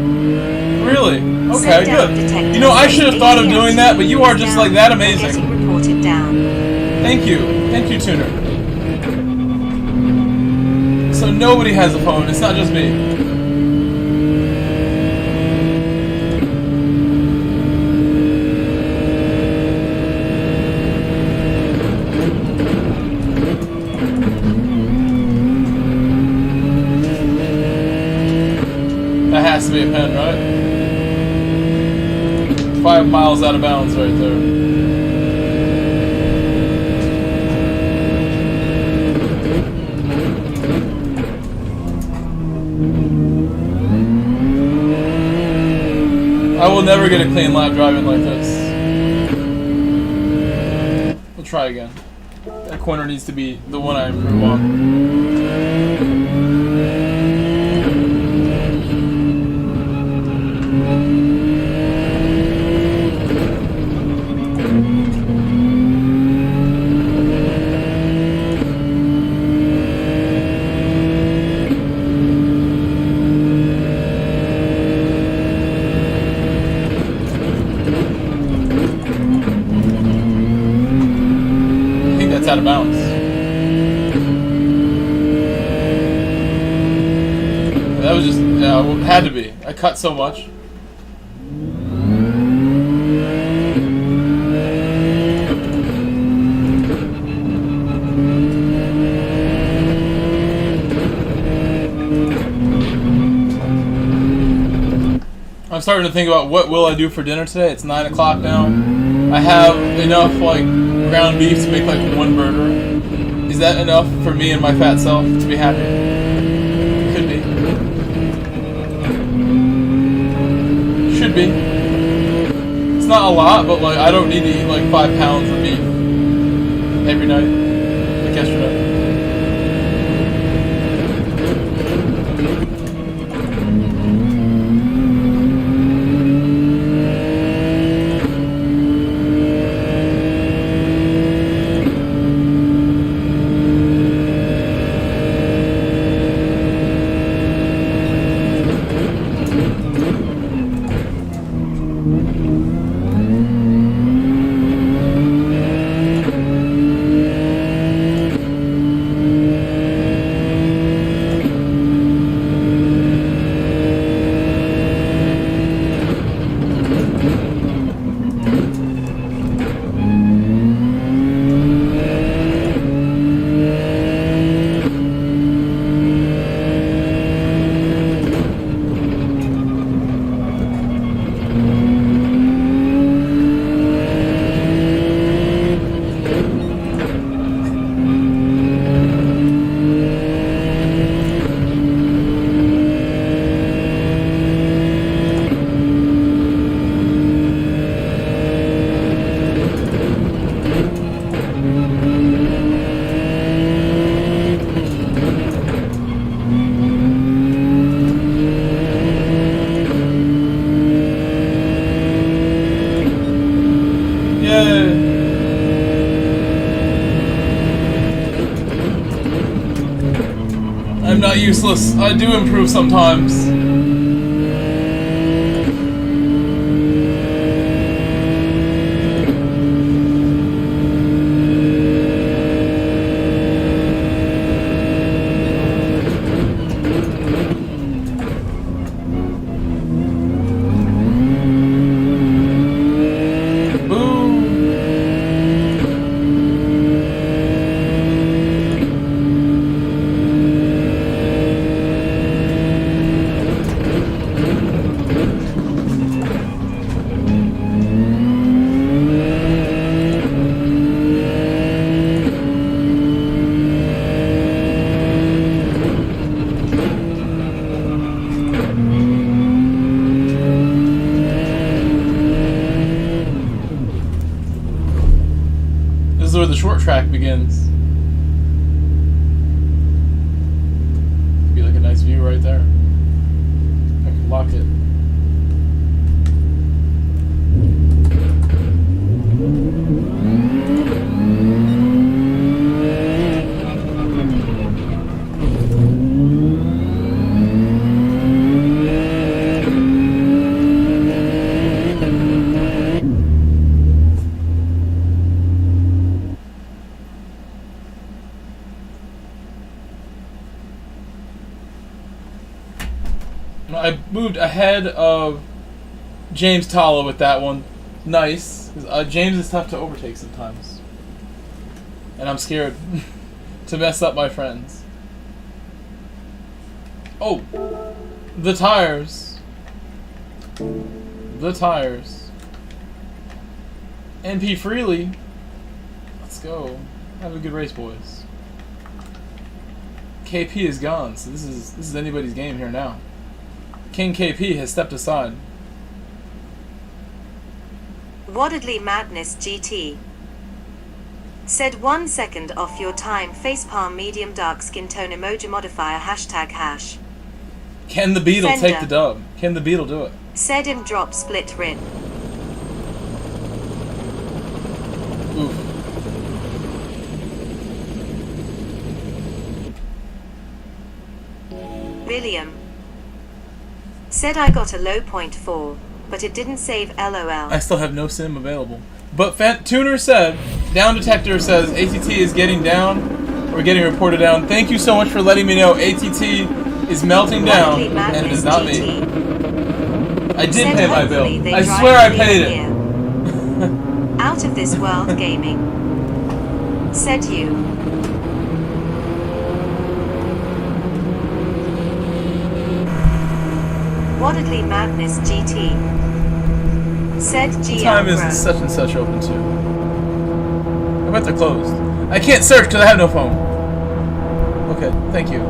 Really? Okay, Said down good. detected You know, I should have thought of ATM doing that, but you are just down like that or amazing. Getting reported down. Thank you. Thank you, Tuner. So nobody has a phone. It's not just me. That has to be a pen, right? 5 miles out of bounds right there. I will never get a clean lap driving like this. We'll try again. That corner needs to be the one I improve on. out of bounds. That was just, yeah, it had to be. I cut so much. I'm starting to think about what will I do for dinner today. It's 9 o'clock now. I have enough like ground beef to make like one burger. Is that enough for me and my fat self to be happy? Could be. Should be. It's not a lot, but like I don't need to eat like 5 pounds of beef every night, like yesterday. I'm not useless. I do improve sometimes. This is where the short track begins. Be like a nice view right there. I can lock it. I moved ahead of James Talla with that one. Nice. James is tough to overtake sometimes. And I'm scared to mess up my friends. Oh! The tires. The tires. NP Freely. Let's go. Have a good race, boys. KP is gone, so this is anybody's game here now. King KP has stepped aside. Waddedly Madness GT said 1 second off your time. Facepalm medium dark skin tone emoji modifier hashtag hash. Can the Beetle Fender take the dub? Can the Beetle do it? said him drop split rin. Oof. William said I got a low point 4, but it didn't save LOL. I still have no sim available. But Tuner said Down Detector says ATT is getting down, or getting reported down. Thank you so much for letting me know ATT is melting down, and it is not me. I did pay my bill. I swear I paid it. Out of this world gaming. Said you. Waddedly Madness GT. Said GM. What time is such and such open to? I bet they're closed. I can't search because I have no phone. Okay, thank you.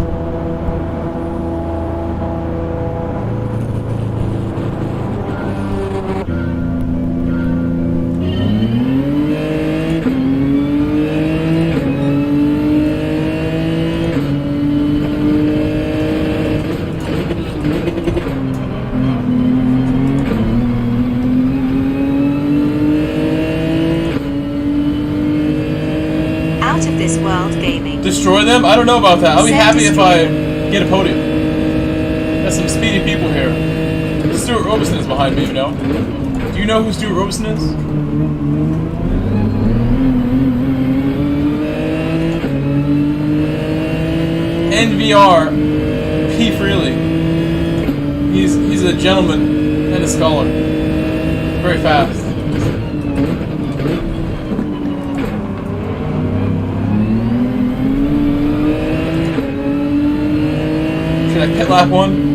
Destroy them? I don't know about that. I'll be happy if I get a podium. Got some speedy people here. Stuart Robeson is behind me, you know? Do you know who Stuart Robeson is? NVR P. Freely. He's a gentleman and a scholar. Very fast. Should I pit lap one?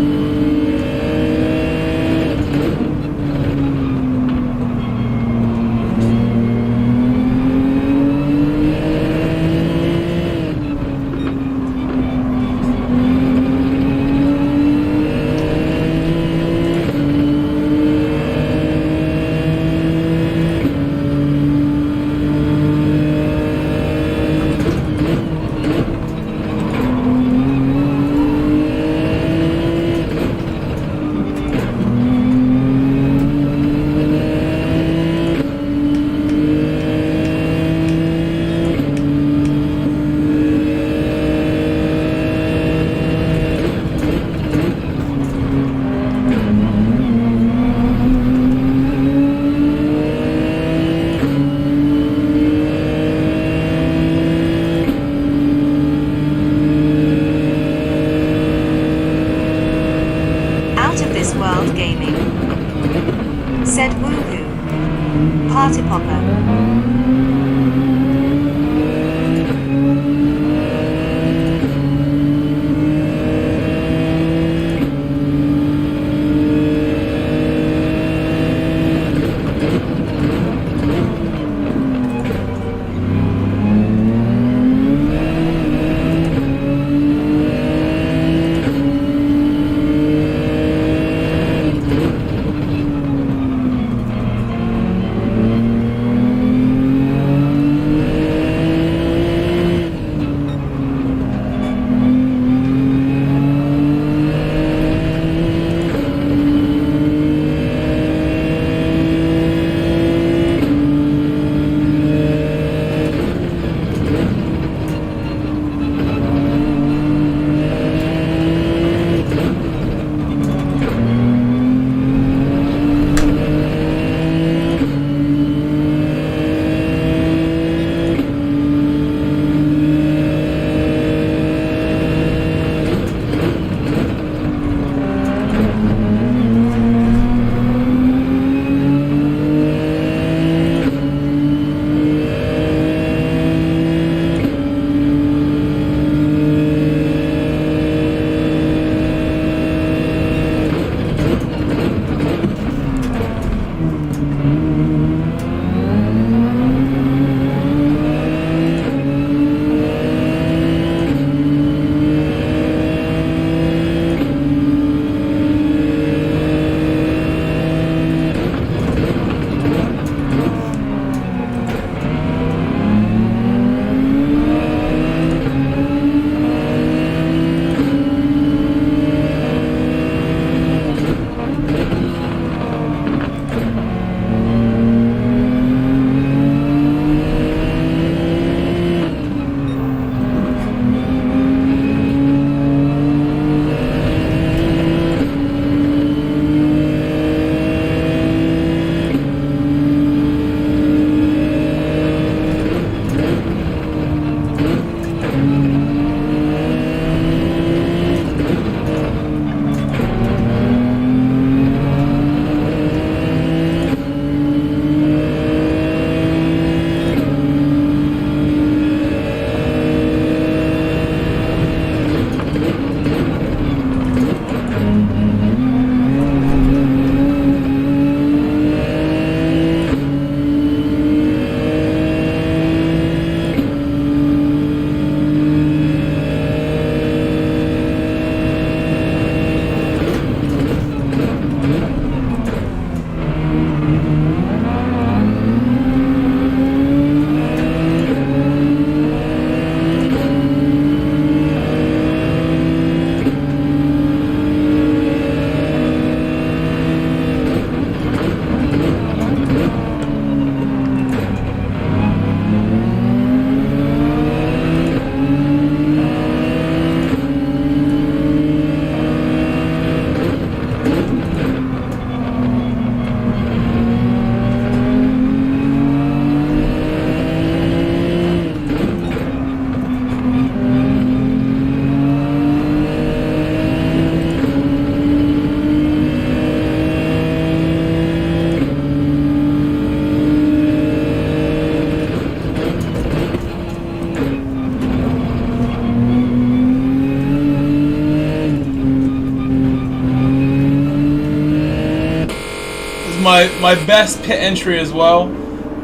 my best pit entry as well.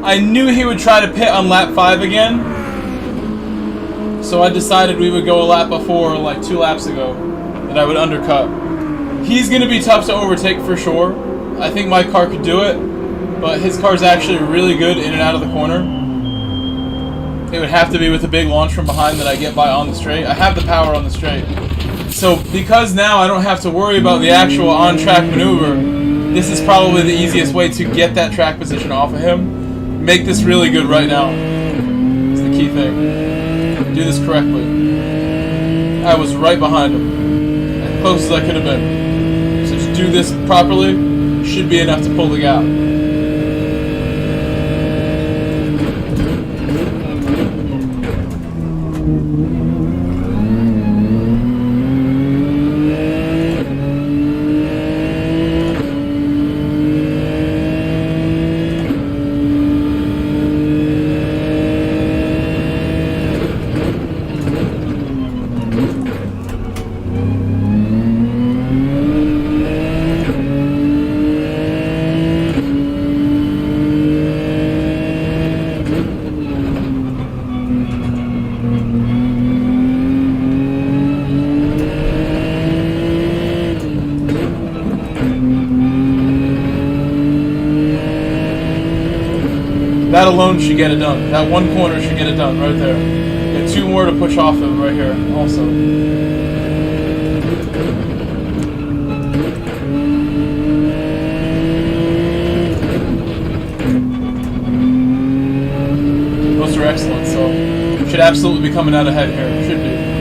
I knew he would try to pit on lap 5 again, so I decided we would go a lap before, like 2 laps ago, that I would undercut. He's going to be tough to overtake for sure. I think my car could do it, but his car's actually really good in and out of the corner. It would have to be with a big launch from behind that I get by on the straight. I have the power on the straight. So because now I don't have to worry about the actual on-track maneuver, this is probably the easiest way to get that track position off of him. Make this really good right now. It's the key thing. Do this correctly. I was right behind him. As close as I could have been. So just do this properly. Should be enough to pull the gap. That alone should get it done. That one corner should get it done right there. Got 2 more to push off of right here also. Those are excellent, so should absolutely be coming out ahead here. Should be.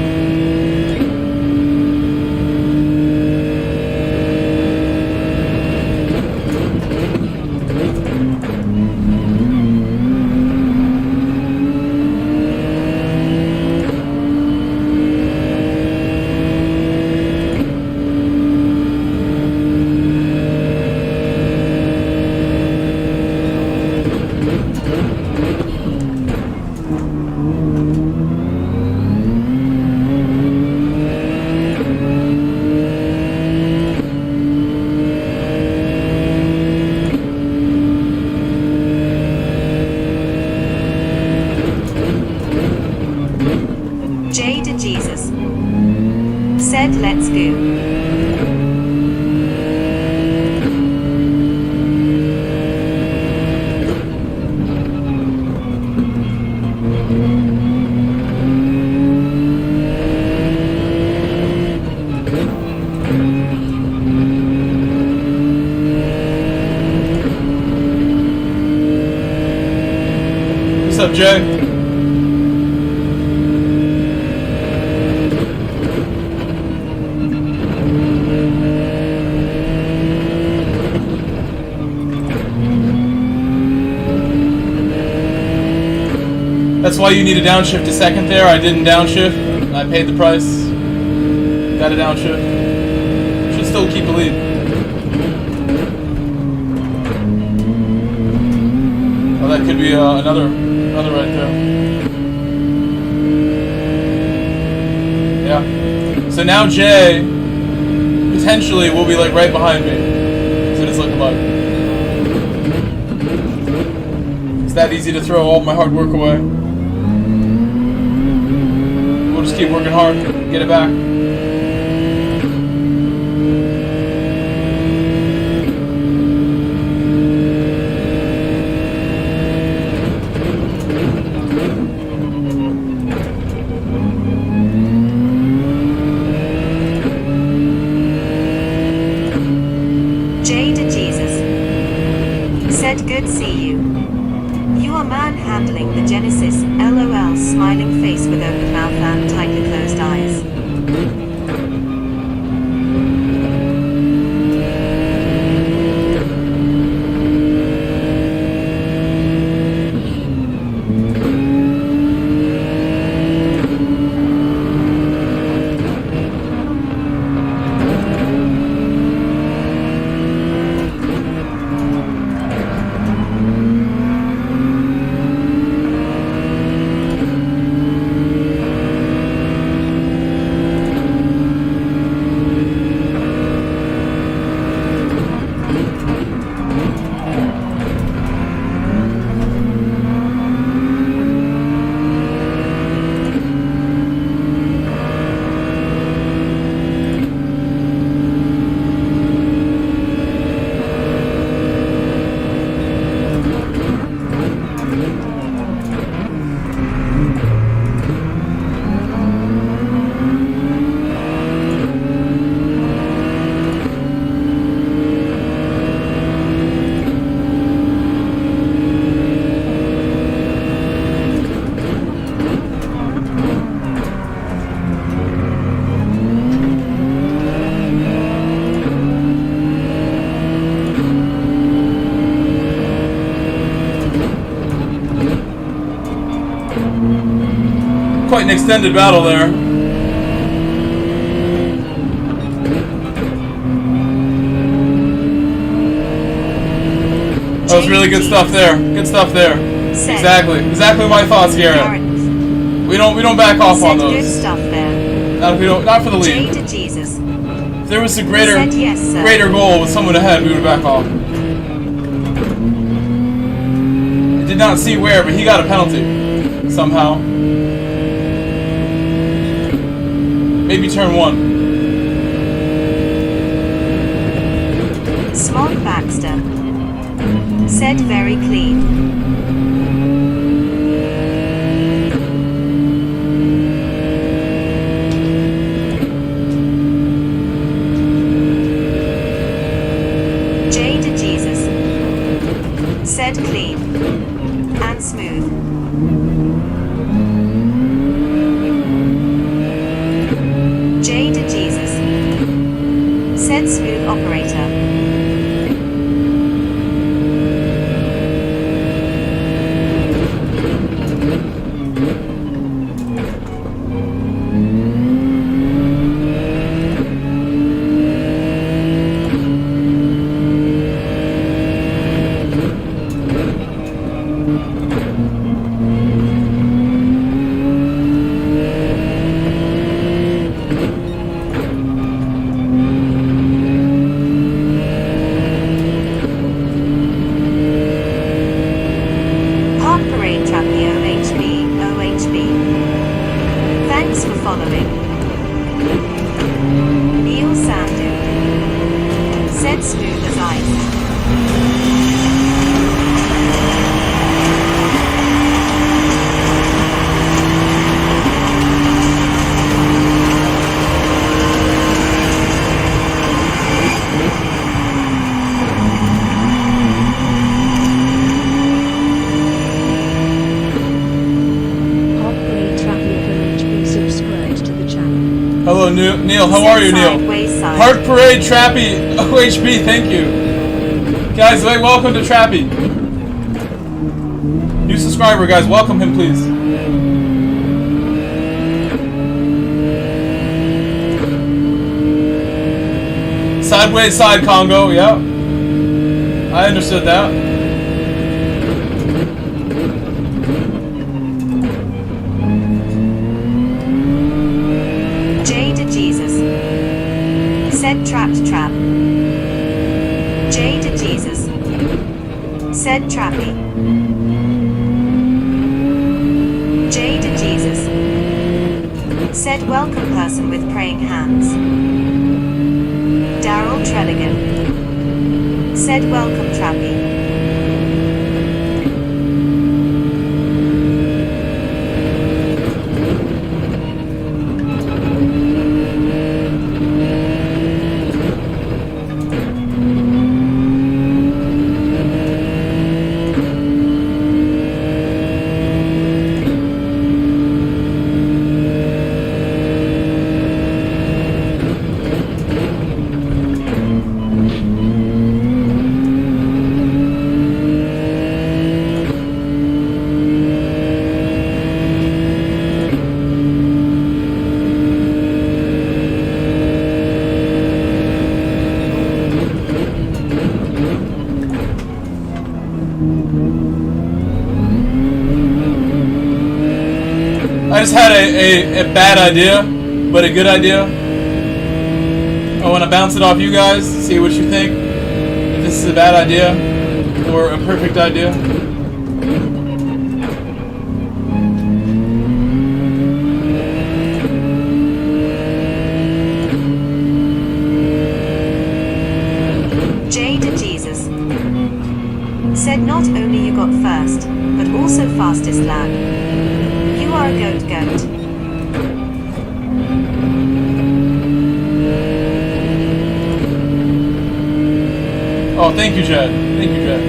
J to Jesus. Said let's go. What's up, Jay? That's why you need a downshift a second there. I didn't downshift. I paid the price. Got a downshift. Should still keep the lead. Oh, that could be another right there. Yeah. So now Jay potentially will be like right behind me. That's what it's looking like. It's that easy to throw all my hard work away. We'll just keep working hard, get it back. J to Jesus. Said good see you. You are manhandling the Genesis, LOL, smiling face with open mouth and tightly closed eyes. Quite an extended battle there. That was really good stuff there. Good stuff there. Exactly my thoughts, Garrett. We don't back off on those. Good stuff there. Not for the lead. J to Jesus. If there was a greater Yes, sir. greater goal with someone ahead, we would back off. I did not see where, but he got a penalty somehow. Maybe turn 1. Smog Baxter. Said very clean. J to Jesus. Said clean. And smooth. J to Jesus. Said smooth operator. Park Parade Trappy OHB. Thanks for following. Neil Sandu. Said smooth as ice. Park Parade Trappy OHB subscribed to the channel. Hello, Neil. How are you, Neil? Wayside. Park Parade Trappy OHB. Thank you, guys. Welcome to Trappy. New subscriber, guys. Welcome him, please. Sideways side Congo. Yeah, I understood that. J to Jesus. Said trapped trap. J to Jesus. Said trappy. J to Jesus. Said welcome person with praying hands. Daryl Trelligan. Said welcome trappy. I just had a bad idea, but a good idea. I want to bounce it off you guys, see what you think. If this is a bad idea or a perfect idea. J to Jesus. Said not only you got first, but also fastest lap. You are a goat. Oh, thank you, Jed. Thank you, Jed.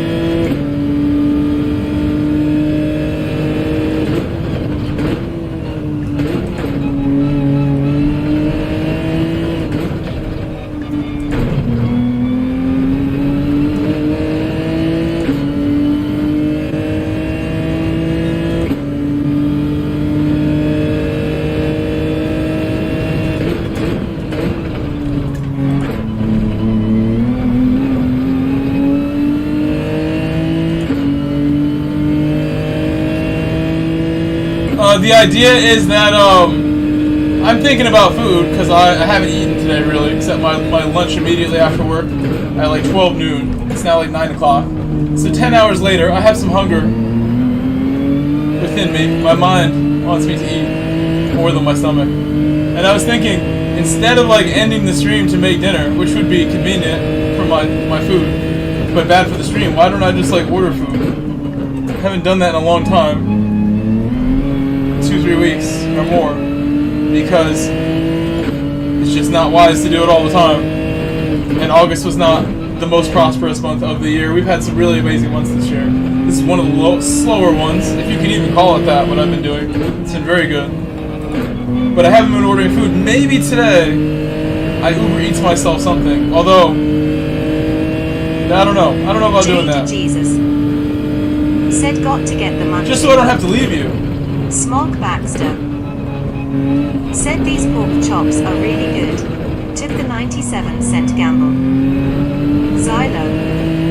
The idea is that I'm thinking about food because I haven't eaten today really, except my lunch immediately after work at like 12 noon. It's now like 9 o'clock. So 10 hours later, I have some hunger within me. My mind wants me to eat more than my stomach. And I was thinking, instead of like ending the stream to make dinner, which would be convenient for my food, but bad for the stream, why don't I just like order food? I haven't done that in a long time. 2-3 weeks or more. Because it's just not wise to do it all the time. And August was not the most prosperous month of the year. We've had some really amazing months this year. This is one of the slower ones, if you can even call it that, what I've been doing. It's been very good. But I haven't been ordering food. Maybe today I Uber Eats myself something. Although, I don't know. I don't know about doing that. Jesus. Said got to get the money. Just so I don't have to leave you. Smog Baxter. Said these pork chops are really good. Took the 97-cent gamble. Xylo.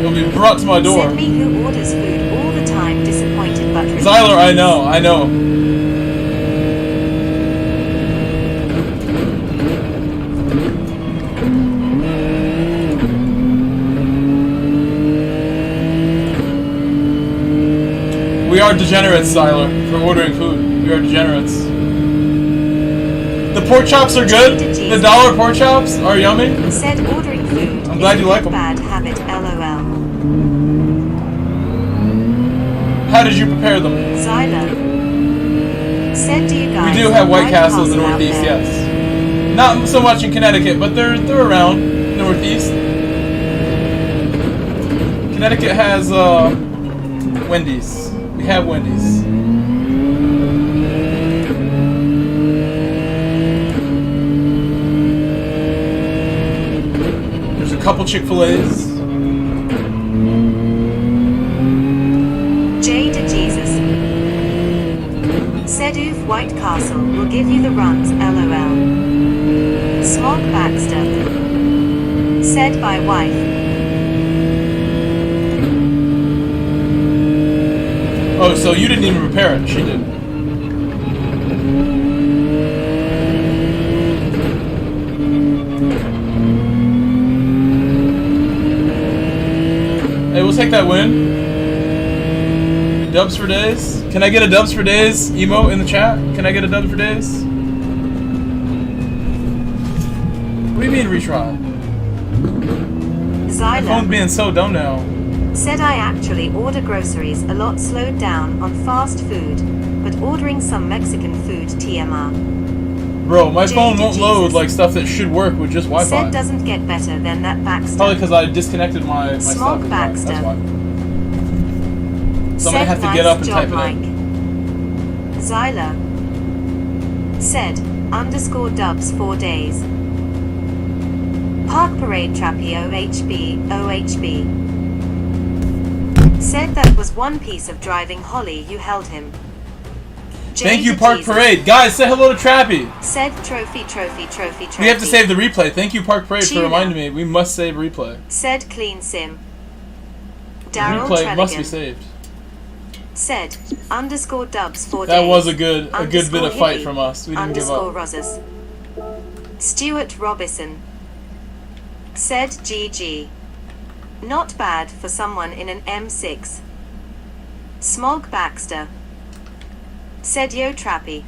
It'll be brought to my door. Said me who orders food all the time, disappointed but refuses. Xyler, I know. We are degenerates, Xyler, for ordering food. We are degenerates. The pork chops are good. The dollar pork chops are yummy. Said ordering food. I'm glad you like them. Bad habit, LOL. How did you prepare them? Xylo. Said do you guys We do have White like Castle in the out Northeast, there? yes. Not so much in Connecticut, but they're around the Northeast. Connecticut has Wendy's. We have Wendy's. There's a couple Chick-fil-A's. J to Jesus. Said oof White Castle will give you the runs, LOL. Smog Baxter. Said by wife. Oh, so you didn't even prepare it. She did. Hey, we'll take that win. Dubs for days. Can I get a dubs for days emote in the chat? Can I get a dubs for days? What do you mean retry? My phone's being so dumb now. Said I actually order groceries a lot, slowed down on fast food, but ordering some Mexican food TMR. Bro, my phone won't Jesus. load like stuff that should work with just Wi-Fi. Said doesn't get better than that Baxter. Probably because I disconnected my Smog stuff. Baxter. That's why. So I'm said gonna have to nice get up and job, type it Mike. in. Xyla. Said underscore dubs 4 days. Park Parade Trappy OHB. Said that was one piece of driving Holly you held him. Thank you, Park Parade. Guys, say hello to Trappy. Said trophy. We have to save the replay. Thank you, Park Parade, for Tuna. reminding me. We must save replay. Said clean sim. The Daryl replay must be Trelligan. saved. Said underscore dubs 4 days. That was a good bit Underscore of fight hippie. from us. We didn't give Underscore up. Rosas. Stuart Robison. Said GG. Not bad for someone in an M6. Smog Baxter. Said yo Trappy.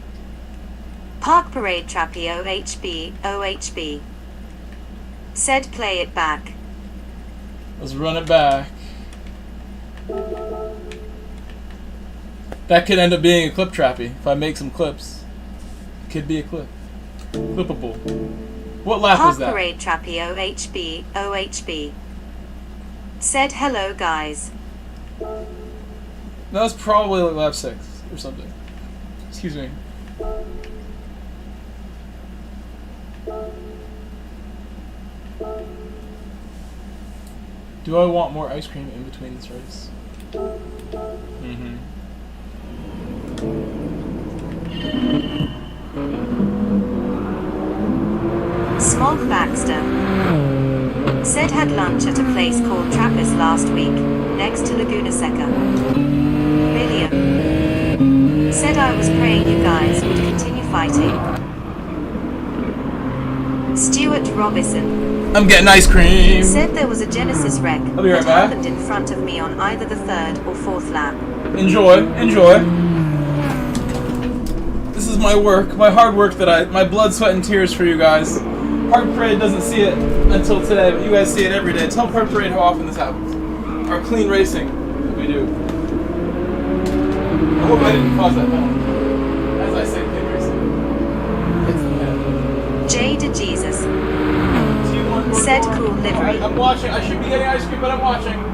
Park Parade Trappy OHB. Said play it back. Let's run it back. That could end up being a clip, Trappy. If I make some clips, it could be a clip. Clippable. What lap was Park that? Parade Trappy OHB. Said hello guys. That was probably like lap 6 or something. Excuse me. Do I want more ice cream in between this race? Smog Baxter. Said had lunch at a place called Trappist last week, next to Laguna Seca. William. Said I was praying you guys would continue fighting. Stuart Robinson. I'm getting ice cream. Said there was a Genesis wreck I'll be right that back. happened in front of me on either the 3rd or 4th lap. Enjoy, enjoy. This is my work, my hard work my blood, sweat, and tears for you guys. Park Parade doesn't see it until today, but you guys see it every day. Tell Park Parade how often this happens. Our clean racing that we do. I hope I didn't cause that penalty. As I say, clean racing. It's the pen. J to Jesus. T1, Said cool livery. I'm watching. I should be getting ice cream, but I'm watching.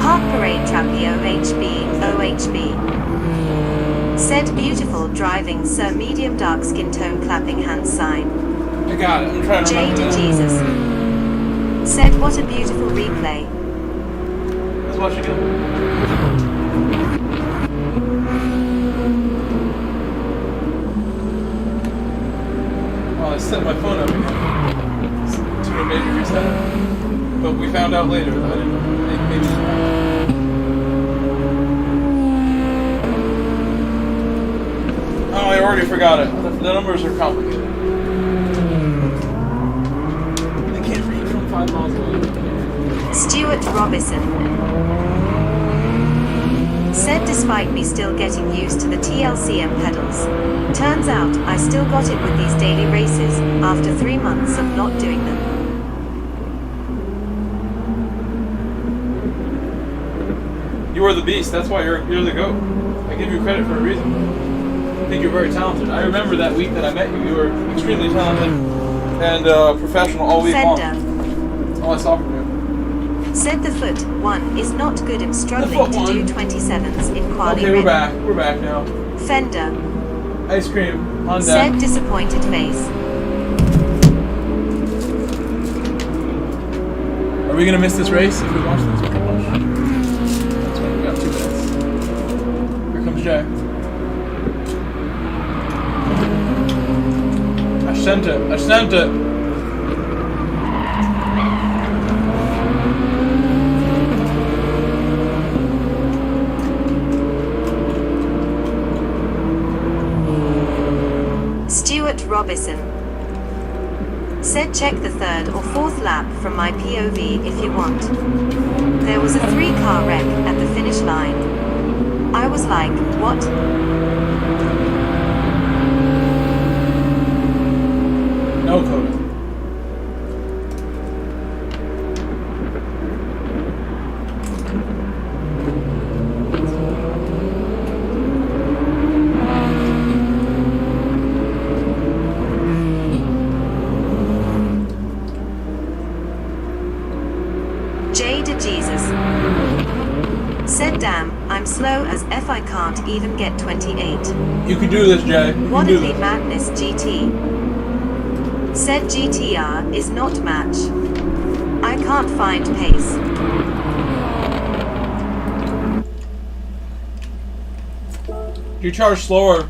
Park Parade Trappy OHB. Said beautiful driving sir, medium dark skin tone clapping hand sign. I got it. I'm trying to J remember to that. Jesus. Said what a beautiful replay. Let's watch it again. Well, I set my phone up again. To a major reset. But we found out later that I didn't. Maybe it's not. Oh, I already forgot it. The numbers are complicated. I can't read from 5 miles away. Stuart Robinson. Said despite me still getting used to the TLCM pedals. Turns out I still got it with these daily races after 3 months of not doing them. You are the beast. That's why you're the GOAT. I give you credit for a reason. I think you're very talented. I remember that week that I met you. You were extremely talented and professional all week long. That's all I saw from you. Said the foot one is not good. I'm struggling to do 27s in quali. Okay, we're back. We're back now. Fender. Ice cream on deck. Said disappointed face. Are we gonna miss this race if we watch this? We can watch. That's right. We got 2 minutes. Here comes Jay. I sent it. I sent it. Stuart Robinson. Said check the 3rd or 4th lap from my POV if you want. There was a 3-car wreck at the finish line. I was like, what? No code. J to Jesus. Said damn, I'm slow as F, I can't even get 28. You can do this, Jay. You can do Wannably this. Madness GT. Said GTR is not match. I can't find pace. You charge slower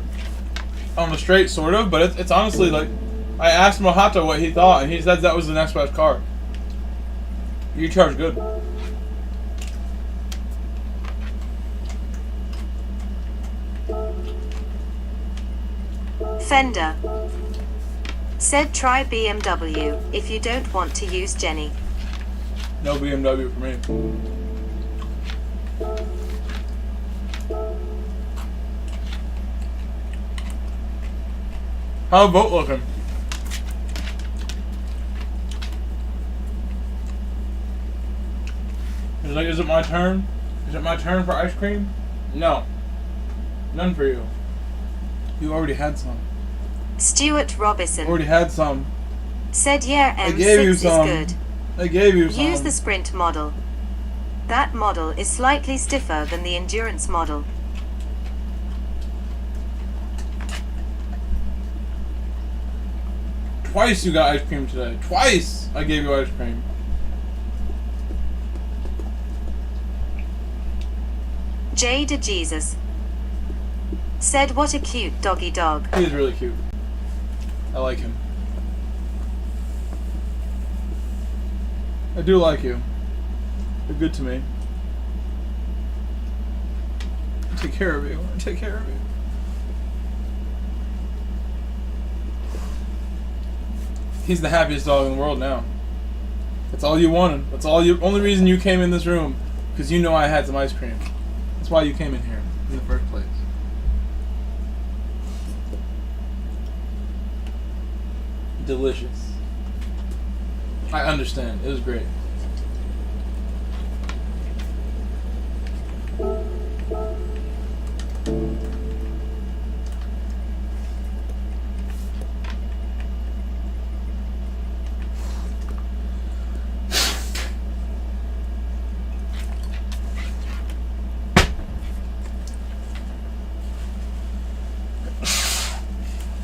on the straight, sort of, but it's honestly like, I asked Mohata what he thought, and he said that was the next best car. You charge good. Fender. Said try BMW if you don't want to use Jenny. No BMW for me. How's the boat looking? He's like, is it my turn? Is it my turn for ice cream? No. None for you. You already had some. Stuart Robinson Already had some. said, yeah, I gave M6 you is some. good. I gave you some. Use the sprint model. That model is slightly stiffer than the endurance model. Twice you got ice cream today. Twice I gave you ice cream. J to Jesus said, what a cute doggy dog. He's really cute. I like him. I do like you. You're good to me. I take care of you. I take care of you. He's the happiest dog in the world now. That's all you wanted. That's all you. Only reason you came in this room, because you know I had some ice cream. That's why you came in here in the first place. Delicious. I understand. It was great.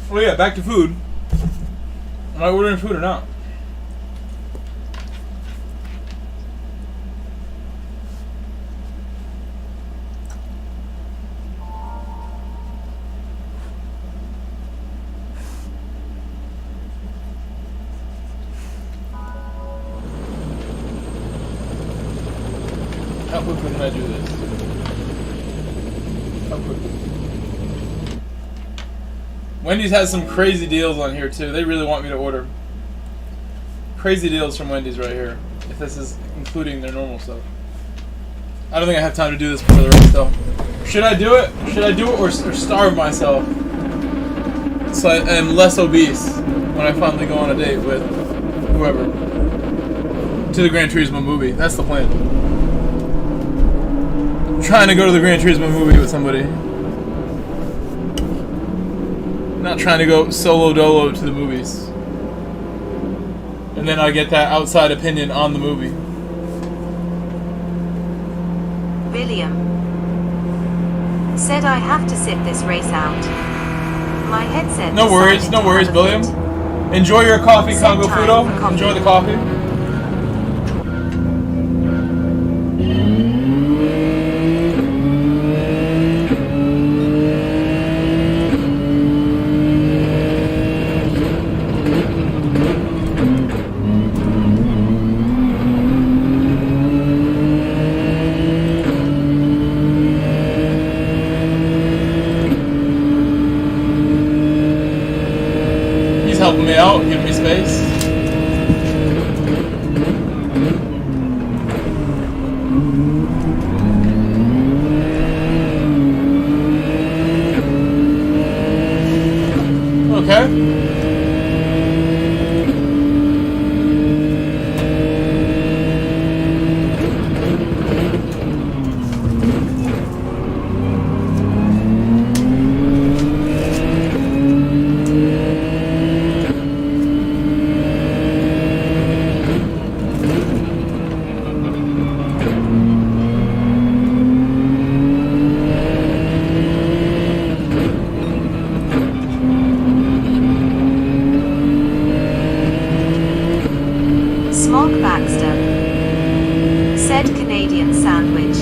Well, yeah, back to food. Am I ordering food or not? How quickly can I do this? How quickly? Wendy's has some crazy deals on here too. They really want me to order. Crazy deals from Wendy's right here. If this is including their normal stuff. I don't think I have time to do this for the rest though. Should I do it? Should I do it or starve myself? So I am less obese when I finally go on a date with whoever. To the Gran Turismo movie. That's the plan. I'm trying to go to the Gran Turismo movie with somebody. Not trying to go solo dolo to the movies. And then I get that outside opinion on the movie. William said, I have to sit this race out. My headset. No worries, decided no to worries, have a William. fit. Enjoy your coffee, Set Congo time Fudo. for coffee. Enjoy the coffee. Helping me out, giving me space. Okay. Smog Baxter said, Canadian sandwich.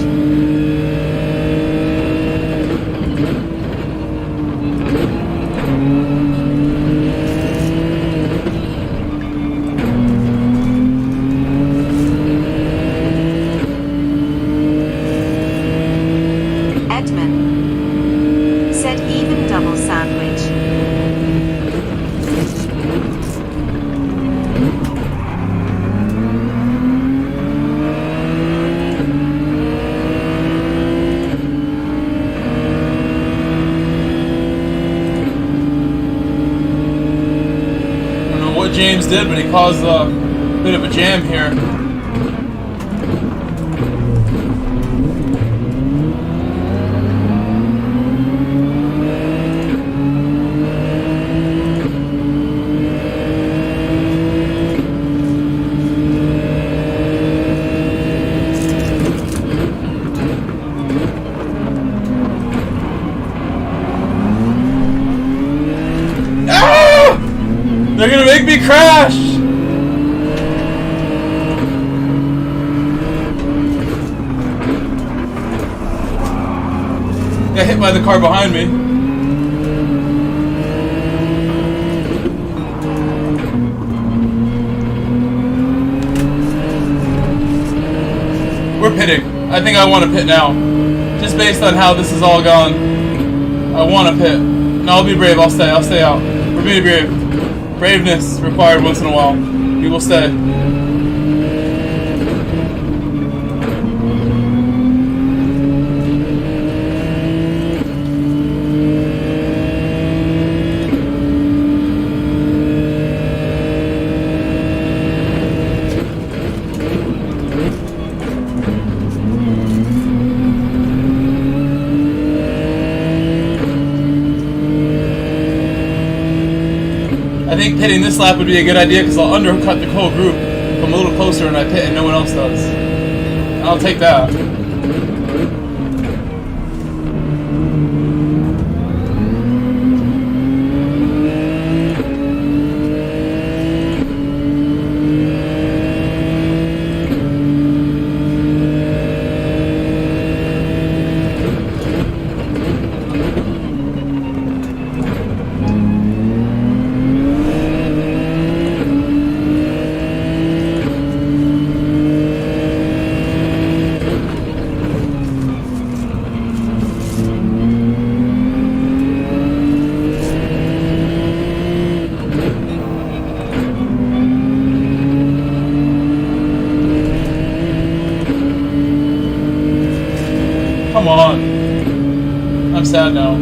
Edmund said, even double sandwich. James did, but he caused a bit of a jam here. Got hit by the car behind me. We're pitting. I think I want to pit now. Just based on how this has all gone. I want to pit. No, I'll be brave. I'll stay. I'll stay out. We're being brave. Braveness required once in a while. We will stay. I think pitting this lap would be a good idea because I'll undercut the whole group. Come a little closer and I pit and no one else does. I'll take that. Come on. I'm sad now.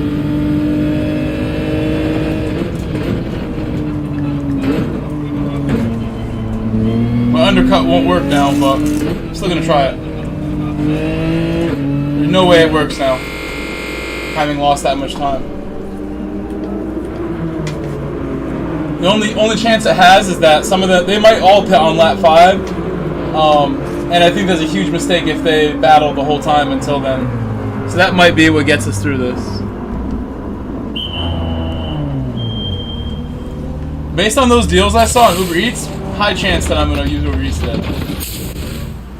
My undercut won't work now, but I'm still gonna try it. There's no way it works now, having lost that much time. The only chance it has is that some of they might all pit on lap 5, and I think that's a huge mistake if they battle the whole time until then. So that might be what gets us through this. Based on those deals I saw on Uber Eats, high chance that I'm gonna use Uber Eats today.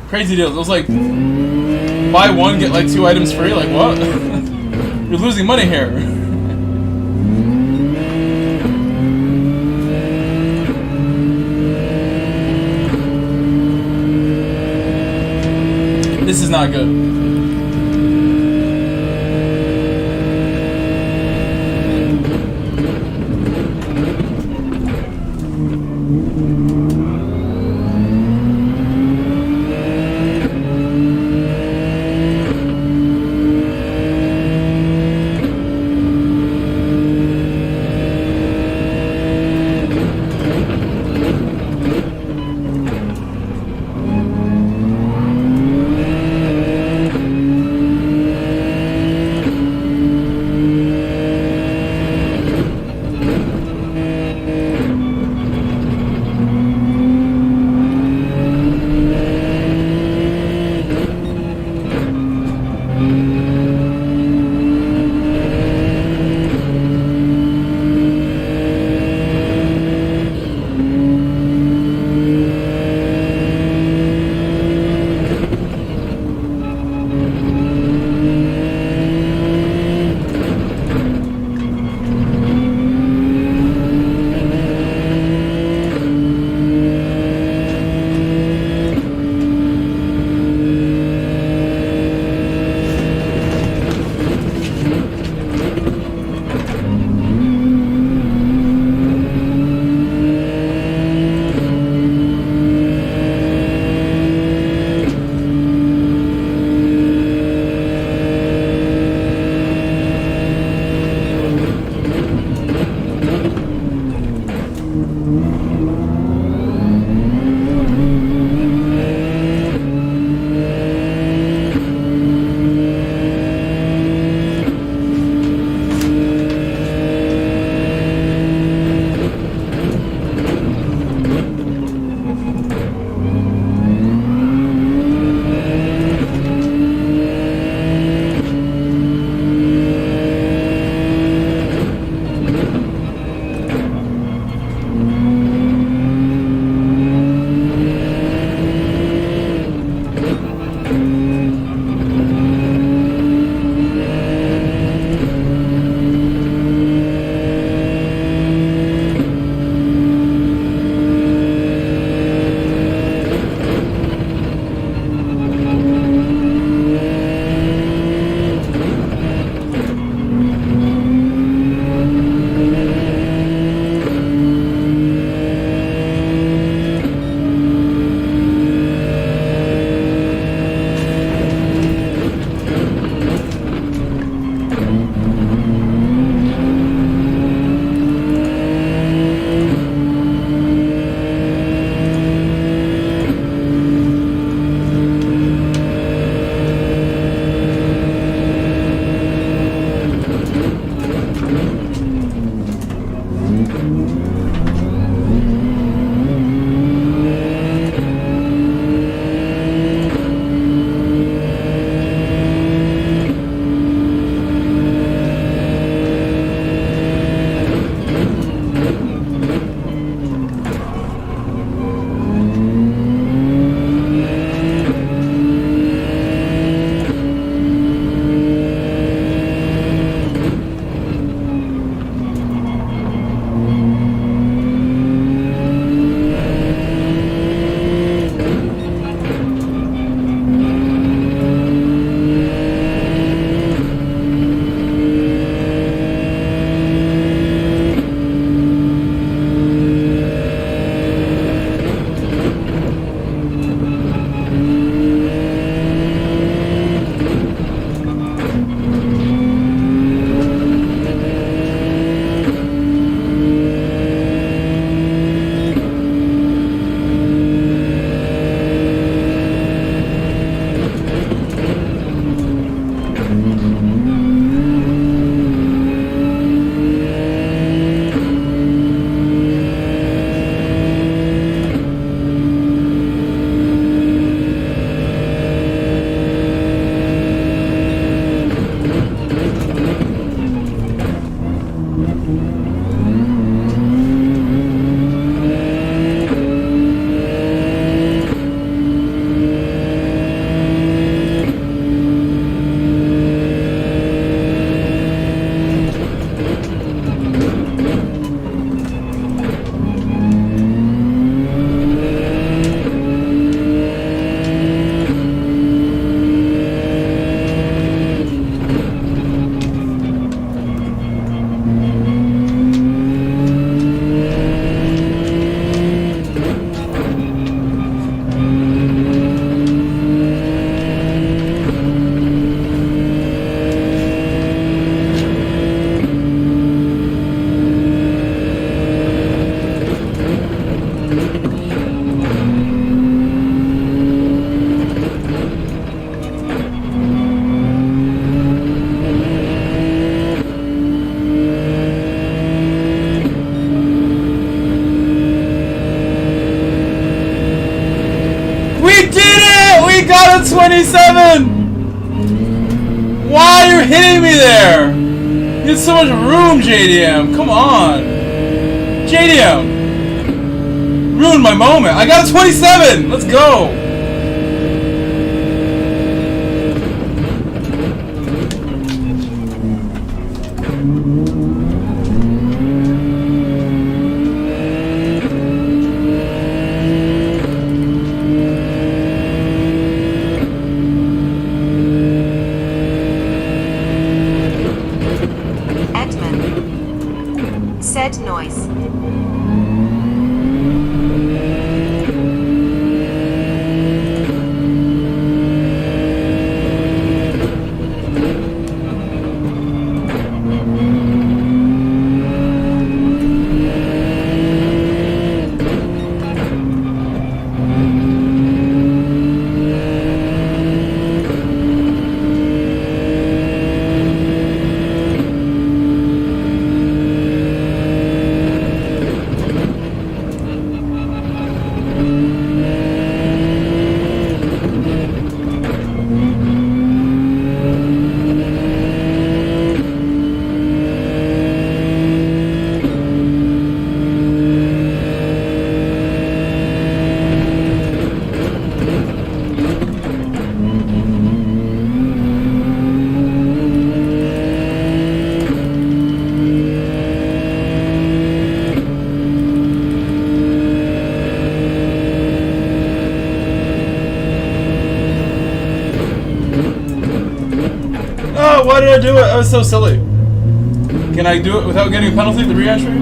Crazy deals. It was like buy one get like 2 items free. Like what? You're losing money here. This is not good. he got a 27! Why are you hitting me there? You had so much room, JDM. Come on. JDM. Ruined my moment. I got a 27! Let's go! Said noise. Why did I do it? That was so silly. Can I do it without getting a penalty, the re-entry?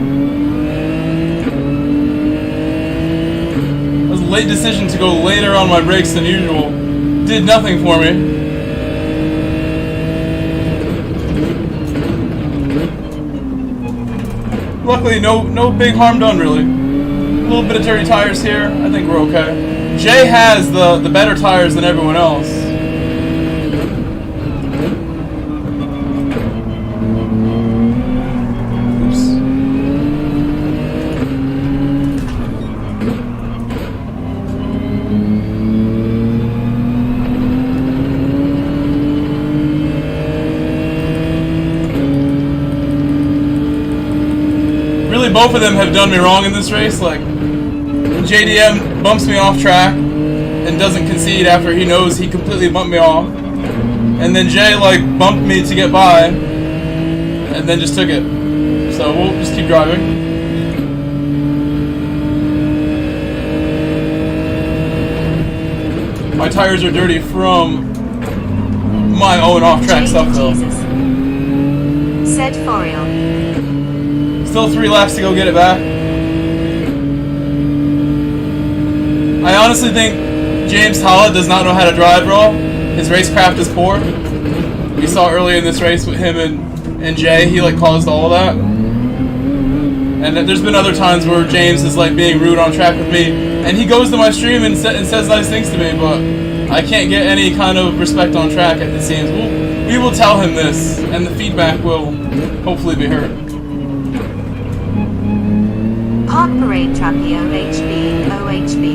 It was a late decision to go later on my brakes than usual. Did nothing for me. Luckily, no big harm done, really. A little bit of dirty tires here. I think we're okay. Jay has the better tires than everyone else. Both of them have done me wrong in this race. Like, JDM bumps me off track and doesn't concede after he knows he completely bumped me off. And then Jay, like, bumped me to get by and then just took it. So we'll just keep driving. My tires are dirty from my own off-track stuff, though. Jesus. Said Foriel. Still 3 laps to go get it back. I honestly think James Holla does not know how to drive raw. His racecraft is poor. We saw earlier in this race with him and Jay, he like caused all of that. And there's been other times where James is like being rude on track with me, and he goes to my stream and says nice things to me, but I can't get any kind of respect on track, it seems. We will tell him this, and the feedback will hopefully be heard. Park Parade Trappy OHB.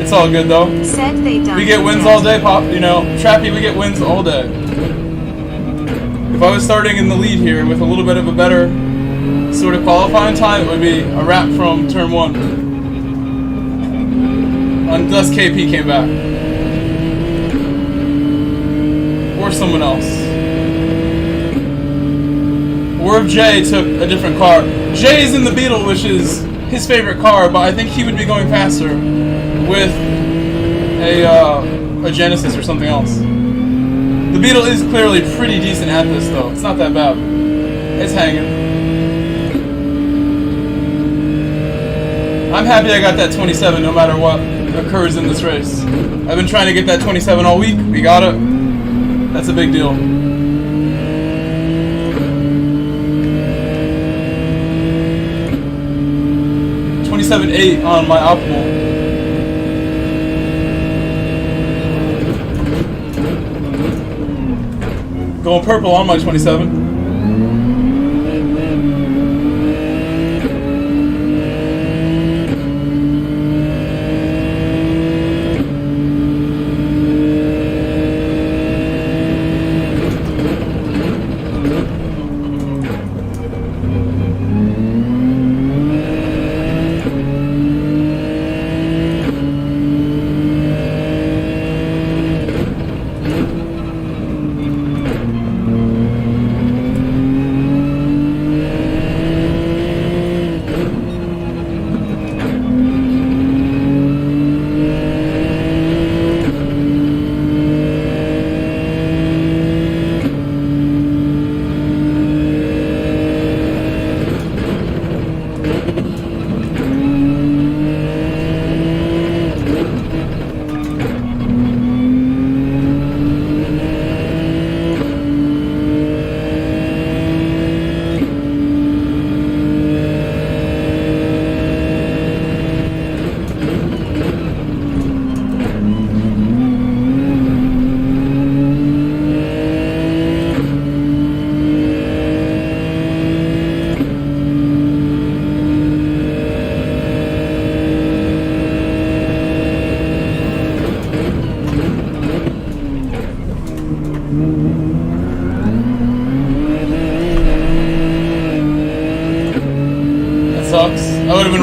It's all good though. Said they done. We get wins all day, Pop. You know, Trappy, we get wins all day. If I was starting in the lead here with a little bit of a better sort of qualifying time, it would be a wrap from turn 1. Unless KP came back. Or someone else. Or if Jay took a different car. Jay's in the Beetle, which is his favorite car, but I think he would be going faster with a Genesis or something else. The Beetle is clearly pretty decent at this, though. It's not that bad. It's hanging. I'm happy I got that 27 no matter what occurs in this race. I've been trying to get that 27 all week. We got it. That's a big deal. 27.8 on my optimal. Going purple on my 27.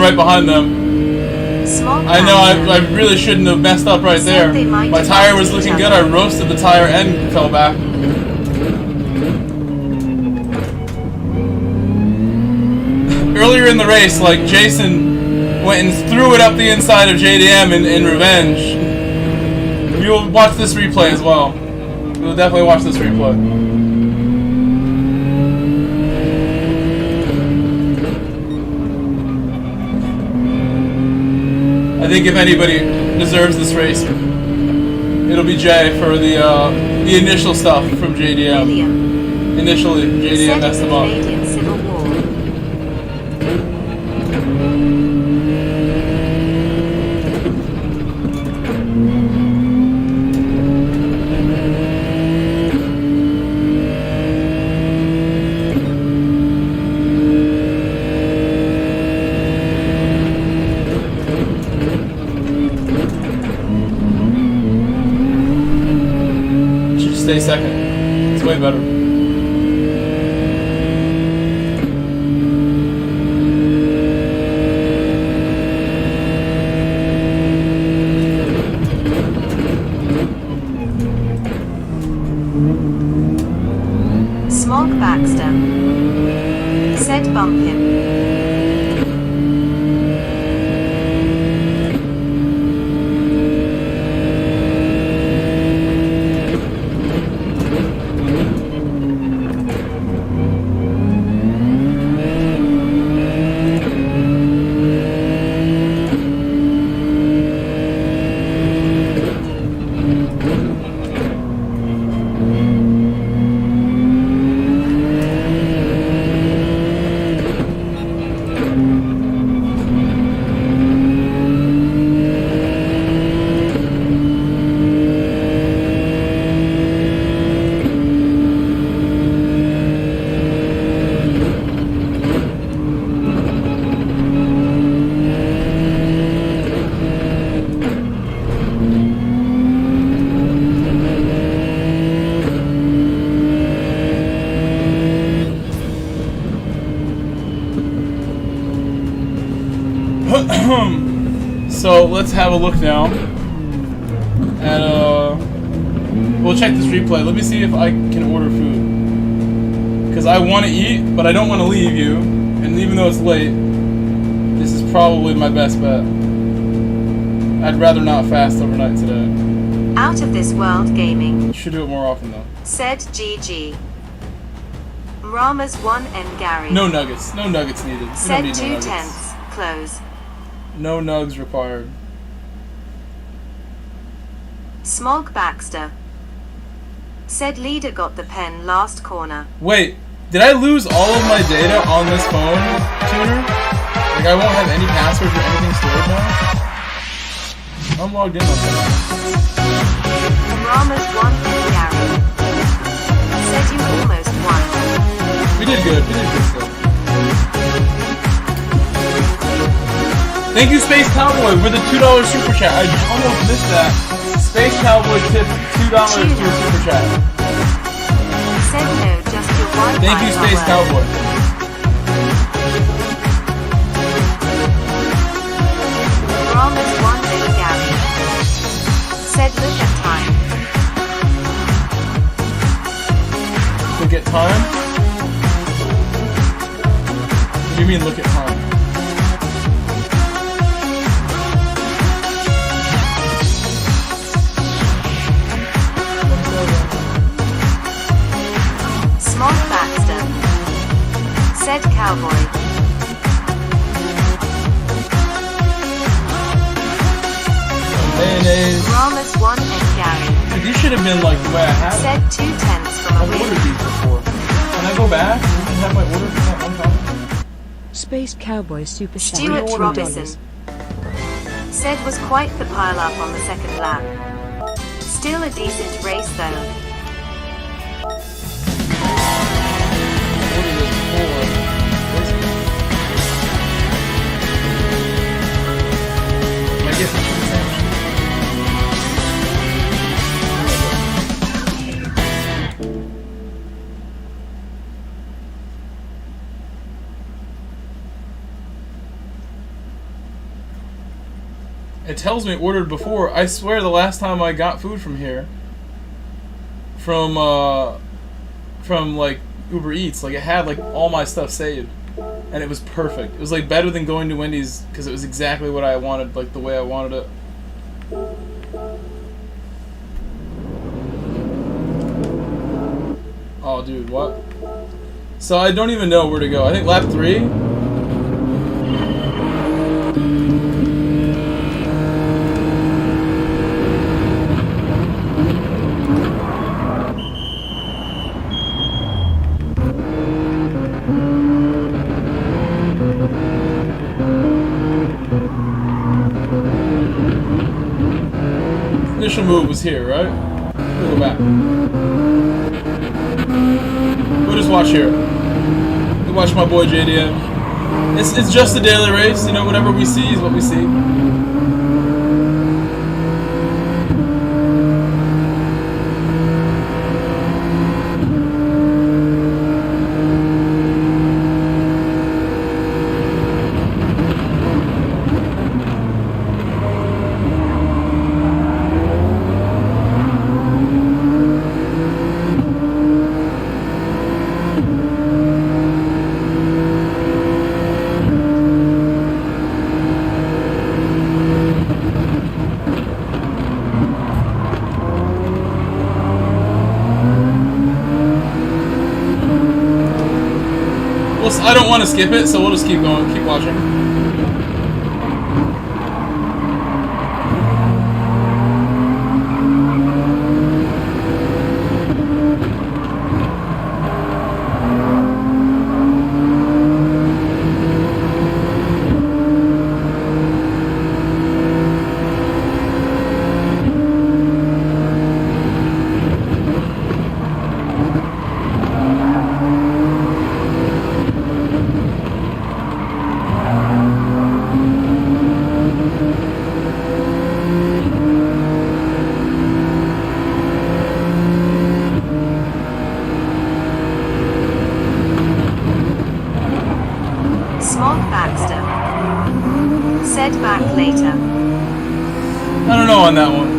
right behind them. Small I know Baxter I really shouldn't have messed up right said there. they might My tire was fight looking each good. other. I roasted the tire and fell back. Earlier in the race, like Jason went and threw it up the inside of JDM in revenge. We will watch this replay as well. We will definitely watch this replay. I think if anybody deserves this race, it'll be Jay for the initial stuff from JDM. Podium Initially, JDM said messed in them the up. Canadian Civil War. Should stay second. It's way better. Smog Baxter said bump him. So let's have a look now. And we'll check this replay. Let me see if I can order food. Because I want to eat, but I don't want to leave you. And even though it's late, this is probably my best bet. I'd rather not fast overnight today. Out of this world gaming Should do it more often though. said GG. Mrama's 1 and Gary No nuggets. No nuggets needed. We don't said need no 2 nuggets. tenths close. No nugs required. Smog Baxter said leader got the pen last corner. Wait, did I lose all of my data on this phone, tuner? Like I won't have any passwords or anything stored now? I'm logged in on that. Mrama's 1 and Gary said you almost won. We did good stuff. Thank you, Space Cowboy, with a $2 super chat. I almost missed that. Space Cowboy tipped $2 to a super chat. Said no, just your Wi-Fi. Thank you, Space Cowboy. Mrama's 1 and Gary said look at time. Look at time? What do you mean, look at time? Smog Baxter said cowboy. Mayonnaise. Mrama's 1 and Gary Dude, these should have been like the way I had them. said 2 tenths from a I've ordered win. these before. Can I go back and have my order from that one time? Space Cowboy Super Chat. Stuart $2. Robinson said was quite the pile up on the second lap. Still a decent race though. Ordered it before. I guess I should have It tells me ordered before. I swear the last time I got food from here, from like Uber Eats, like it had like all my stuff saved, and it was perfect. It was like better than going to Wendy's because it was exactly what I wanted, like the way I wanted it. Oh, dude, what? So I don't even know where to go. I think lap 3. Initial move was here, right? We'll go back. We'll just watch here. We'll watch my boy JDM. It's just a daily race, you know, whatever we see is what we see. I don't want to skip it, so we'll just keep going, keep watching. On that one.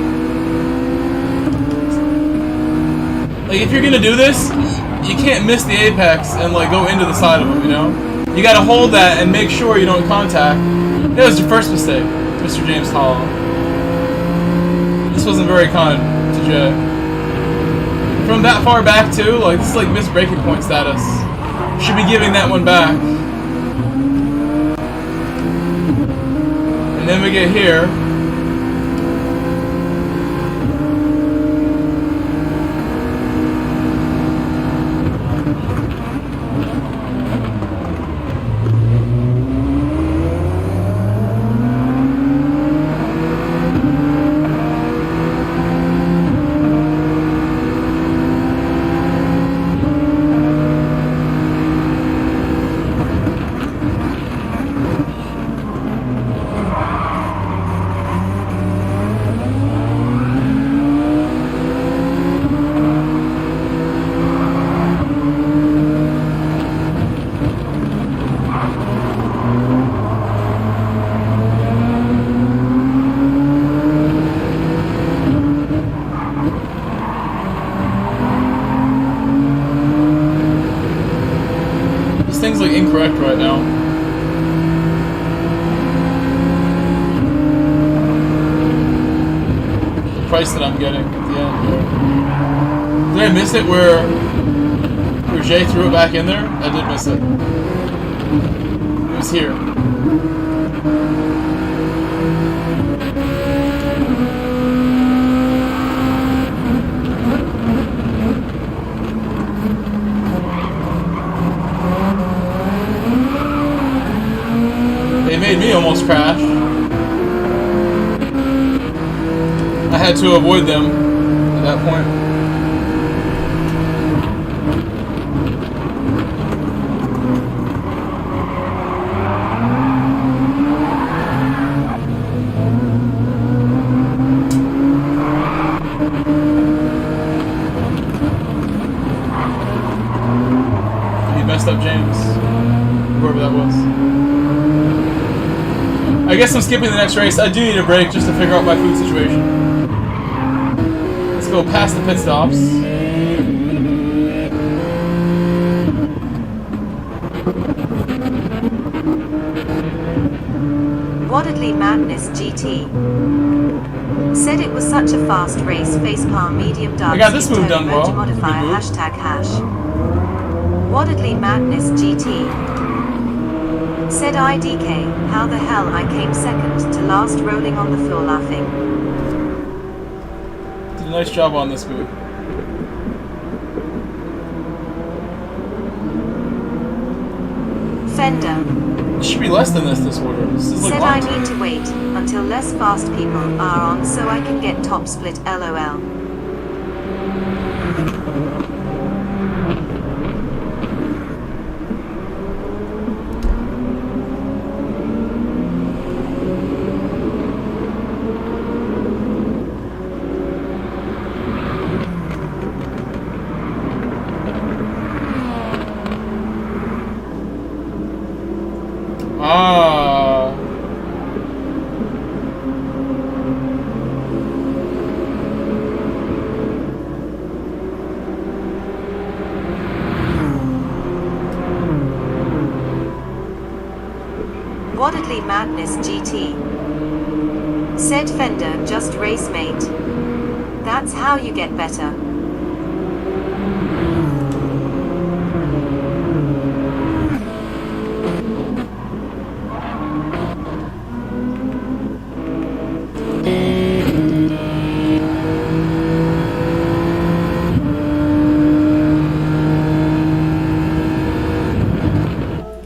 Like, if you're gonna do this, you can't miss the apex and like go into the side of them, you know? You gotta hold that and make sure you don't contact. That was your first mistake, Mr. James Hollow. This wasn't very kind to Jay. From that far back too, like this is like missed breaking point status. Should be giving that one back. And then we get here. Things look incorrect right now. The price that I'm getting at the end here. Did I miss it where Jay threw it back in there? I did miss it. It was here. They made me almost crash. I had to avoid them at that point. You messed up James, whoever that was. I I guess I'm skipping the next race. I do need a break just to figure out my food situation. Let's go past the pit stops. Woddedly Madness GT said it was such a fast race. Facepalm medium dark. I got this move done well. Modifier Good move. hashtag hash. Woddedly Madness GT said IDK, how the hell I came second to last, rolling on the floor laughing. Did a nice job on this move. Fender It should be less than this order. This is like said I one. need to wait until less fast people are on so I can get top split LOL. Ah. Woddedly Madness GT said Fender just race mate. That's how you get better.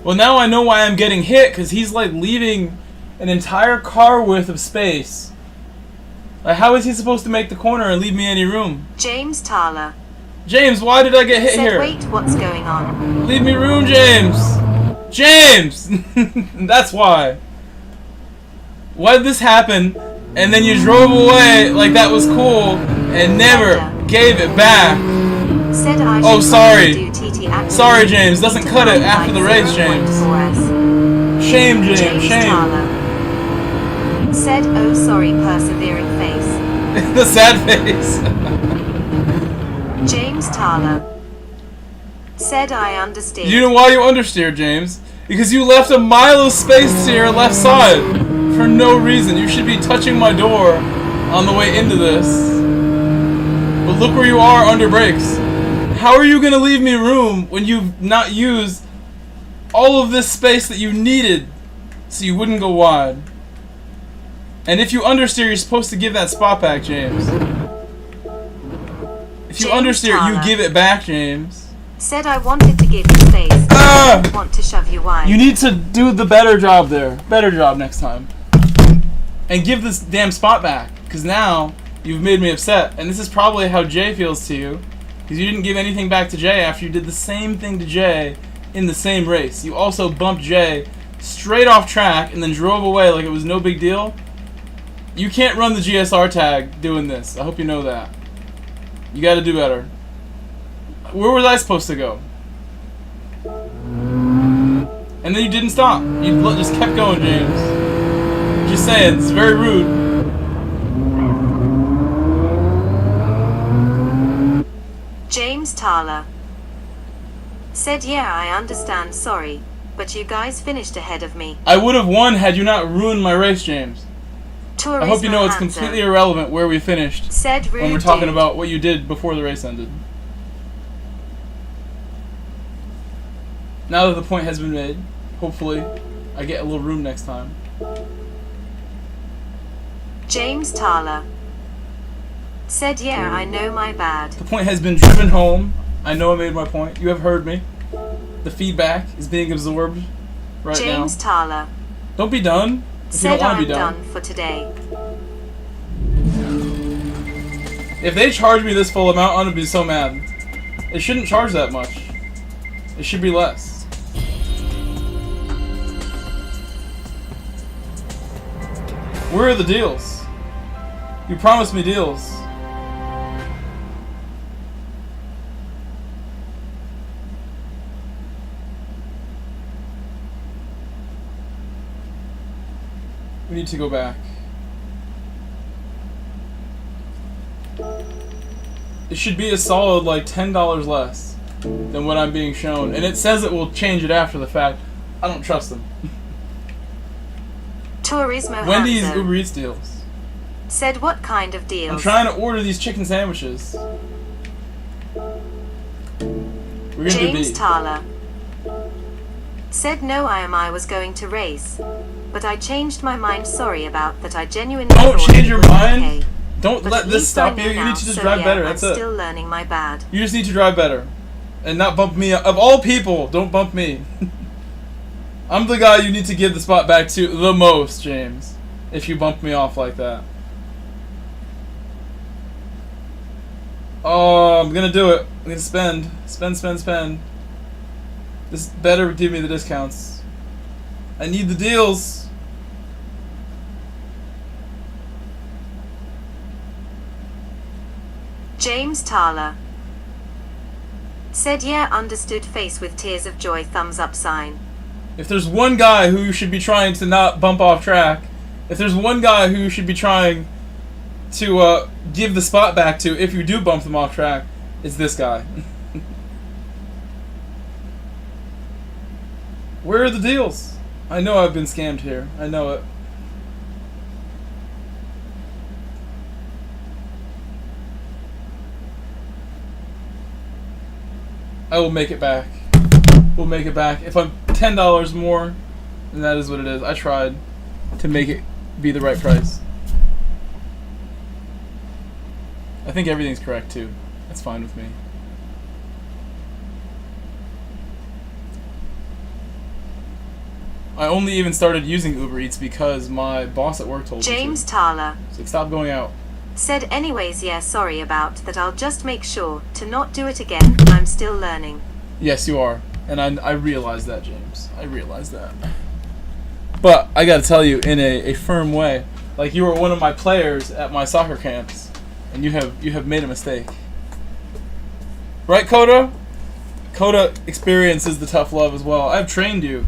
Well, now I know why I'm getting hit, because he's like leaving an entire car width of space. Like, how is he supposed to make the corner and leave me any room? James Thaler James, why did I get hit said here? wait, what's going on? Leave me room, James! James! That's why. Why did this happen? And then you drove away like that was cool and never gave it back. Said I Oh, should sorry. do TT activity Sorry, James. Doesn't cut it after the race, James. 0.4s. Shame, James. James Shame. Thaler said, oh sorry, persevering face. The sad face. James Thaler said, I understand. You know why you understeer, James? Because you left a mile of space to your left side for no reason. You should be touching my door on the way into this. But look where you are under brakes. How are you going to leave me room when you've not used all of this space that you needed so you wouldn't go wide? And if you understeer, you're supposed to give that spot back, James. If you James understeer, you Thaler give it back, James. said I wanted to give you space. I didn't want to shove you wide. You need to do the better job there. Better job next time. And give this damn spot back. Because now, you've made me upset. And this is probably how Jay feels to you. Because you didn't give anything back to Jay after you did the same thing to Jay in the same race. You also bumped Jay straight off track and then drove away like it was no big deal. You can't run the GSR tag doing this. I hope you know that. You gotta do better. Where was I supposed to go? And then you didn't stop. You just kept going, James. Just saying, it's very rude. James Thaler said, yeah, I understand, sorry, but you guys finished ahead of me. I would have won had you not ruined my race, James. I hope you know it's Hansen completely irrelevant where we finished said rude when we're talking dude. about what you did before the race ended. Now that the point has been made, hopefully I get a little room next time. James Thaler said, yeah, I know, my bad. The point has been driven home. I know I made my point. You have heard me. The feedback is being absorbed right James now. Thaler Don't be done if you said, don't want to I'm be done. done for today. If they charge me this full amount, I'm going to be so mad. It shouldn't charge that much. It should be less. Where are the deals? You promised me deals. We need to go back. It should be a solid like $10 less than what I'm being shown. And it says it will change it after the fact. I don't trust them. Turismo Wendy's Hanzo Uber Eats deals. said what kind of deals? I'm trying to order these chicken sandwiches. We're gonna do James beef. Thaler said no, I was going to race, but I changed my mind. Sorry about that. I genuinely Don't thought change it your was mind. okay. Don't But let at this least I stop know you. You now, need to just so drive yeah, better. That's I'm it. still learning my bad. You just need to drive better. And not bump me up. Of all people, don't bump me. I'm the guy you need to give the spot back to the most, James. If you bump me off like that. Oh, I'm gonna do it. I'm gonna spend. Spend. This better give me the discounts. I need the deals. James Thaler said yeah, understood, face with tears of joy, thumbs up sign. If there's one guy who you should be trying to not bump off track, if there's one guy who you should be trying to give the spot back to if you do bump them off track, it's this guy. Where are the deals? I know I've been scammed here. I know it. I will make it back. We'll make it back. If I'm $10 more, then that is what it is. I tried to make it be the right price. I think everything's correct too. That's fine with me. I only even started using Uber Eats because my boss at work told me to. James Thaler So stop going out. said anyways, yeah, sorry about that. I'll just make sure to not do it again. I'm still learning. Yes, you are. And I realize that, James. I realize that. But I gotta tell you in a firm way, like you were one of my players at my soccer camps, and you have made a mistake. Right, Coda? Coda experiences the tough love as well. I've trained you.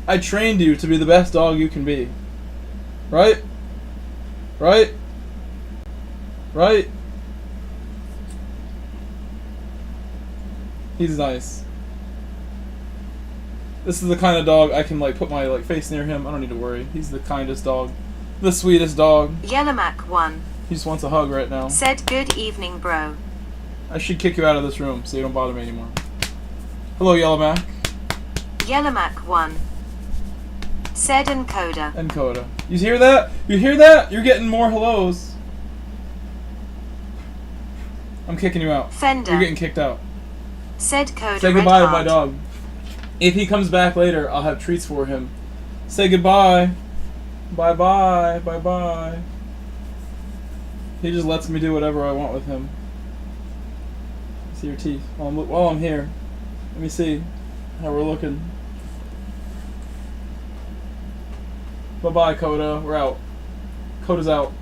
I trained you to be the best dog you can be. Right? Right? Right? He's nice. This is the kind of dog I can like put my like face near him. I don't need to worry. He's the kindest dog. The sweetest dog. Yellowmac1 He just wants a hug right now. said good evening, bro. I should kick you out of this room so you don't bother me anymore. Hello, Yellow Mac. Yellowmac1 said encoder. And Coda. You hear that? You hear that? You're getting more hellos. I'm kicking you out. Fender You're getting kicked out. said Coda. Say Red goodbye to my Heart. dog. If he comes back later, I'll have treats for him. Say goodbye. Bye-bye. Bye-bye. He just lets me do whatever I want with him. See your teeth while I'm here. Let me see how we're looking. Bye-bye, Coda. We're out. Coda's out.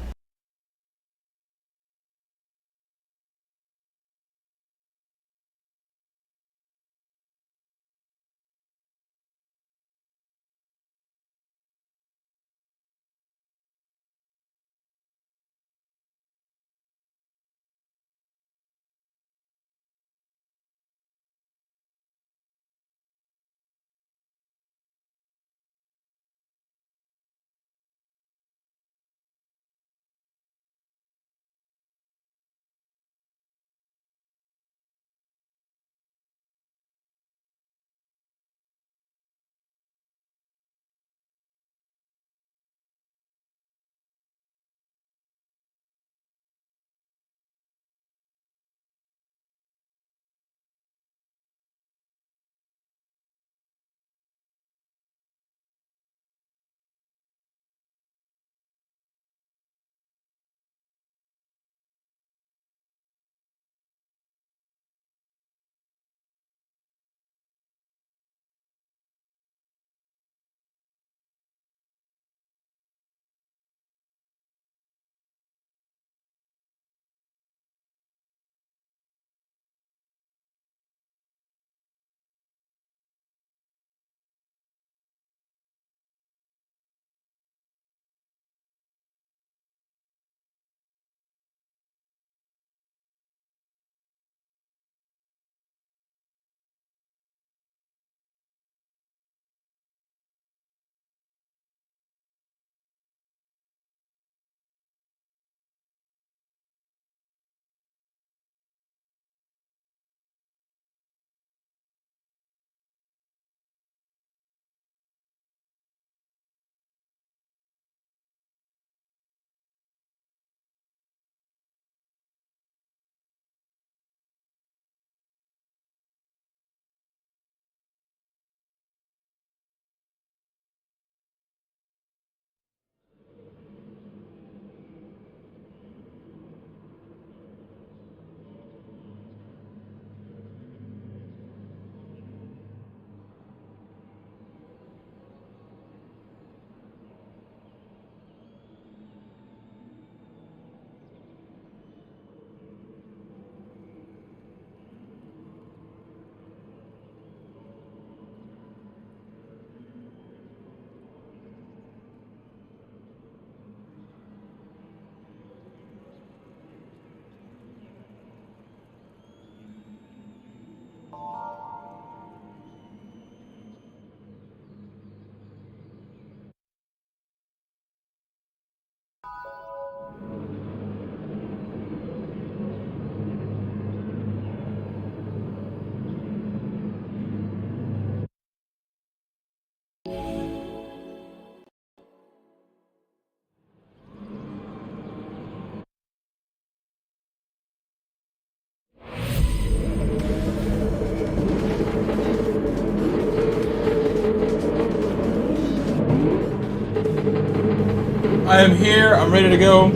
I am here. I'm ready to go.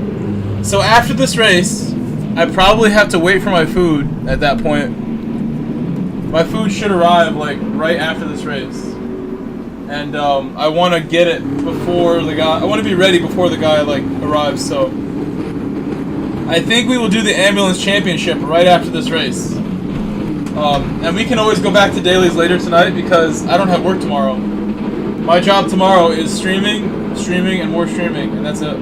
So after this race, I probably have to wait for my food at that point. My food should arrive like right after this race. And I want to get it before the guy... I want to be ready before the guy like arrives, so... I think we will do the ambulance championship right after this race. And we can always go back to dailies later tonight because I don't have work tomorrow. My job tomorrow is streaming, and more streaming, and that's it.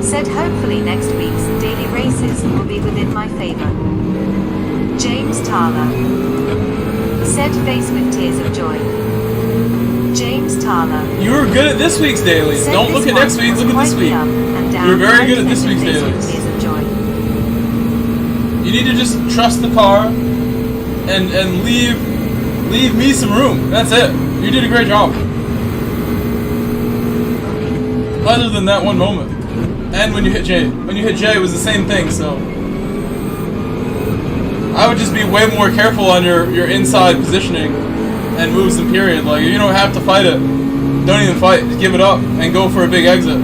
Said hopefully next week's daily races will be within my favor. James Tala. Said face with tears of joy. James Tala. You were good at this week's dailies. Said Don't look at next week, look at this week. You're very good at this week's dailies. You need to just trust the car and leave me some room. That's it. You did a great job. Other than that one moment. And when you hit J. When you hit J, it was the same thing, so... I would just be way more careful on your inside positioning and moves and period. Like, you don't have to fight it. Don't even fight. Just give it up and go for a big exit.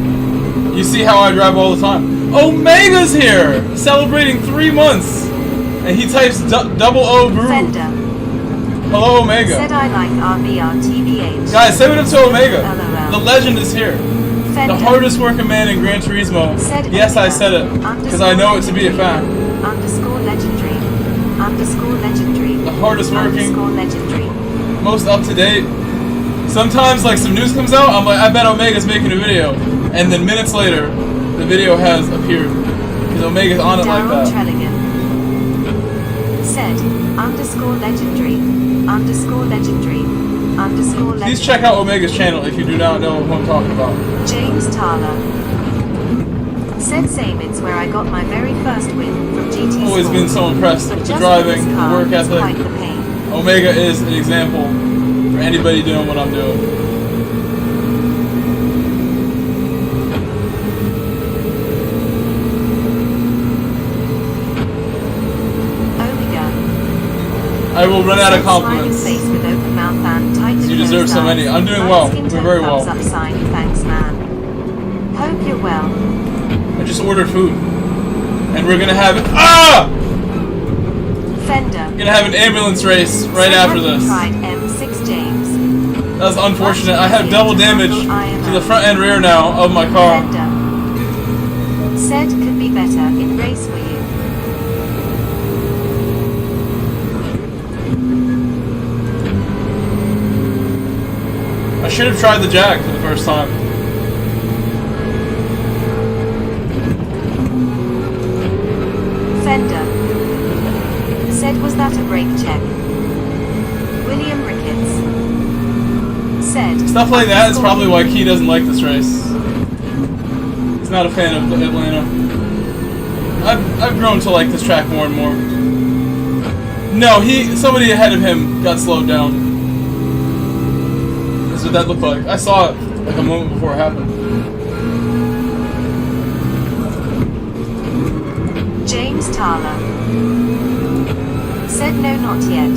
You see how I drive all the time. Omega's here! Celebrating 3 months! And he types double O brew. Fender. Hello, Omega. Said I like RBRTBH. Guys, say what up to Omega. LOL. The legend is here. Fender. The hardest working man in Gran Turismo. Said Yes, I Omega. said it. Because I know it to be a fact. Underscore legendary. Underscore legendary. The hardest working. Underscore legendary. Most up to date. Sometimes, like, some news comes out, I'm like, I bet Omega's making a video. And then minutes later, the video has appeared. Because Omega's on it like Darryl that. Trelligan. Said underscore legendary. Underscore legendary. Underscore legendary. Please check out Omega's channel if you do not know who I'm talking about. James Tala. Said same, it's where I got my very first win from GT Always Sport. been so impressed But with the just driving, this the car work is quite ethic. the pain. Omega is an example for anybody doing what I'm doing. I will run out of compliments. Face with open mouth and tight You deserve so many. I'm doing well. We're very well. Thumbs up sign. Thanks, man. Hope you're well. I just ordered food. And we're gonna have Fender. We're gonna have an ambulance race right after this. Tried M6 James. That's unfortunate. I have double damage to the front and rear now of my car. Fender. Said could be better in race for you. I should have tried the Jag for the first time. Fender. Said was that a brake check? William Ricketts. Said Stuff like that is probably why Key doesn't like this race. He's not a fan of Atlanta. I've grown to like this track more and more. No, somebody ahead of him got slowed down. That's what that looked like. I saw it like a moment before it happened. James Tala. Said no, not yet.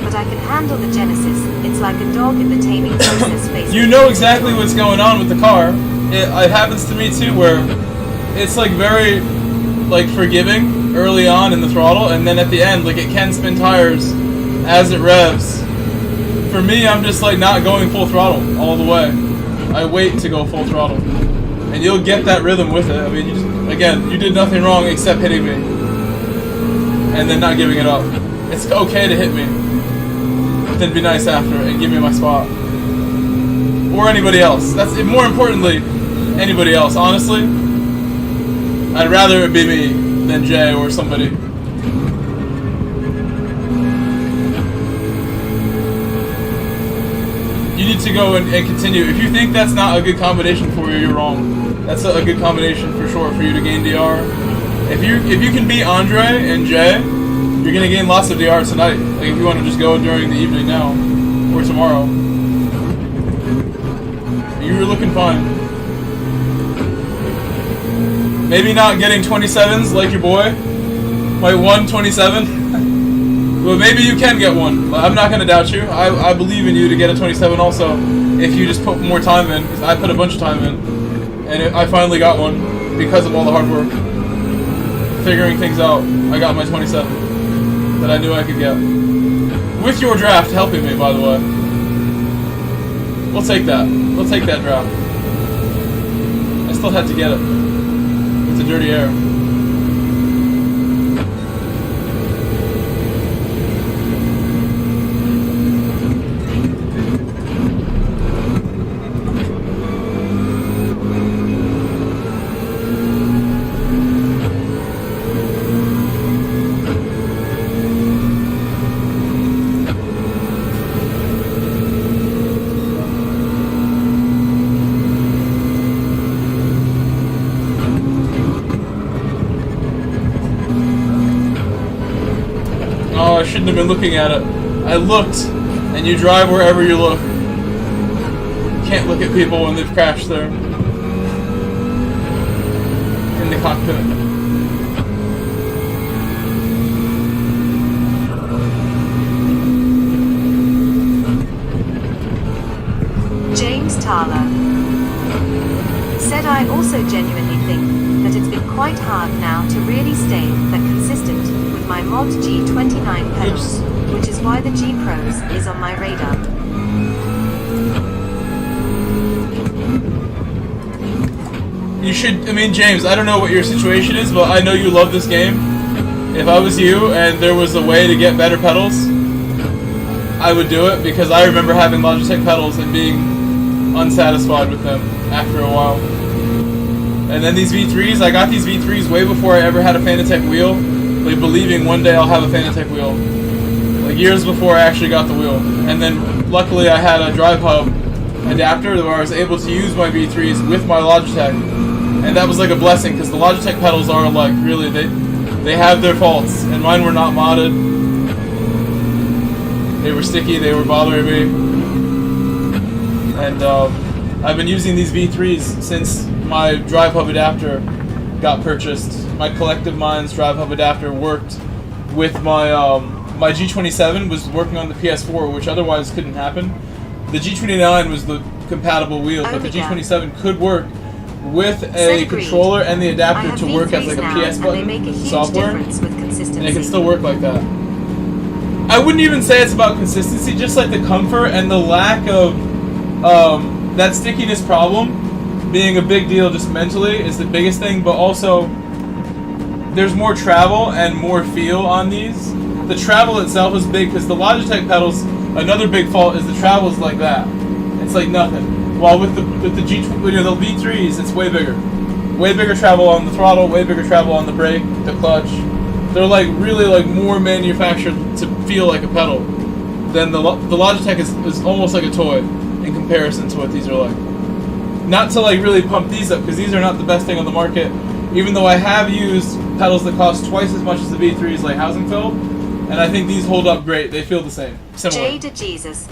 But I can handle the Genesis. It's like a dog in the taming process phase. You know exactly what's going on with the car. It happens to me too, where it's like very like forgiving early on in the throttle, and then at the end, like it can spin tires as it revs. For me, I'm just like not going full throttle all the way. I wait to go full throttle, and you'll get that rhythm with it. I mean, again, you did nothing wrong except hitting me, and then not giving it up. It's okay to hit me, but then be nice after and give me my spot. Or anybody else. That's more importantly, anybody else. Honestly, I'd rather it be me than Jay or somebody. You need to go and continue. If you think that's not a good combination for you, you're wrong. That's a good combination for sure for you to gain DR. If you can beat Andre and Jay, you're gonna gain lots of DR tonight. Like if you want to just go during the evening now or tomorrow. You were looking fine. Maybe not getting 27s like your boy. Might 127. Well, maybe you can get one. I'm not going to doubt you. I believe in you to get a 27 also, if you just put more time in, because I put a bunch of time in, and I finally got one because of all the hard work. Figuring things out, I got my 27 that I knew I could get. With your draft helping me, by the way. We'll take that. We'll take that draft. I still had to get it. It's a dirty air. I shouldn't have been looking at it. I looked, and you drive wherever you look. You can't look at people when they've crashed there. In the cockpit. James Tala said, I also genuinely think that it's been quite hard now to really stay that consistent with my mod G29 pedals, which is why the G Pros is on my radar. You should, I mean, James, I don't know what your situation is, but I know you love this game. If I was you and there was a way to get better pedals, I would do it, because I remember having Logitech pedals and being unsatisfied with them after a while. And then these V3s, I got these V3s way before I ever had a Fanatec wheel, like believing one day I'll have a Fanatec wheel. Like years before I actually got the wheel. And then luckily I had a drive hub adapter where I was able to use my V3s with my Logitech. And that was like a blessing, because the Logitech pedals are like, really, they have their faults. And mine were not modded. They were sticky, they were bothering me. And I've been using these V3s since my drive hub adapter got purchased. My Collective Minds drive hub adapter worked with my my G27 was working on the PS4, which otherwise couldn't happen. The G29 was the compatible wheel, but the G27 could work with a controller and the adapter to work as like a PS button software, and it can still work like that. I wouldn't even say it's about consistency, just like the comfort and the lack of that stickiness problem being a big deal just mentally is the biggest thing, but also there's more travel and more feel on these. The travel itself is big because the Logitech pedals, another big fault is the travel is like that. It's like nothing. While with the G, the V3s, it's way bigger. Way bigger travel on the throttle, way bigger travel on the brake, the clutch. They're like really like more manufactured to feel like a pedal. Then the Logitech is almost like a toy in comparison to what these are like. Not to like really pump these up, because these are not the best thing on the market. Even though I have used pedals that cost twice as much as the V3s, like Housing Filled, and I think these hold up great. They feel the same, similar. J to Jesus.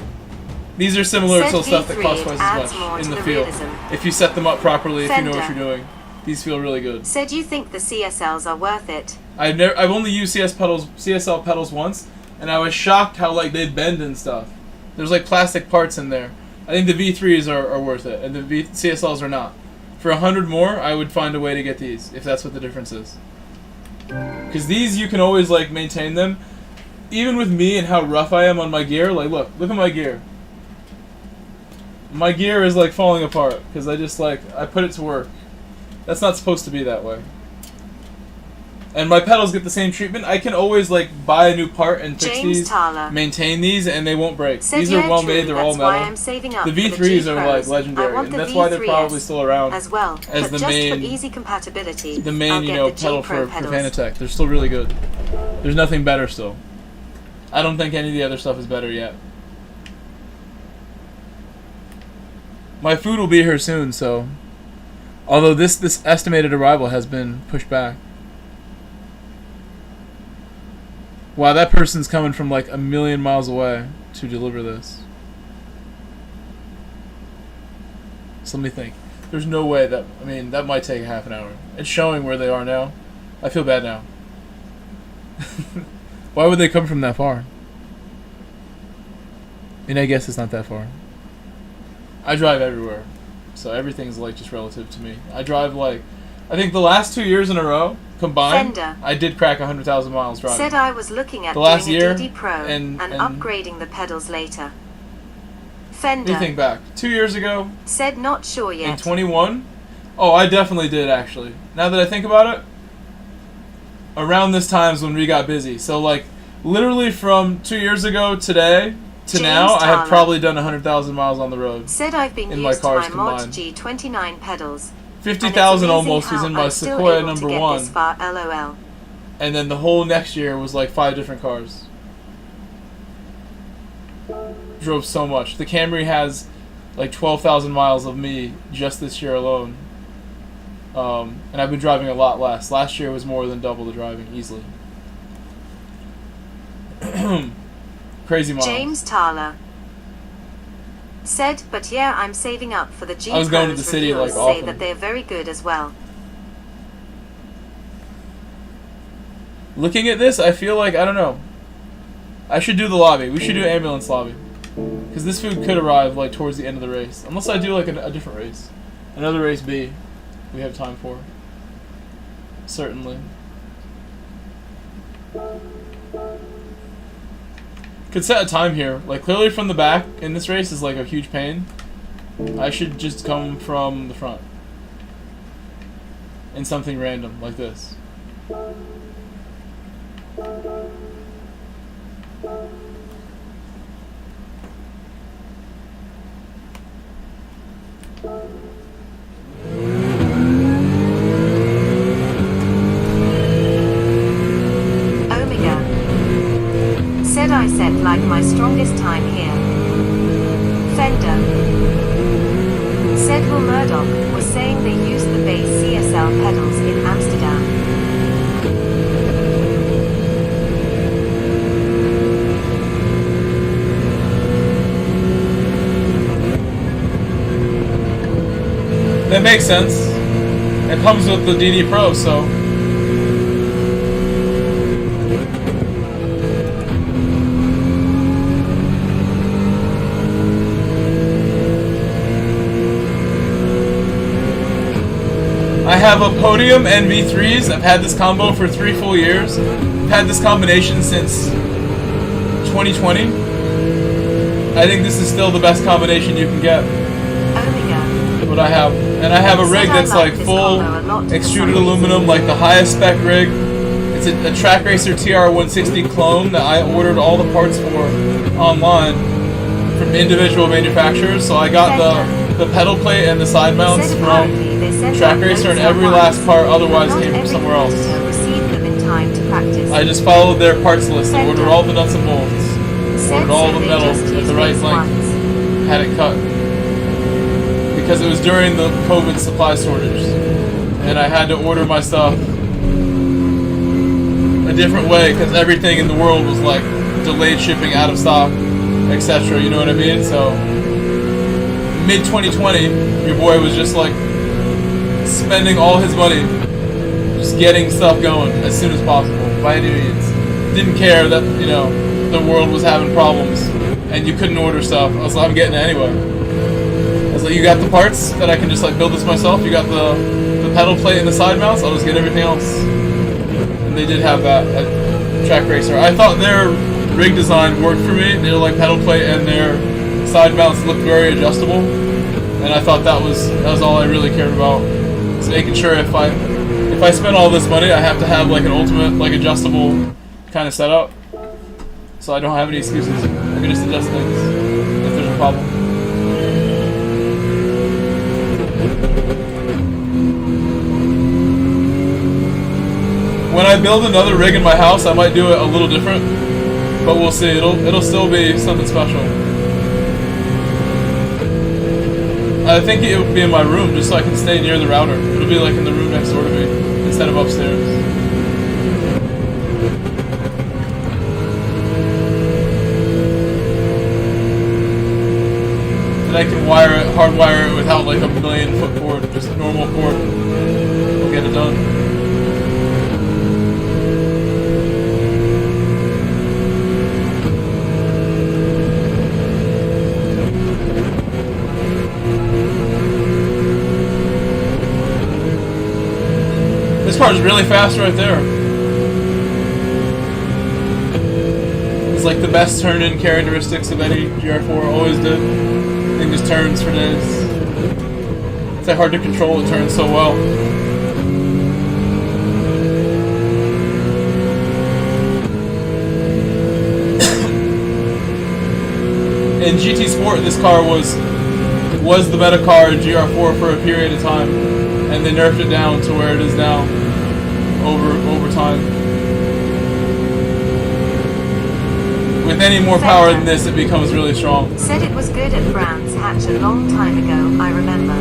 These are similar Said to stuff that V3 costs twice adds as more much in to the the feel. realism. If you set them up properly, if you know what Fender. you're doing, these feel really good. Said you think the CSLs are worth it. I've only used CSL pedals once, and I was shocked how like they bend and stuff. There's like plastic parts in there. I think the V3s are worth it, and the CSLs are not. For 100 more, I would find a way to get these, if that's what the difference is. Because these, you can always like maintain them. Even with me and how rough I am on my gear, like look at my gear. My gear is like falling apart, because I put it to work. That's not supposed to be that way. And my pedals get the same treatment. I can always like buy a new part and fix James these, Thaler. maintain these, and they won't break. Said, These are yeah, well true, made. They're all that's why metal. I'm saving up The for the V3s are G-Pros. like legendary, I want and the that's why they're V3S probably still around as well, as but the just main, for easy compatibility. the main, I'll you get know, the pedal G-Pro for pedals. Fanatec. They're still really good. There's nothing better still. I don't think any of the other stuff is better yet. My food will be here soon, so. Although this estimated arrival has been pushed back. Wow, that person's coming from like a million miles away to deliver this. So let me think. There's no way that, I mean, that might take half an hour. It's showing where they are now. I feel bad now. Why would they come from that far? And I guess it's not that far. I drive everywhere. So everything's like just relative to me. I drive like, I think the last 2 years in a row, combined, Fender. I did crack 100,000 miles driving. Said I was looking at The last doing year a DD Pro and upgrading the pedals later. Let me Fender. think back. 2 years ago, Said not sure in yet. 21, oh, I definitely did actually. Now that I think about it, around this time is when we got busy. So like, literally from 2 years ago today to James now, I have Thaler. probably done 100,000 miles on the road. Said I've been in my used to cars my Mod combined. G29 pedals. 50,000 And it's almost amazing was in how my I'm still Sequoia able to number get one. this far, LOL. And then the whole next year was like 5 different cars. Drove so much. The Camry has like 12,000 miles of me just this year alone. And I've been driving a lot less. Last year was more than double the driving, easily. Crazy miles. James Thaler. Said, but yeah, I'm saving up for the G I was going to the Pros. city, Reviewers like, say often. that they're very good as well. Looking at this, I feel like, I don't know. I should do the lobby. We should do ambulance lobby. Because this food could arrive like towards the end of the race. Unless I do like a different race. Another race B we have time for. Certainly. Could set a time here. Like clearly from the back in this race is like a huge pain. I should just come from the front. In something random like this. Omega. Said I set like my strongest time here. Fender. Said Will Murdoch was saying they used the base CSL pedals in Amsterdam. That makes sense. It comes with the DD Pro, so. I have a Podium and V3s. I've had this combo for 3 full years. I've had this combination since 2020. I think this is still the best combination you can get. Omega. What I have. And I have a rig that's like full extruded aluminum, like the highest spec rig. It's a Trak Racer TR160 clone that I ordered all the parts for online from individual manufacturers. So I got the pedal plate and the side mounts Said from apparently they sent Trak out Racer, and loads every at last once, part but otherwise not came from every somewhere else. user received them in time to practice. I just followed their parts list and ordered all the nuts and bolts. Said Ordered all so the they metal just at use the right these length. ones. Had it cut. Because it was during the COVID supply shortage. And I had to order my stuff a different way because everything in the world was like delayed shipping, out of stock, etc. You know what I mean? So mid 2020, your boy was just like spending all his money just getting stuff going as soon as possible by any means. Didn't care that, you know, the world was having problems and you couldn't order stuff. I was like, I'm getting it anyway. I was like, you got the parts that I can just like build this myself? You got the pedal plate and the side mounts? I'll just get everything else. And they did have that at Trak Racer. I thought their rig design worked for me. Their like pedal plate and their side mounts looked very adjustable. And I thought that was all I really cared about. Was making sure if if I spend all this money, I have to have like an ultimate, like adjustable kind of setup. So I don't have any excuses. I can just adjust things if there's a problem. When I build another rig in my house, I might do it a little different, but we'll see. It'll still be something special. I think it would be in my room, just so I can stay near the router. It'll be like in the room next door to me, instead of upstairs. And I can hardwire it without like a 1,000,000-foot cord, just a normal cord. We'll get it done. This car is really fast right there. It's like the best turn-in characteristics of any GR4, always did. Thing just turns for days. It's like hard to control, it turns so well. In GT Sport, this car was the meta car in GR4 for a period of time, and they nerfed it down to where it is now. Over time. With any more power than this, it becomes really strong. Said it was good at Brands Hatch a long time ago, I remember.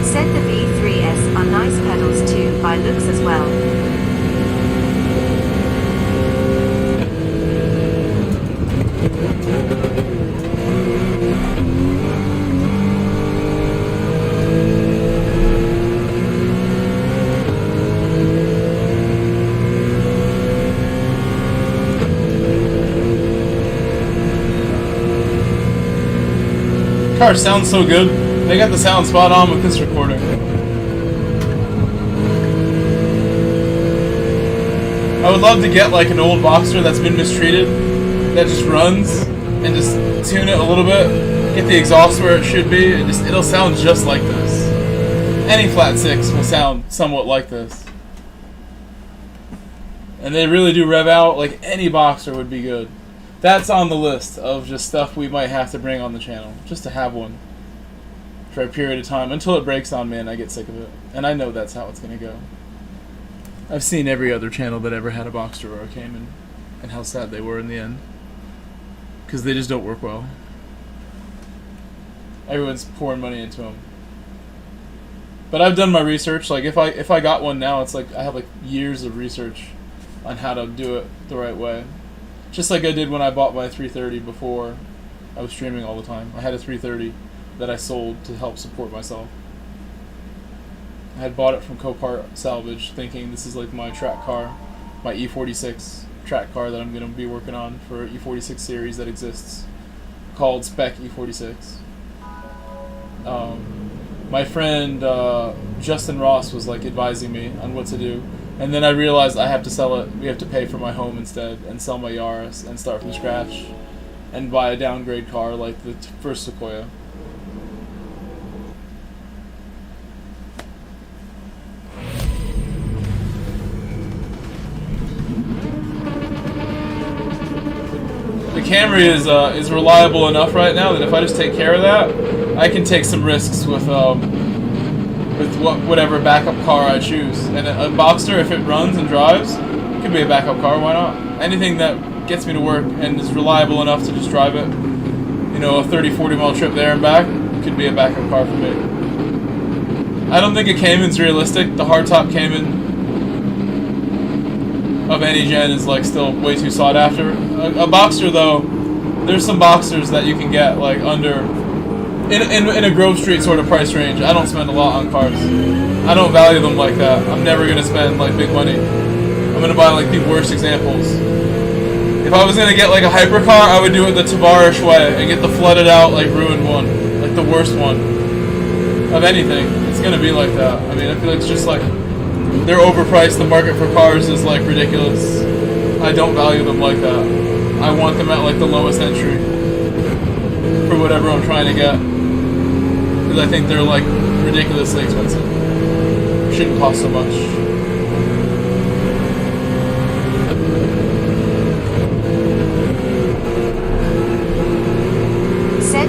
Said the V3S are nice pedals too, by looks as well. Car sounds so good. They got the sound spot on with this recording. I would love to get like an old Boxster that's been mistreated, that just runs, and just tune it a little bit, get the exhaust where it should be, and it'll sound just like this. Any flat 6 will sound somewhat like this. And they really do rev out, like any Boxster would be good. That's on the list of just stuff we might have to bring on the channel, just to have one for a period of time until it breaks on me and I get sick of it. And I know that's how it's going to go. I've seen every other channel that ever had a Boxster or came and how sad they were in the end, because they just don't work well. Everyone's pouring money into them. But I've done my research. Like if I got one now, it's like I have like years of research on how to do it the right way. Just like I did when I bought my 330 before I was streaming all the time. I had a 330 that I sold to help support myself. I had bought it from Copart Salvage, thinking this is like my track car, my E46 track car that I'm going to be working on for E46 series that exists, called Spec E46. My friend Justin Ross was like advising me on what to do, and then I realized I have to sell it. We have to pay for my home instead and sell my Yaris and start from scratch and buy a downgrade car like the first Sequoia. Camry is reliable enough right now that if I just take care of that, I can take some risks with whatever backup car I choose. And a Boxster, if it runs and drives, could be a backup car. Why not? Anything that gets me to work and is reliable enough to just drive it. You know, a 30-40 mile trip there and back could be a backup car for me. I don't think a Cayman's realistic. The hardtop Cayman of any gen is like still way too sought after. A Boxster though, there's some Boxsters that you can get like under in a Grove Street sort of price range. I don't spend a lot on cars. I don't value them like that. I'm never gonna spend like big money. I'm gonna buy like the worst examples. If I was gonna get like a hypercar, I would do it the Tabarish way and get the flooded out like ruined one, like the worst one of anything. It's gonna be like that. I mean, I feel like it's just like they're overpriced. The market for cars is like ridiculous. I don't value them like that. I want them at like the lowest entry for whatever I'm trying to get, because I think they're like ridiculously expensive. Shouldn't cost so much.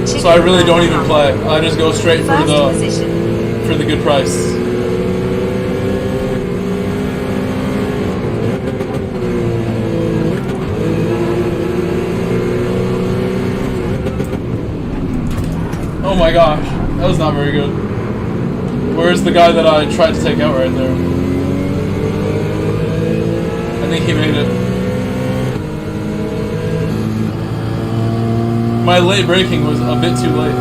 So I really don't even play. I just go straight for the good price. Oh my gosh, that was not very good. Where's the guy that I tried to take out right there? I think he made it. My late braking was a bit too late.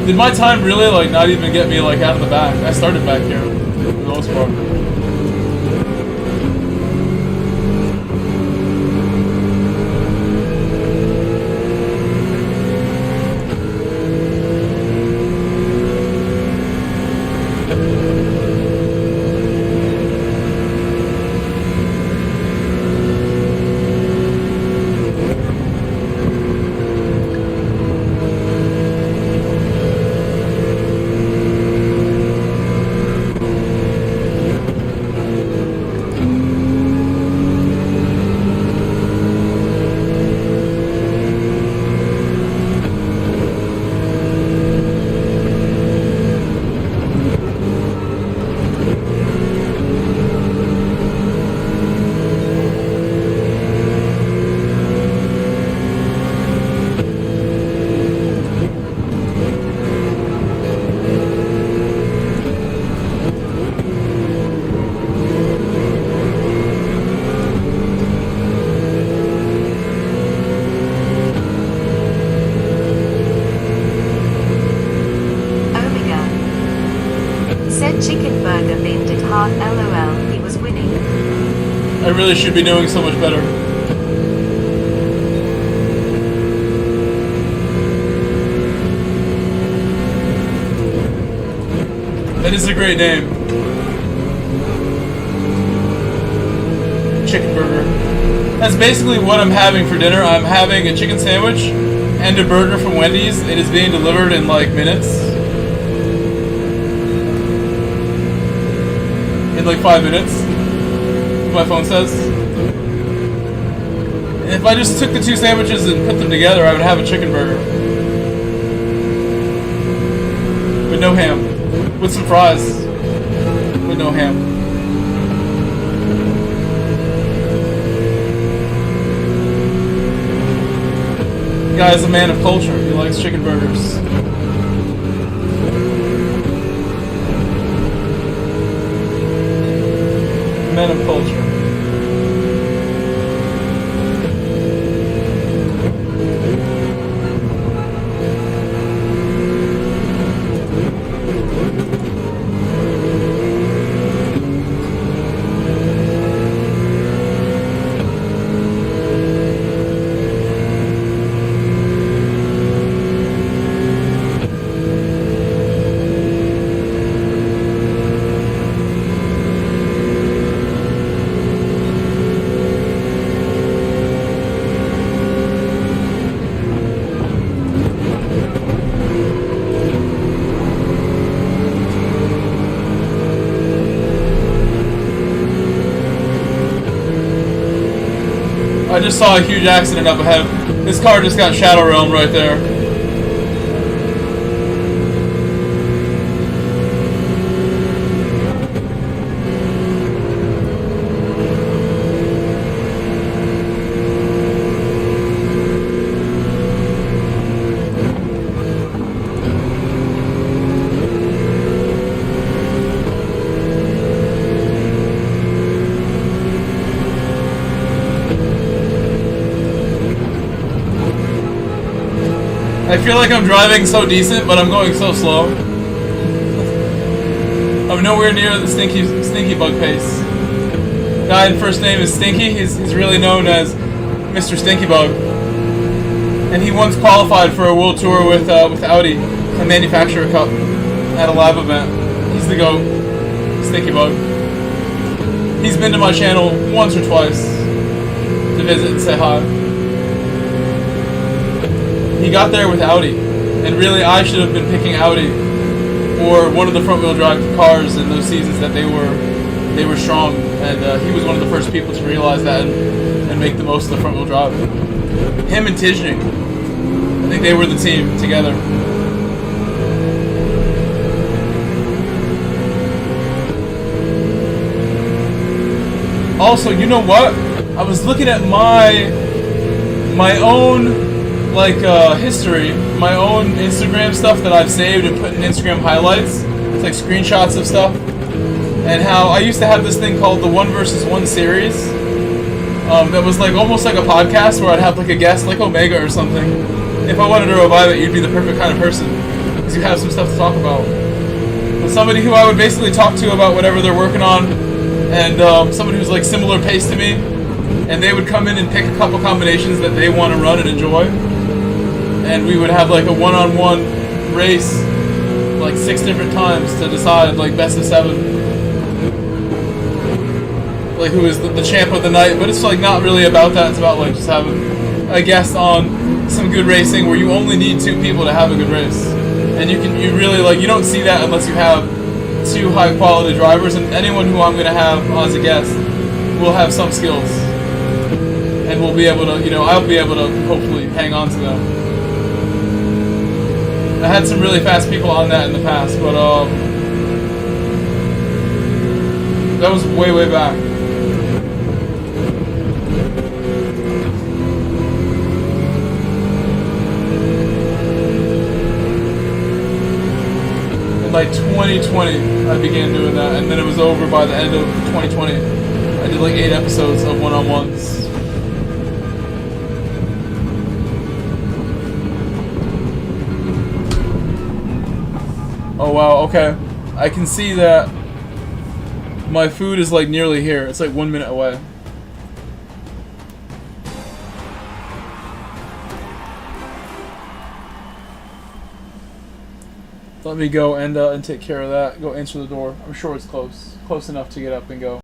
Did my time really like not even get me like out of the back? I started back here for the most part. I really should be doing so much better. That is a great name. Chicken burger. That's basically what I'm having for dinner. I'm having a chicken sandwich and a burger from Wendy's. It is being delivered in like minutes. In like 5 minutes. My phone says. If I just took the two sandwiches and put them together, I would have a chicken burger. With no ham. With some fries. With no ham. The guy is a man of culture. He likes chicken burgers. Man of culture. I just saw a huge accident up ahead. This car just got Shadow Realm right there. I feel like I'm driving so decent, but I'm going so slow. I'm nowhere near the stinky bug pace. Guy in first name is Stinky. He's really known as Mr. Stinky Bug, and he once qualified for a world tour with Audi, a manufacturer cup, at a live event. He's the GOAT, Stinky Bug. He's been to my channel once or twice to visit and say hi. He got there with Audi, and really I should have been picking Audi or one of the front-wheel drive cars in those seasons that they were strong, and he was one of the first people to realize that and make the most of the front-wheel drive. Him and Tijnik, I think they were the team together. Also, you know what? I was looking at my own history, my own Instagram stuff that I've saved and put in Instagram highlights. It's like screenshots of stuff. And how I used to have this thing called the 1 vs. 1 series. That was like almost like a podcast where I'd have like a guest like Omega or something. If I wanted to revive it, you'd be the perfect kind of person, because you have some stuff to talk about. But somebody who I would basically talk to about whatever they're working on, and somebody who's like similar pace to me, and they would come in and pick a couple combinations that they want to run and enjoy. And we would have like a one-on-one race, like 6 different times to decide like best of 7, like who is the champ of the night. But it's like not really about that. It's about like just having a guest on some good racing where you only need 2 people to have a good race, and you really like, you don't see that unless you have 2 high-quality drivers. And anyone who I'm gonna have as a guest will have some skills, and we'll be able to, I'll be able to hopefully hang on to them. I had some really fast people on that in the past, but that was way back. In like 2020, I began doing that, and then it was over by the end of 2020. I did like 8 episodes of one-on-ones. Oh wow, okay. I can see that my food is like nearly here. It's like 1 minute away. Let me go and take care of that. Go answer the door. I'm sure it's close. Close enough to get up and go.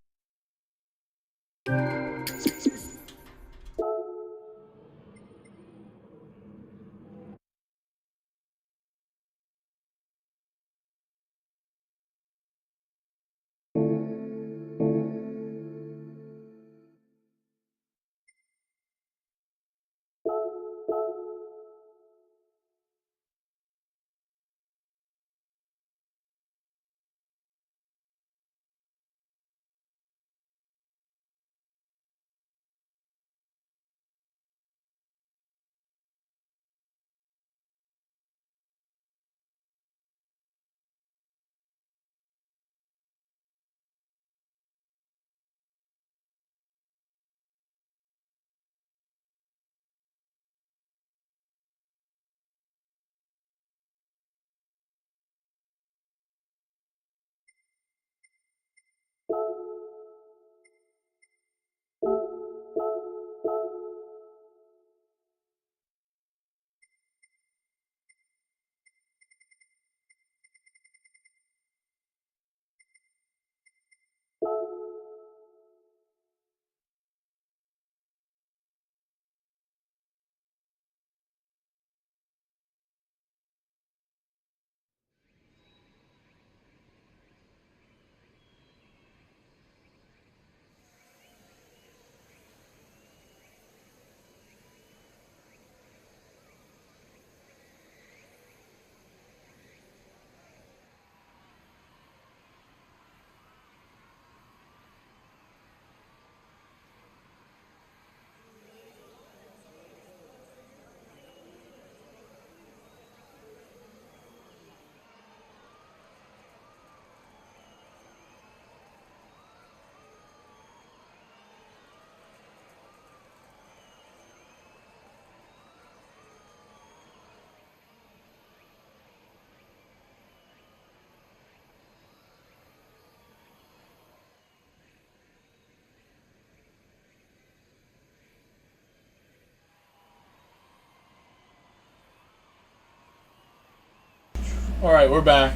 Alright, we're back.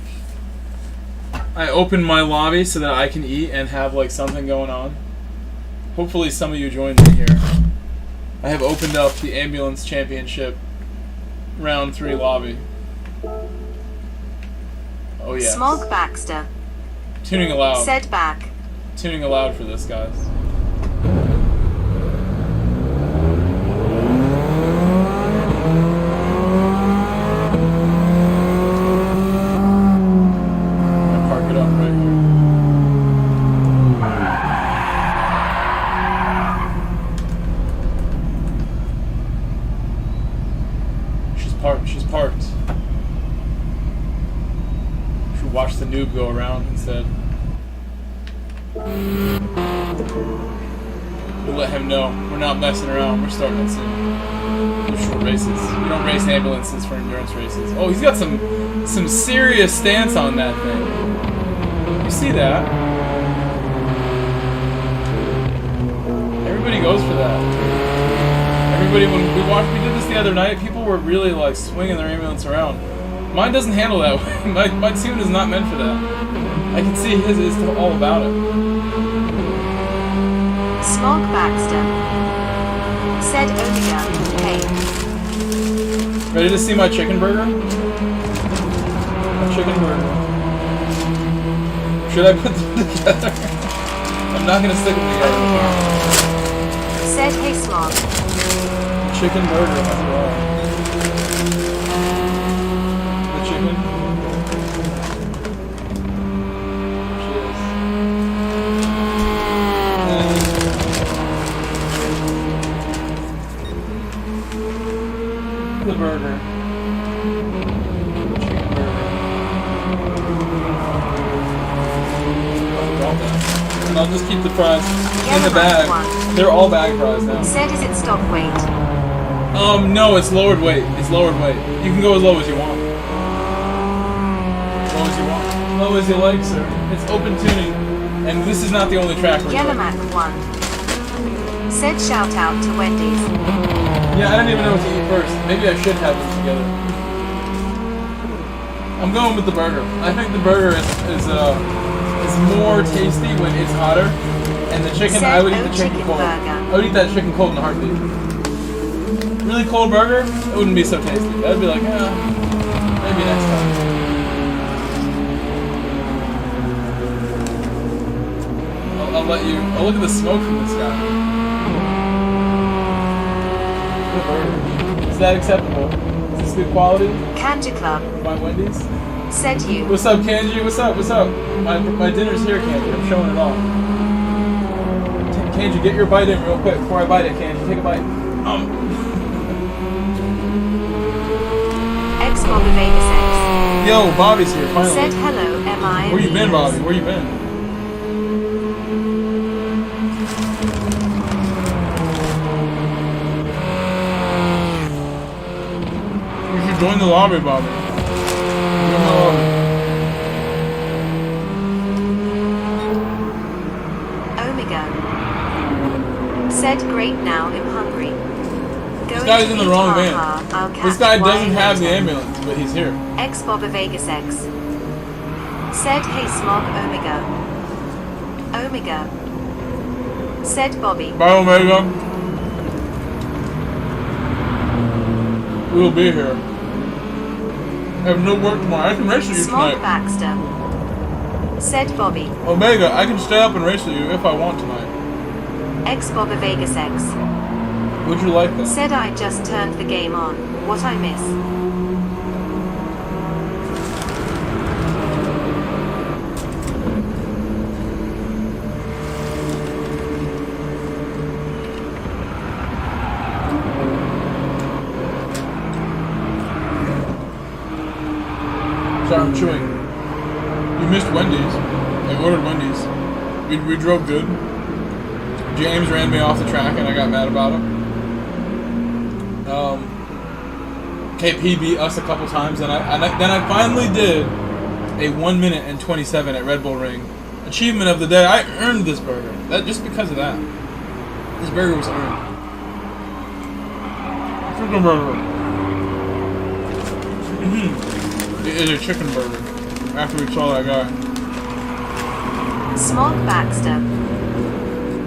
I opened my lobby so that I can eat and have like something going on. Hopefully some of you joined me here. I have opened up the Ambulance Championship Round 3 lobby. Oh yeah. Smog Baxter. Tuning aloud. Said back. Tuning aloud for this, guys. She's parked. Should watch the noob go around instead. We'll let him know. We're not messing around. We're starting it soon. They're short races. We don't race ambulances for endurance races. Oh, he's got some serious stance on that thing. You see that? Everybody goes for that. Everybody, when we did this the other night, people were really like swinging their ambulance around. Mine doesn't handle that way. My tune is not meant for that. I can see his is all about it. Smog Baxter. Said Omega. Hey. Ready to see my chicken burger? My chicken burger. Should I put them together? I'm not gonna stick them together. Said hey Smog. Chicken burger as well. The chicken. Cheers. The burger. Chicken burger. And I'll just keep the fries in the bag. They're all bag fries now. Said is it stop weight? No, it's lowered weight. It's lowered weight. You can go as low as you want. As low as you want. Low as you like, sir. It's open tuning. And this is not the only track we're doing. Yellowmac 1. Said shout out to Wendy's. Yeah, I didn't even know what to eat first. Maybe I should have them together. I'm going with the burger. I think the burger is more tasty when it's hotter. And the chicken, I would eat the chicken cold. I would eat that chicken cold in a heartbeat. Really cold burger, it wouldn't be so tasty. That'd be like, maybe next time. I'll let you. Oh, look at the smoke from this guy. Good burger. Is that acceptable? Is this good quality? Kanji Club. My Wendy's? Said you. What's up, Kanji? What's up? What's up? My dinner's here, Kanji. I'm showing it all. Kanji, get your bite in real quick before I bite it, Kanji. Take a bite. Bobby Vegas X. Yo, Bobby's here, finally. Said hello, M.I. Where you been, Bobby? Where you been? You should join the lobby, Bobby. Join my lobby. Omega. Said great now, I'm hungry. This guy's in the wrong van. This guy doesn't have the ambulance, but he's here. X Bobby Vegas X. Said hey Smog Omega. Omega. Said Bobby. Bye, Omega. We'll be here. I have no work tomorrow. I can race with you Smog tonight. Baxter. Said Bobby. Omega, I can stay up and race with you if I want tonight. X Bobby Vegas X. Would you like that? Said I just turned the game on. What I miss. Sorry, I'm chewing. You missed Wendy's. I ordered Wendy's. We drove good. James ran me off the track and I got mad about him. KP beat us a couple times, and then I finally did a 1 minute and 27 at Red Bull Ring. Achievement of the day. I earned this burger. That just because of that. This burger was earned. Chicken burger. It is a chicken burger. After we saw that guy. Smog Baxter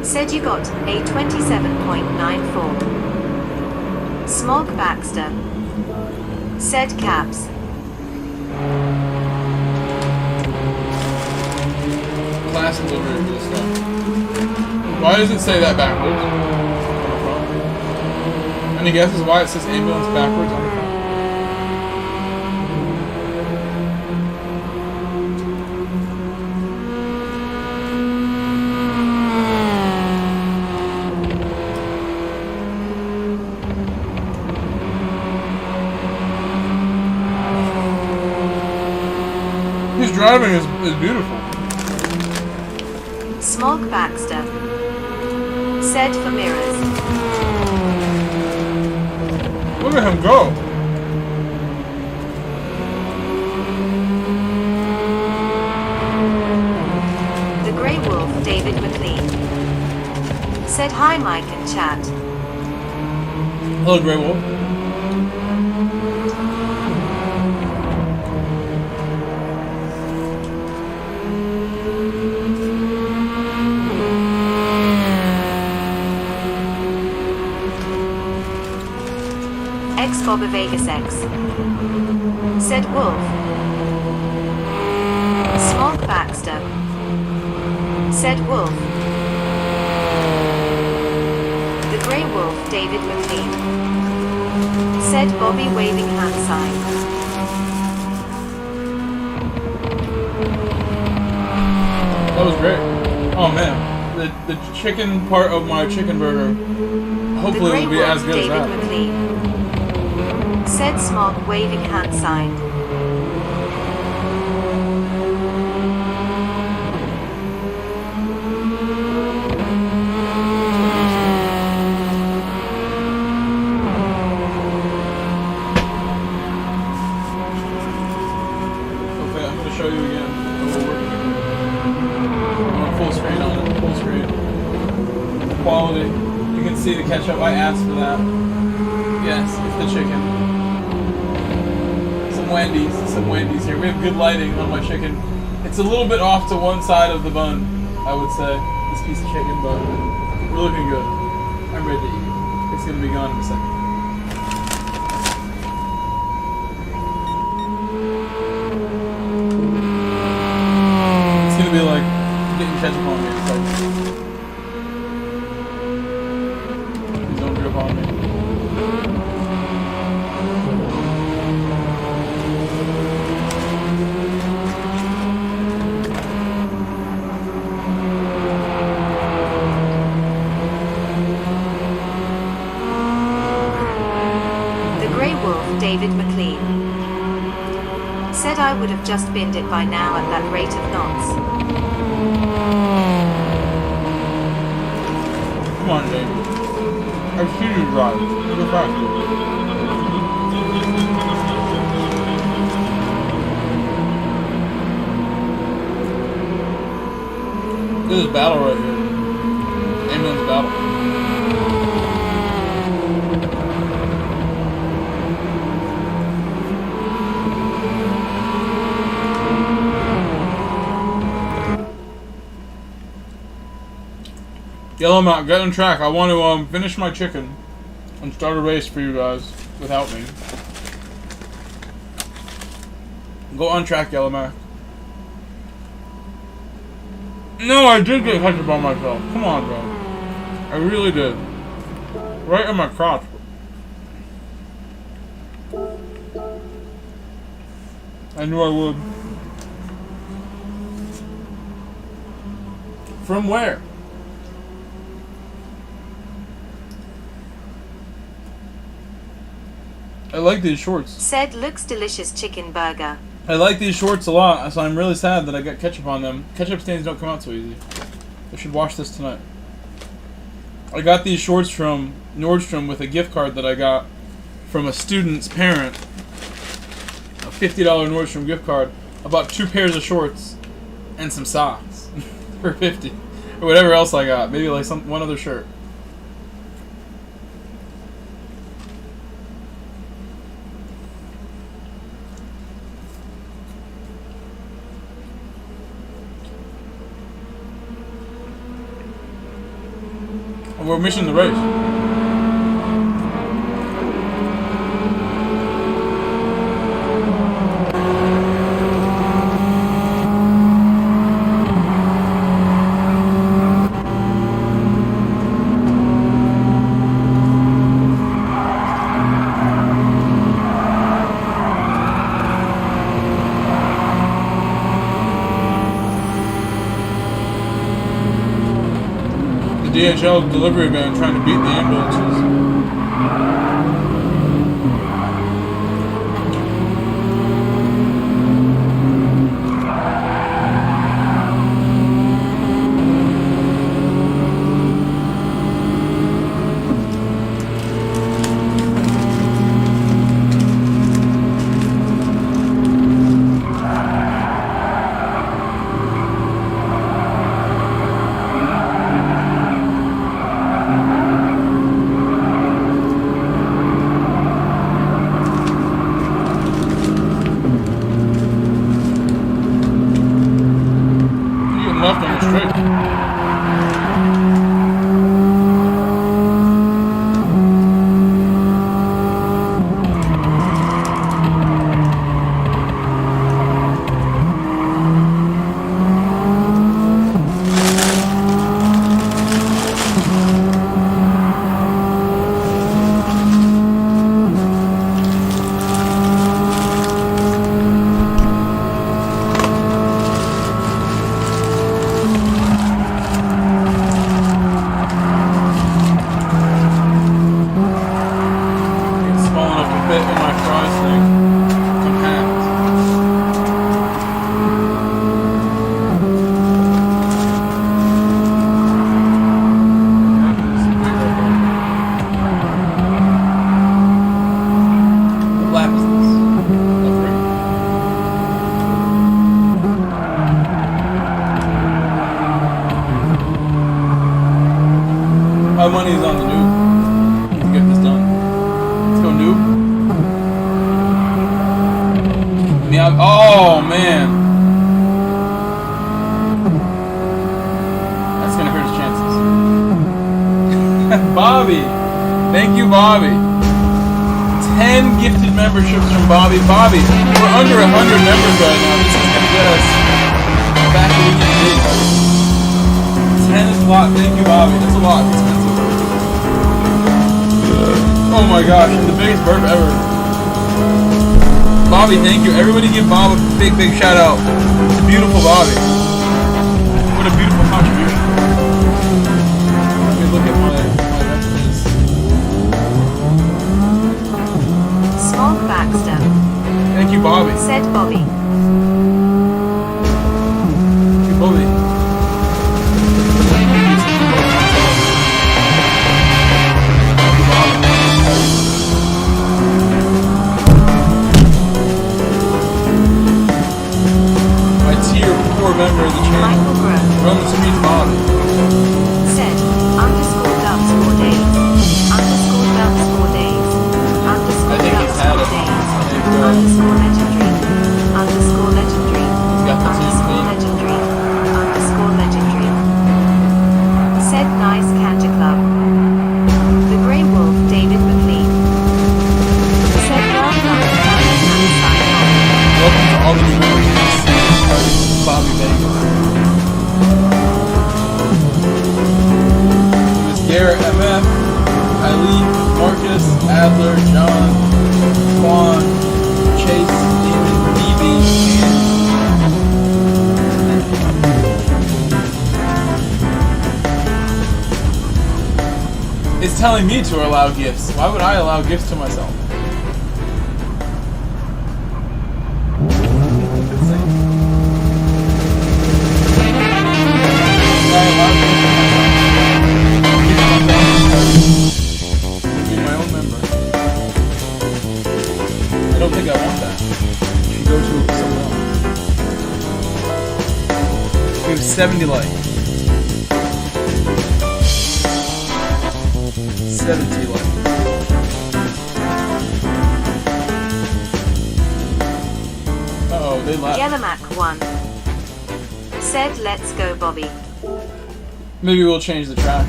said you got a 27.94. Smog Baxter said caps. Class delivery for this stuff. Why does it say that backwards? Any guesses why it says ambulance backwards on the front? His driving is beautiful. Smog Baxter said for mirrors. Look at him go. The Grey Wolf David McLean said hi Mike and chat. Hello, Grey Wolf. X Bobber Vegas X said Wolf. Smog Baxter said Wolf. The Grey Wolf David McLean said Bobby waving hand sign. That was great. Oh man, the chicken part of my chicken burger hopefully will be as good as that. David McLean said Smog waving hand sign. Okay, I'm going to show you again what we're working with. I'm on full screen on it, full screen. Quality. You can see the ketchup, I asked for that. Yes, it's the chicken. Some Wendy's here. We have good lighting on my chicken. It's a little bit off to one side of the bun, I would say. This piece of chicken, but we're looking good. I'm ready to eat. It's going to be gone in a second. It's going to be like getting ketchup on me in a second. Please don't drip on me. David McLean said I would have just binned it by now at that rate of knots. Come on, David. I've seen you drive. You're fast. This is battle right here. Ambulance battle. Yellow Mount, get on track. I want to finish my chicken and start a race for you guys without me. Go on track, Yellow Mount. No, I did get ketchup on myself. Come on, bro. I really did. Right in my crotch. I knew I would. From where? I like these shorts. Said looks delicious chicken burger. I like these shorts a lot, so I'm really sad that I got ketchup on them. Ketchup stains don't come out so easy. I should wash this tonight. I got these shorts from Nordstrom with a gift card that I got from a student's parent. A $50 Nordstrom gift card. I bought 2 pairs of shorts and some socks for $50. Or whatever else I got. Maybe like one other shirt. we're missing the race. DHL delivery van trying to beat the ambulances. Left on the straight. My money is on the noob to get this done. Let's go, noob. Yeah, oh, man. That's going to hurt his chances. Bobby. Thank you, Bobby. 10 gifted memberships from Bobby. Bobby, we're under 100 members right now. This is going to get us back where we need to be. 10 is a lot. Thank you, Bobby. That's a lot. It's expensive. Oh my gosh, the biggest burp ever. Bobby, thank you. Everybody give Bob a big, big shout out. It's beautiful, Bobby. What a beautiful contribution. Let me look at my messages. Small Baxter. Thank you, Bobby. Said Bobby. Thank you, Bobby. Member of the channel. Roman Street Bobby. Said underscore dubs 4 days. Underscore dubs 4 days. Underscore I think dubs he's had 4 it. days. Underscore legendary. Underscore legendary. Underscore legendary. Underscore legendary. Said nice Canter Club. The Grey Wolf David McLean. Said well done and sign on. Welcome to all the new members. Bobby Vegas. It was Garrett MF, Eileen, Marcus, Adler, John, Juan, Chase, Damon, BB, and it's telling me to allow gifts. Why would I allow gifts to myself? I don't think I want that. You should go to someone else. We have 70 likes. 70 likes. Uh-oh, they laughed. Yellowmac 1. Said let's go Bobby. Maybe we'll change the track.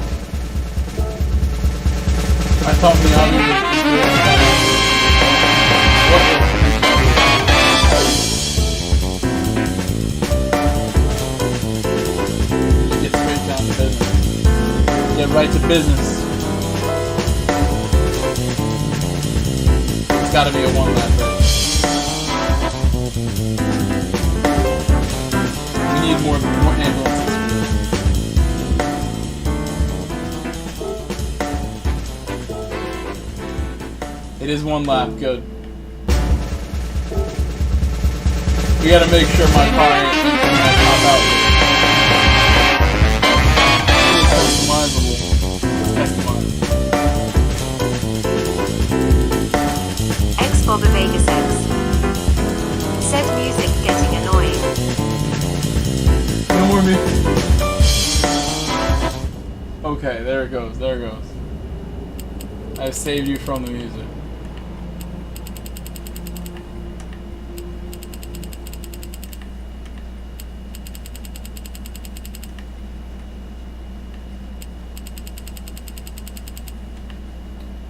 I thought Miyabi was get straight down to business. Get right to business. It's gotta be a one-lap race. We need more ambulances. It is one lap, good. We gotta make sure my car ain't top out. Customizable. X Bobber Vegas X. Said music getting annoying. No more music. Okay, there it goes, there it goes. I've saved you from the music.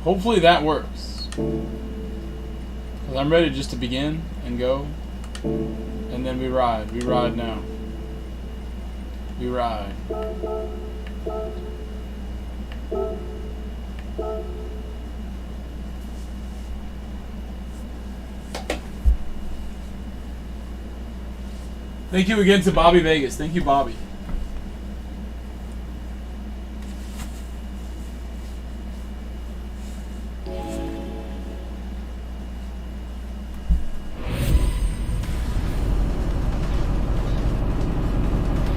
Hopefully that works. Because I'm ready just to begin and go. And then we ride. We ride now. We ride. Thank you again to Bobby Vegas. Thank you, Bobby.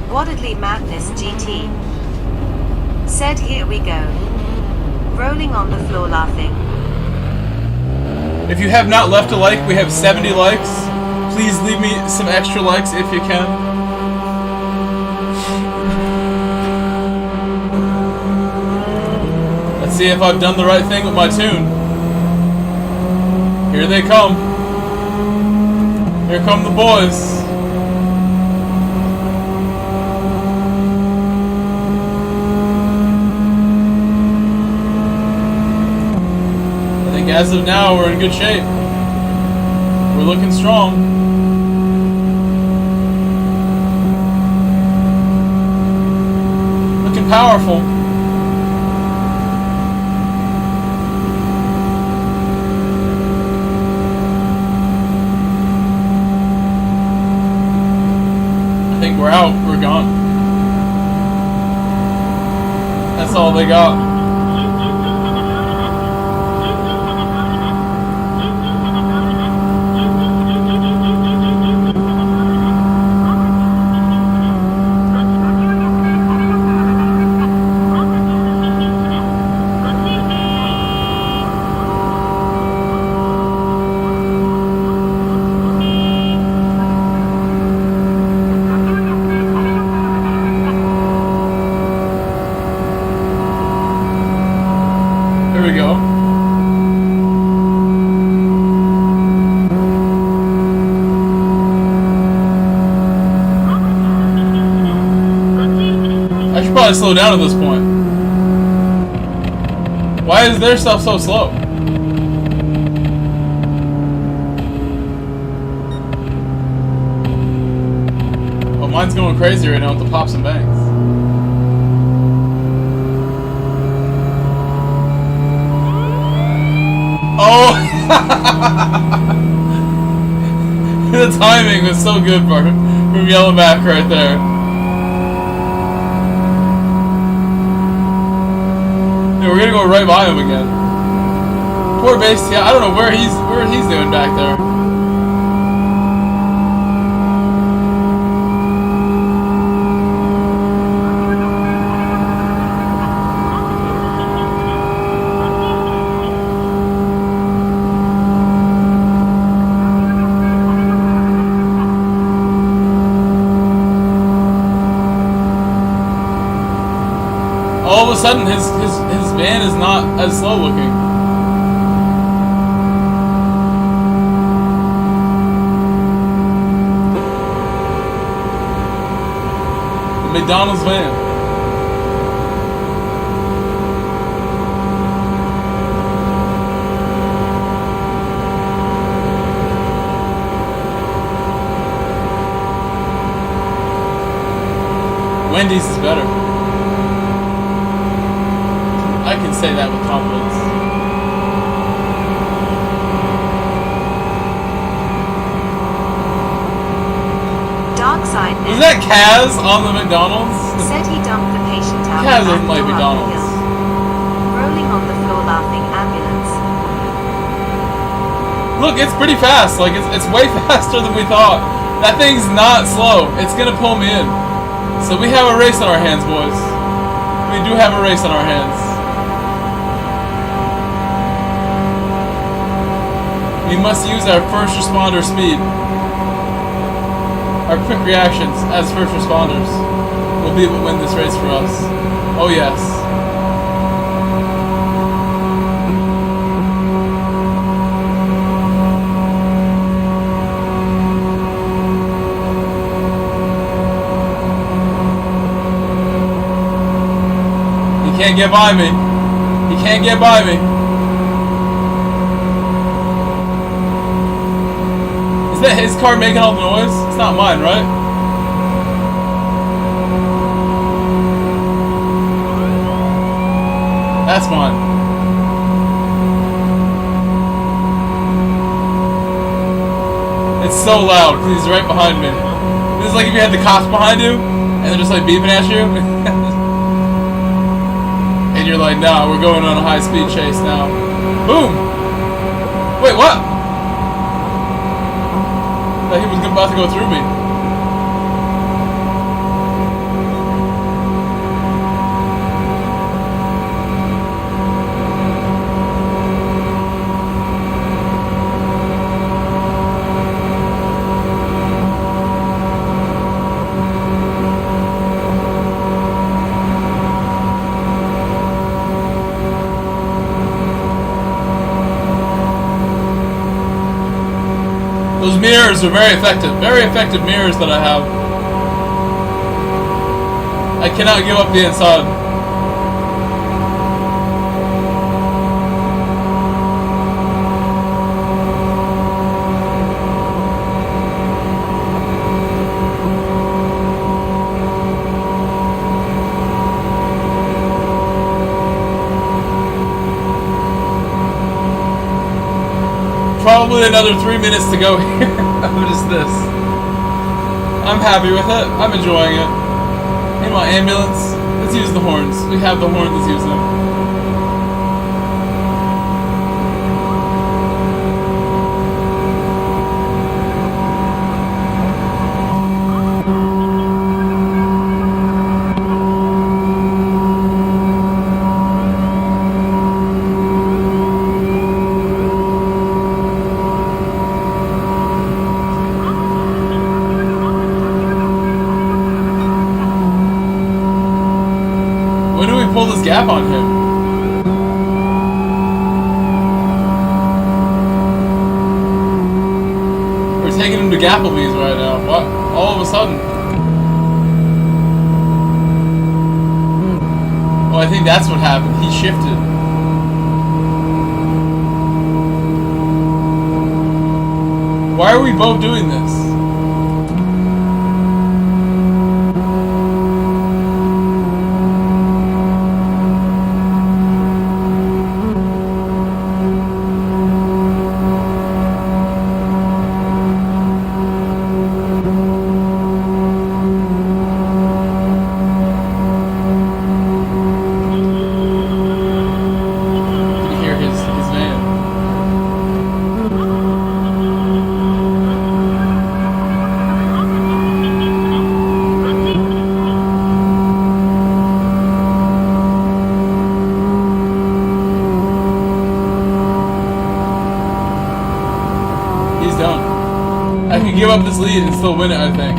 Waddedly Madness GT. Said here we go. Rolling on the floor laughing. If you have not left a like, we have 70 likes. Please leave me some extra likes if you can. Let's see if I've done the right thing with my tune. Here they come. Here come the boys. I think as of now we're in good shape. We're looking strong. Looking powerful. I think we're out. We're gone. That's all they got. Probably slow down at this point. Why is their stuff so slow? Well, mine's going crazy right now with the pops and bangs. Oh! The timing was so good from Yellowback right there. We're gonna go right by him again. Poor base, yeah, I don't know where he's doing back there. All of a sudden, his van is not as slow looking. The McDonald's van. Wendy's is better. I can say that with confidence. Darkside Is that Kaz on the McDonald's? said he dumped the patient out Kaz the doesn't back like door up the McDonald's. hill. Rolling on the floor laughing ambulance. Look, it's pretty fast. Like, it's way faster than we thought. That thing's not slow. It's gonna pull me in. So we have a race on our hands, boys. We do have a race on our hands. We must use our first responder speed. Our quick reactions as first responders will be what win this race for us. Oh yes. He can't get by me. He can't get by me. Is that his car making all the noise? It's not mine, right? That's mine. It's so loud because he's right behind me. This is like if you had the cops behind you and they're just like beeping at you. And you're like, nah, we're going on a high-speed chase now. Boom! Wait, what? I thought he was about to go through me. Those mirrors are very effective mirrors that I have. I cannot give up the inside. Probably another 3 minutes to go here of just this. I'm happy with it. I'm enjoying it. Hey, my ambulance. Let's use the horns. We have the horns. Let's use them. When do we pull this gap on him? We're taking him to Gapplebee's right now. What? All of a sudden. Oh, I think that's what happened. He shifted. Why are we both doing this? I can give up this lead and still win it, I think.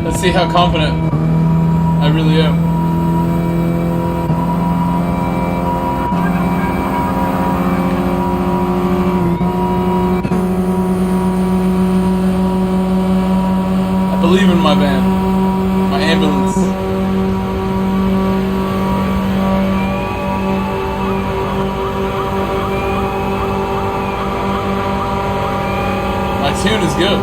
Let's see how confident I really am. I believe in my van, my ambulance. My tune is good.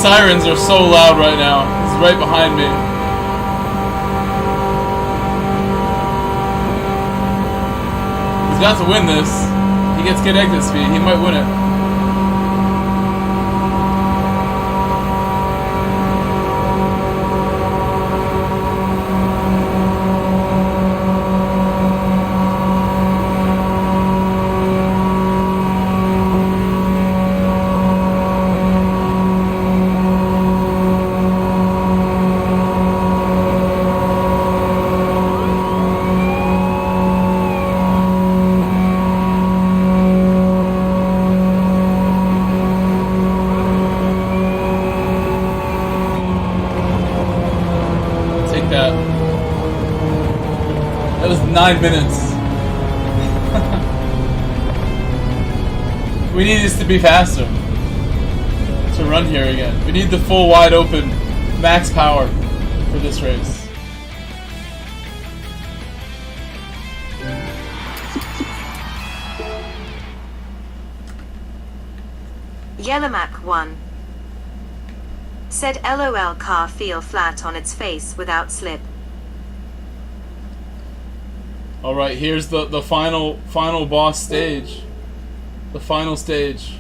sirens are so loud right now. He's right behind me. He's got to win this. He gets good exit speed. He might win it. That was 9 minutes. We need this to be faster. To run here again. We need the full wide open max power for this race. Yellowmac 1 said LOL car feel flat on its face without slip. Alright, here's the final boss stage. The final stage.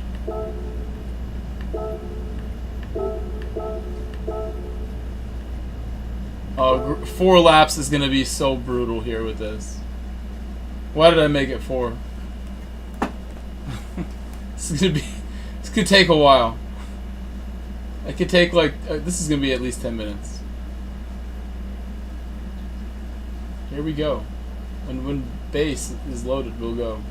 Oh, 4 laps is gonna be so brutal here with this. Why did I make it 4? This could take a while. It could take like this is gonna be at least 10 minutes. Here we go. When base is loaded, we'll go.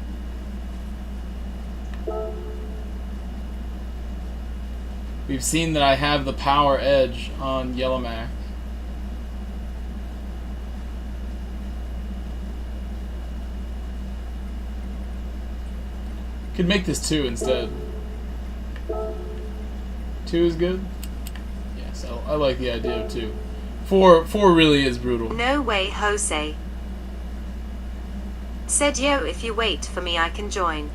We've seen that I have the power edge on Yellowmac. Could make this 2 instead. 2 is good? Yes, I like the idea of 2. 4 really is brutal. No way, Jose. Said yo, if you wait for me I can join.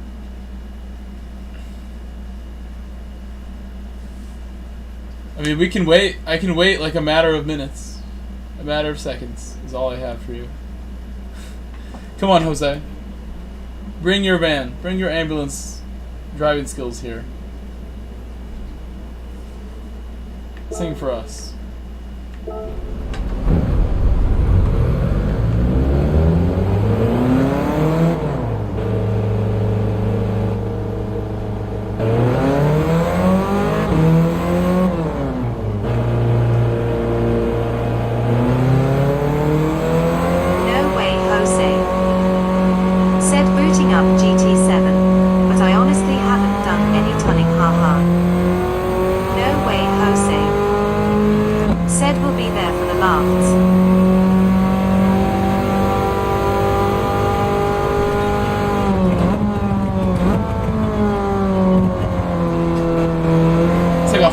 I mean, we can wait. I can wait like a matter of minutes. A matter of seconds is all I have for you. Come on, Jose. Bring your van. Bring your ambulance driving skills here. Sing for us.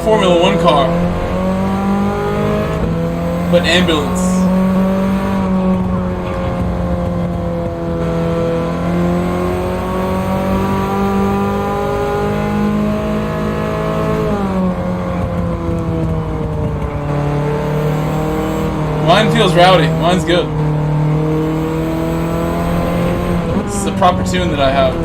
Formula 1 car, but ambulance. Mine feels rowdy. Mine's good. This is a proper tune that I have.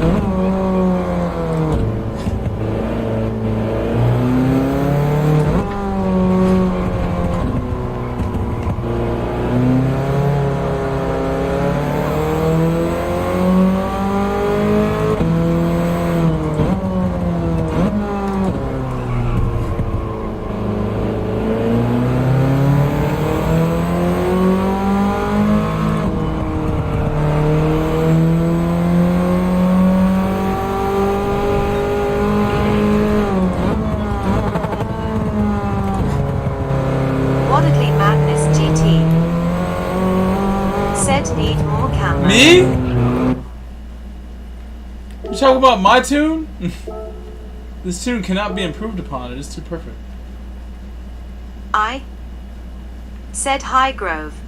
Me? You talking about my tune? This tune cannot be improved upon. It is too perfect. I said hi, Grove.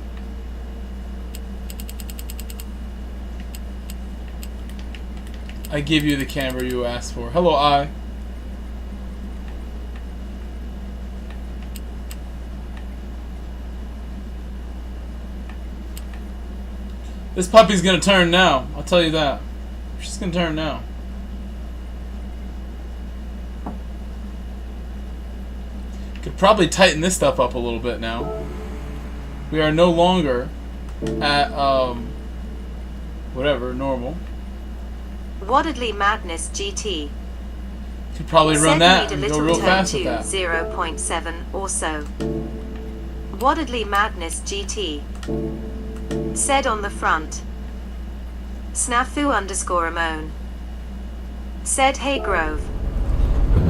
I give you the camera you asked for. Hello, I. This puppy's gonna turn now. I'll tell you that. She's gonna turn now. Could probably tighten this stuff up a little bit now. We are no longer at whatever, normal. Waddedly Madness GT. Could probably run Said that need a and go little real turn fast to with that. 0.7 or so. Waddedly Madness GT. Said on the front. Snafu_Ramon. Said hey Grove.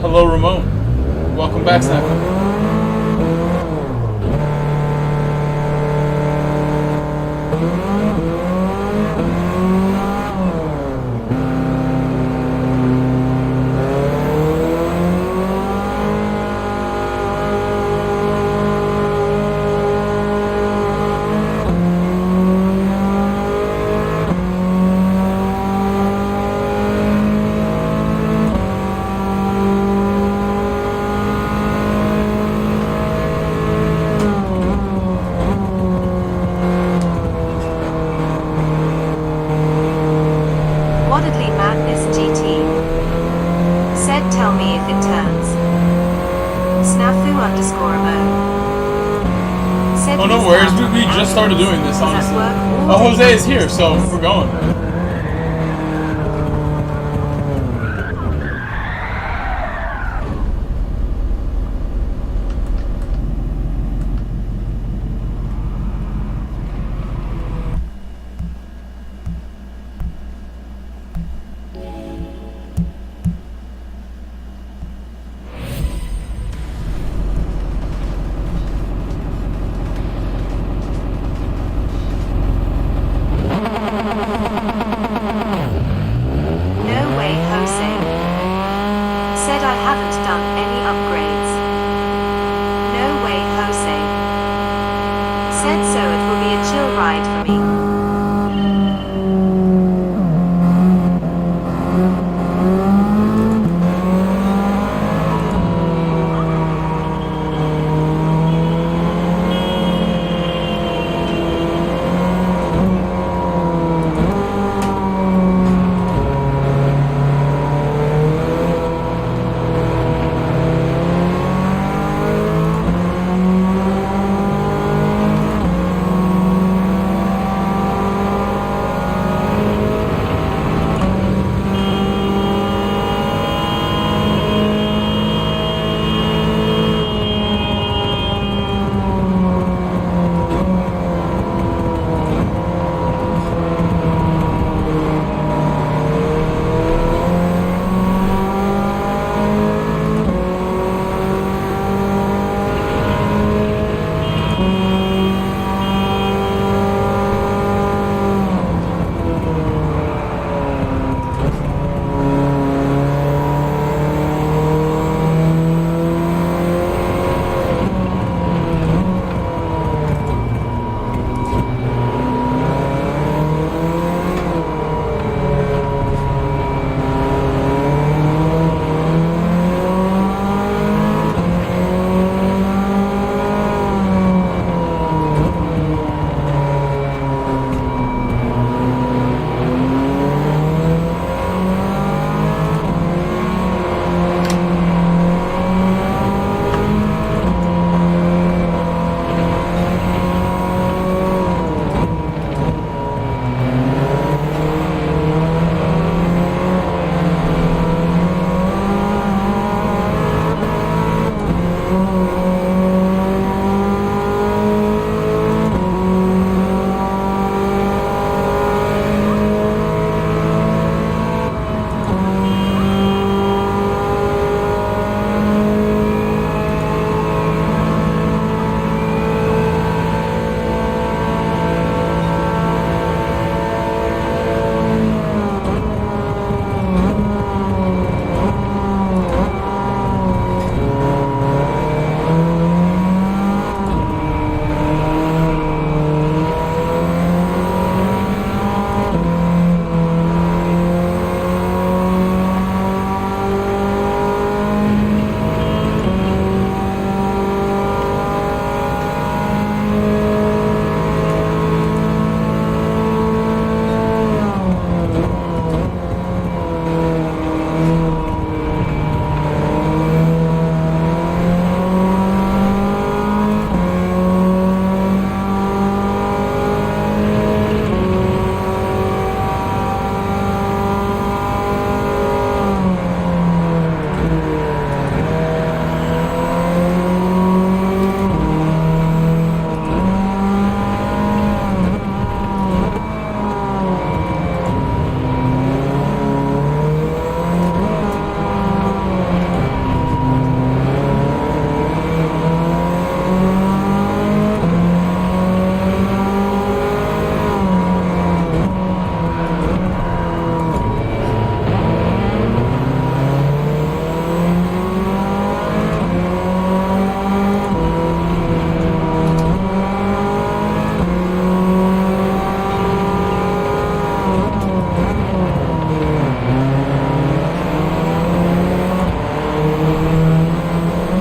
Hello, Ramon. Welcome back, Snafu. Waddedly Madness GT. Said tell me if it turns. Snafu_Ramon. Said Oh, no he's worries. out We on just started hours. doing this, He's at honestly. work all Oh, day Jose is long. here, so we're going.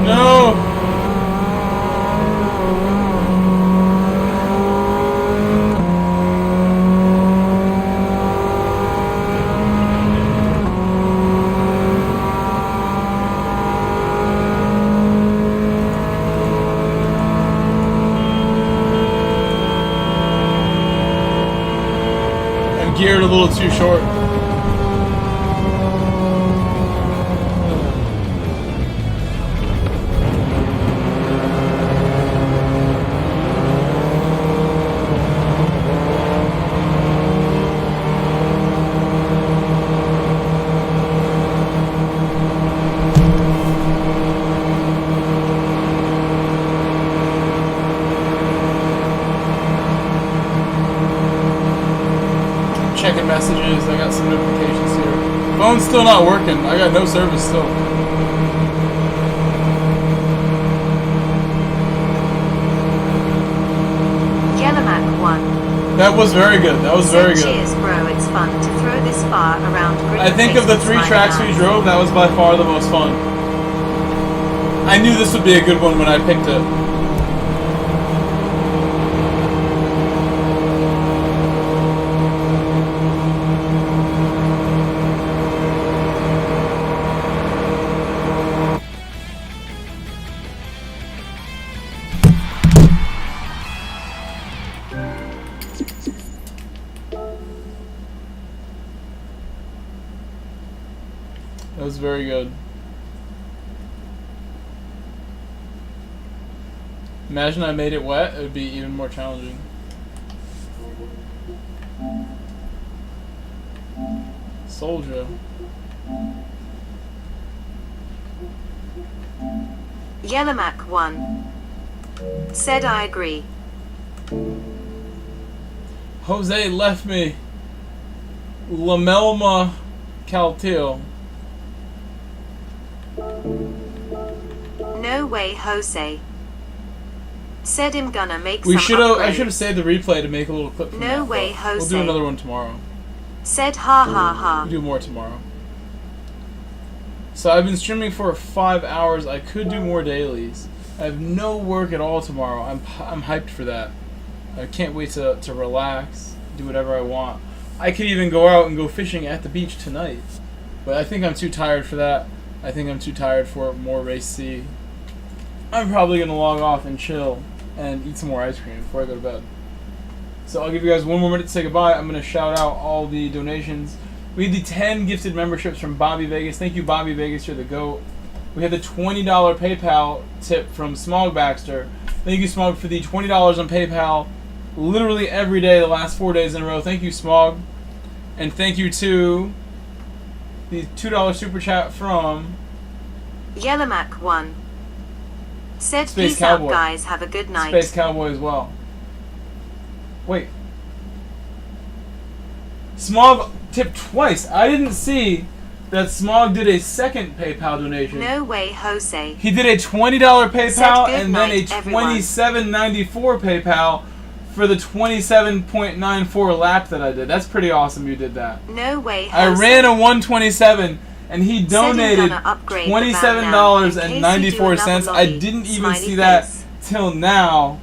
No! I'm geared a little too short. Checking messages, I got some notifications here. Phone's still not working. I got no service still. Yellowmac 1. That was very good. That was very good. Cheers, bro. It's fun to throw this far around. I think of the 3 tracks we drove, that was by far the most fun. I knew this would be a good one when I picked it. That was very good. Imagine I made it wet, it would be even more challenging. Soldier. Yellowmac 1. Said I agree. Jose left me. Lamelma Caltil. No way, Jose. Said him gonna make We some should have. I upgrades. should have saved the replay to make a little clip from No that, way, but Jose. We'll do another one tomorrow. Said ha ha ha. We'll do more tomorrow. So I've been streaming for 5 hours. I could do more dailies. I have no work at all tomorrow. I'm hyped for that. I can't wait to relax, do whatever I want. I could even go out and go fishing at the beach tonight. But I think I'm too tired for that. I think I'm too tired for more race C. I'm probably going to log off and chill and eat some more ice cream before I go to bed. So I'll give you guys one more minute to say goodbye. I'm going to shout out all the donations. We had the 10 gifted memberships from Bobby Vegas. Thank you, Bobby Vegas. You're the GOAT. We had the $20 PayPal tip from Smog Baxter. Thank you, Smog, for the $20 on PayPal literally every day the last 4 days in a row. Thank you, Smog. And thank you to the $2 super chat from Yellowmac 1. Said Space peace Cowboy. out, guys. Have a good night. Space Cowboy as well. Wait. Smog tipped twice. I didn't see that Smog did a second PayPal donation. No way, Jose. He did a $20 PayPal Said good and then a night, everyone. $27.94 PayPal for the 27.94 lap that I did. That's pretty awesome you did that. No way, Jose. I ran a 127 and he donated gonna upgrade the van now, in case you do $27.94. another I lobby. didn't even Smiley see that face. till now.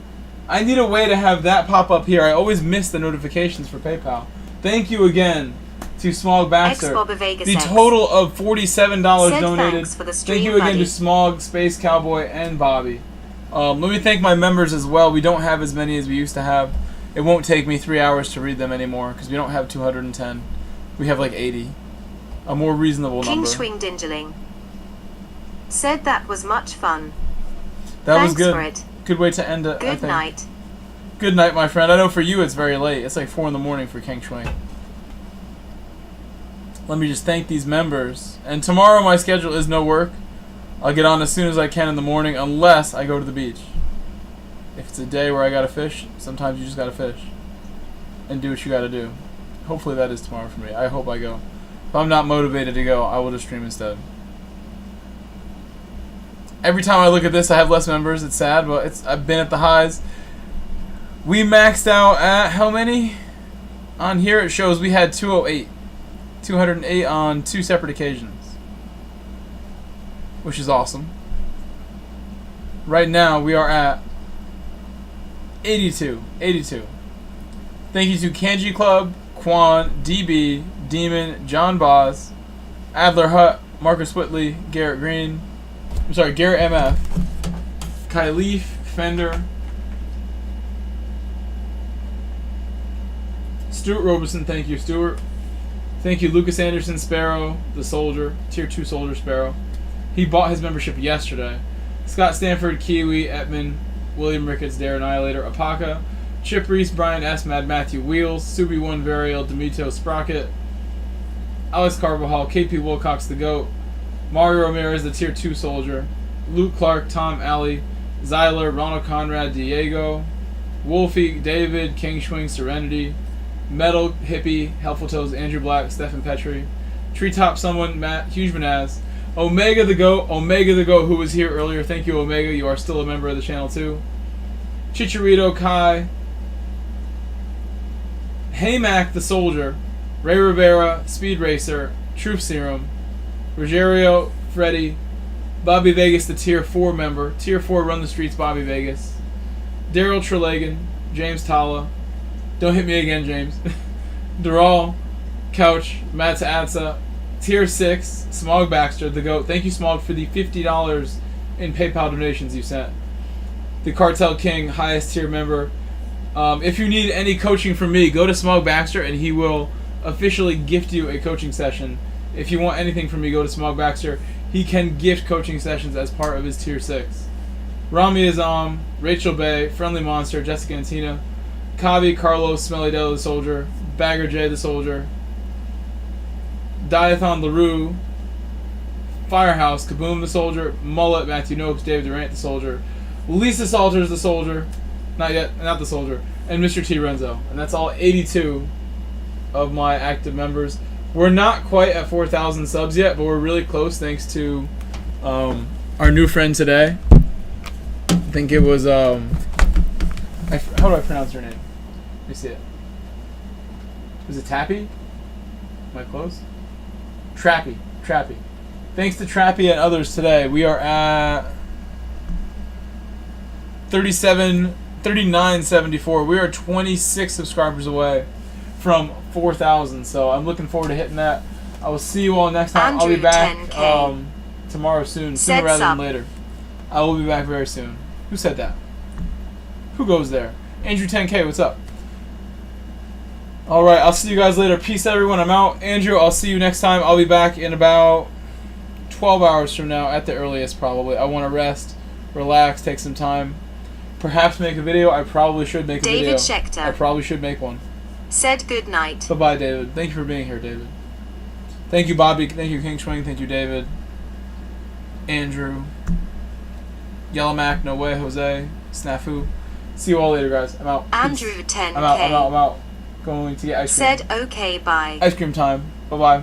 I need a way to have that pop up here. I always miss the notifications for PayPal. Thank you again to Smog Baxter. Ex-Bobber Vegas The X. total of $47 Said donated. thanks for the Thank stream, you again buddy. to Smog, Space Cowboy, and Bobby. Let me thank my members as well. We don't have as many as we used to have. It won't take me 3 hours to read them anymore because we don't have 210. We have like 80. A more reasonable King number. Schwing Dingeling. Said that was much fun. That was Thanks good. for it. Good way to end it, I Good think. night. Good night, my friend. I know for you it's very late. It's like 4 in the morning for King Schwing. Let me just thank these members. And tomorrow my schedule is no work. I'll get on as soon as I can in the morning unless I go to the beach. If it's a day where I gotta fish, sometimes you just gotta fish. And do what you gotta do. Hopefully that is tomorrow for me. I hope I go. If I'm not motivated to go, I will just stream instead. Every time I look at this, I have less members. It's sad, but I've been at the highs. We maxed out at how many? On here it shows we had 208. 208 on 2 separate occasions, which is awesome. Right now, we are at 82. Thank you to Kanji Club, Quan, DB, Demon, John Boz, Adler Hutt, Marcus Whitley, Garrett Green. I'm sorry, Garrett MF, Kylif, Fender, Stuart Robeson. Thank you, Stuart. Thank you, Lucas Anderson, Sparrow, the Soldier, Tier 2 Soldier Sparrow. He bought his membership yesterday. Scott Stanford, Kiwi, Etman, William Ricketts, Dare Annihilator, Apaka, Chip Reese, Brian S. Mad Matthew Wheels, Subi1 Varial, Demito Sprocket, Alex Carvajal, KP Wilcox the Goat, Mario Ramirez, the Tier 2 Soldier, Luke Clark, Tom Alley, Zyler, Ronald Conrad, Diego, Wolfie, David, King Schwing, Serenity, Metal, Hippie, Helpful Toes, Andrew Black, Stephen Petrie, Treetop Someone, Matt, Huge Manaz, Omega the Goat, who was here earlier. Thank you, Omega. You are still a member of the channel, too. Chicharito, Kai, Hey Mac the Soldier, Ray Rivera, Speed Racer, Truth Serum, Rogerio, Freddy, Bobby Vegas, the Tier 4 member, Tier 4 Run the Streets, Bobby Vegas, Daryl Trelegan, James Tala, don't hit me again, James, Dural, Couch, Matt Adsa, Tier 6, Smog Baxter, the GOAT. Thank you, Smog, for the $50 in PayPal donations you sent. The Cartel King, highest tier member. If you need any coaching from me, go to Smog Baxter and he will officially gift you a coaching session. If you want anything from me, go to Smog Baxter. He can gift coaching sessions as part of his Tier 6. Rami Azam, Rachel Bay, Friendly Monster, Jessica and Tina, Kavi, Carlos, Smelly Dell the Soldier, Bagger J the Soldier, Diathon LaRue, Firehouse, Kaboom the Soldier, Mullet, Matthew Noakes, David Durant the Soldier, Lisa Salters the Soldier, not the Soldier, and Mr. T Renzo. And that's all 82 of my active members. We're not quite at 4,000 subs yet, but we're really close thanks to our new friend today. I think it was, how do I pronounce her name? Let me see it. Was it Tappy? Am I close? Trappy. Thanks to Trappy and others today, we are at 3974. We are 26 subscribers away from 4,000, so I'm looking forward to hitting that. I will see you all next time. Andrew, I'll be back 10K. Tomorrow sooner rather than later. I will be back very soon. Who said that? Who goes there? Andrew 10K, what's up? Alright, I'll see you guys later. Peace, everyone. I'm out. Andrew, I'll see you next time. I'll be back in about 12 hours from now at the earliest, probably. I want to rest, relax, take some time. Perhaps make a video. I probably should make a video. David Schechter. I probably should make one. Said good night. Bye-bye, David. Thank you for being here, David. Thank you, Bobby. Thank you, King Swing. Thank you, David. Andrew. Yellow Mac. No way, Jose. Snafu. See you all later, guys. I'm out. Andrew Peace. 10K. I'm out. Going to get ice cream. Said okay, bye. Ice cream time. Bye-bye.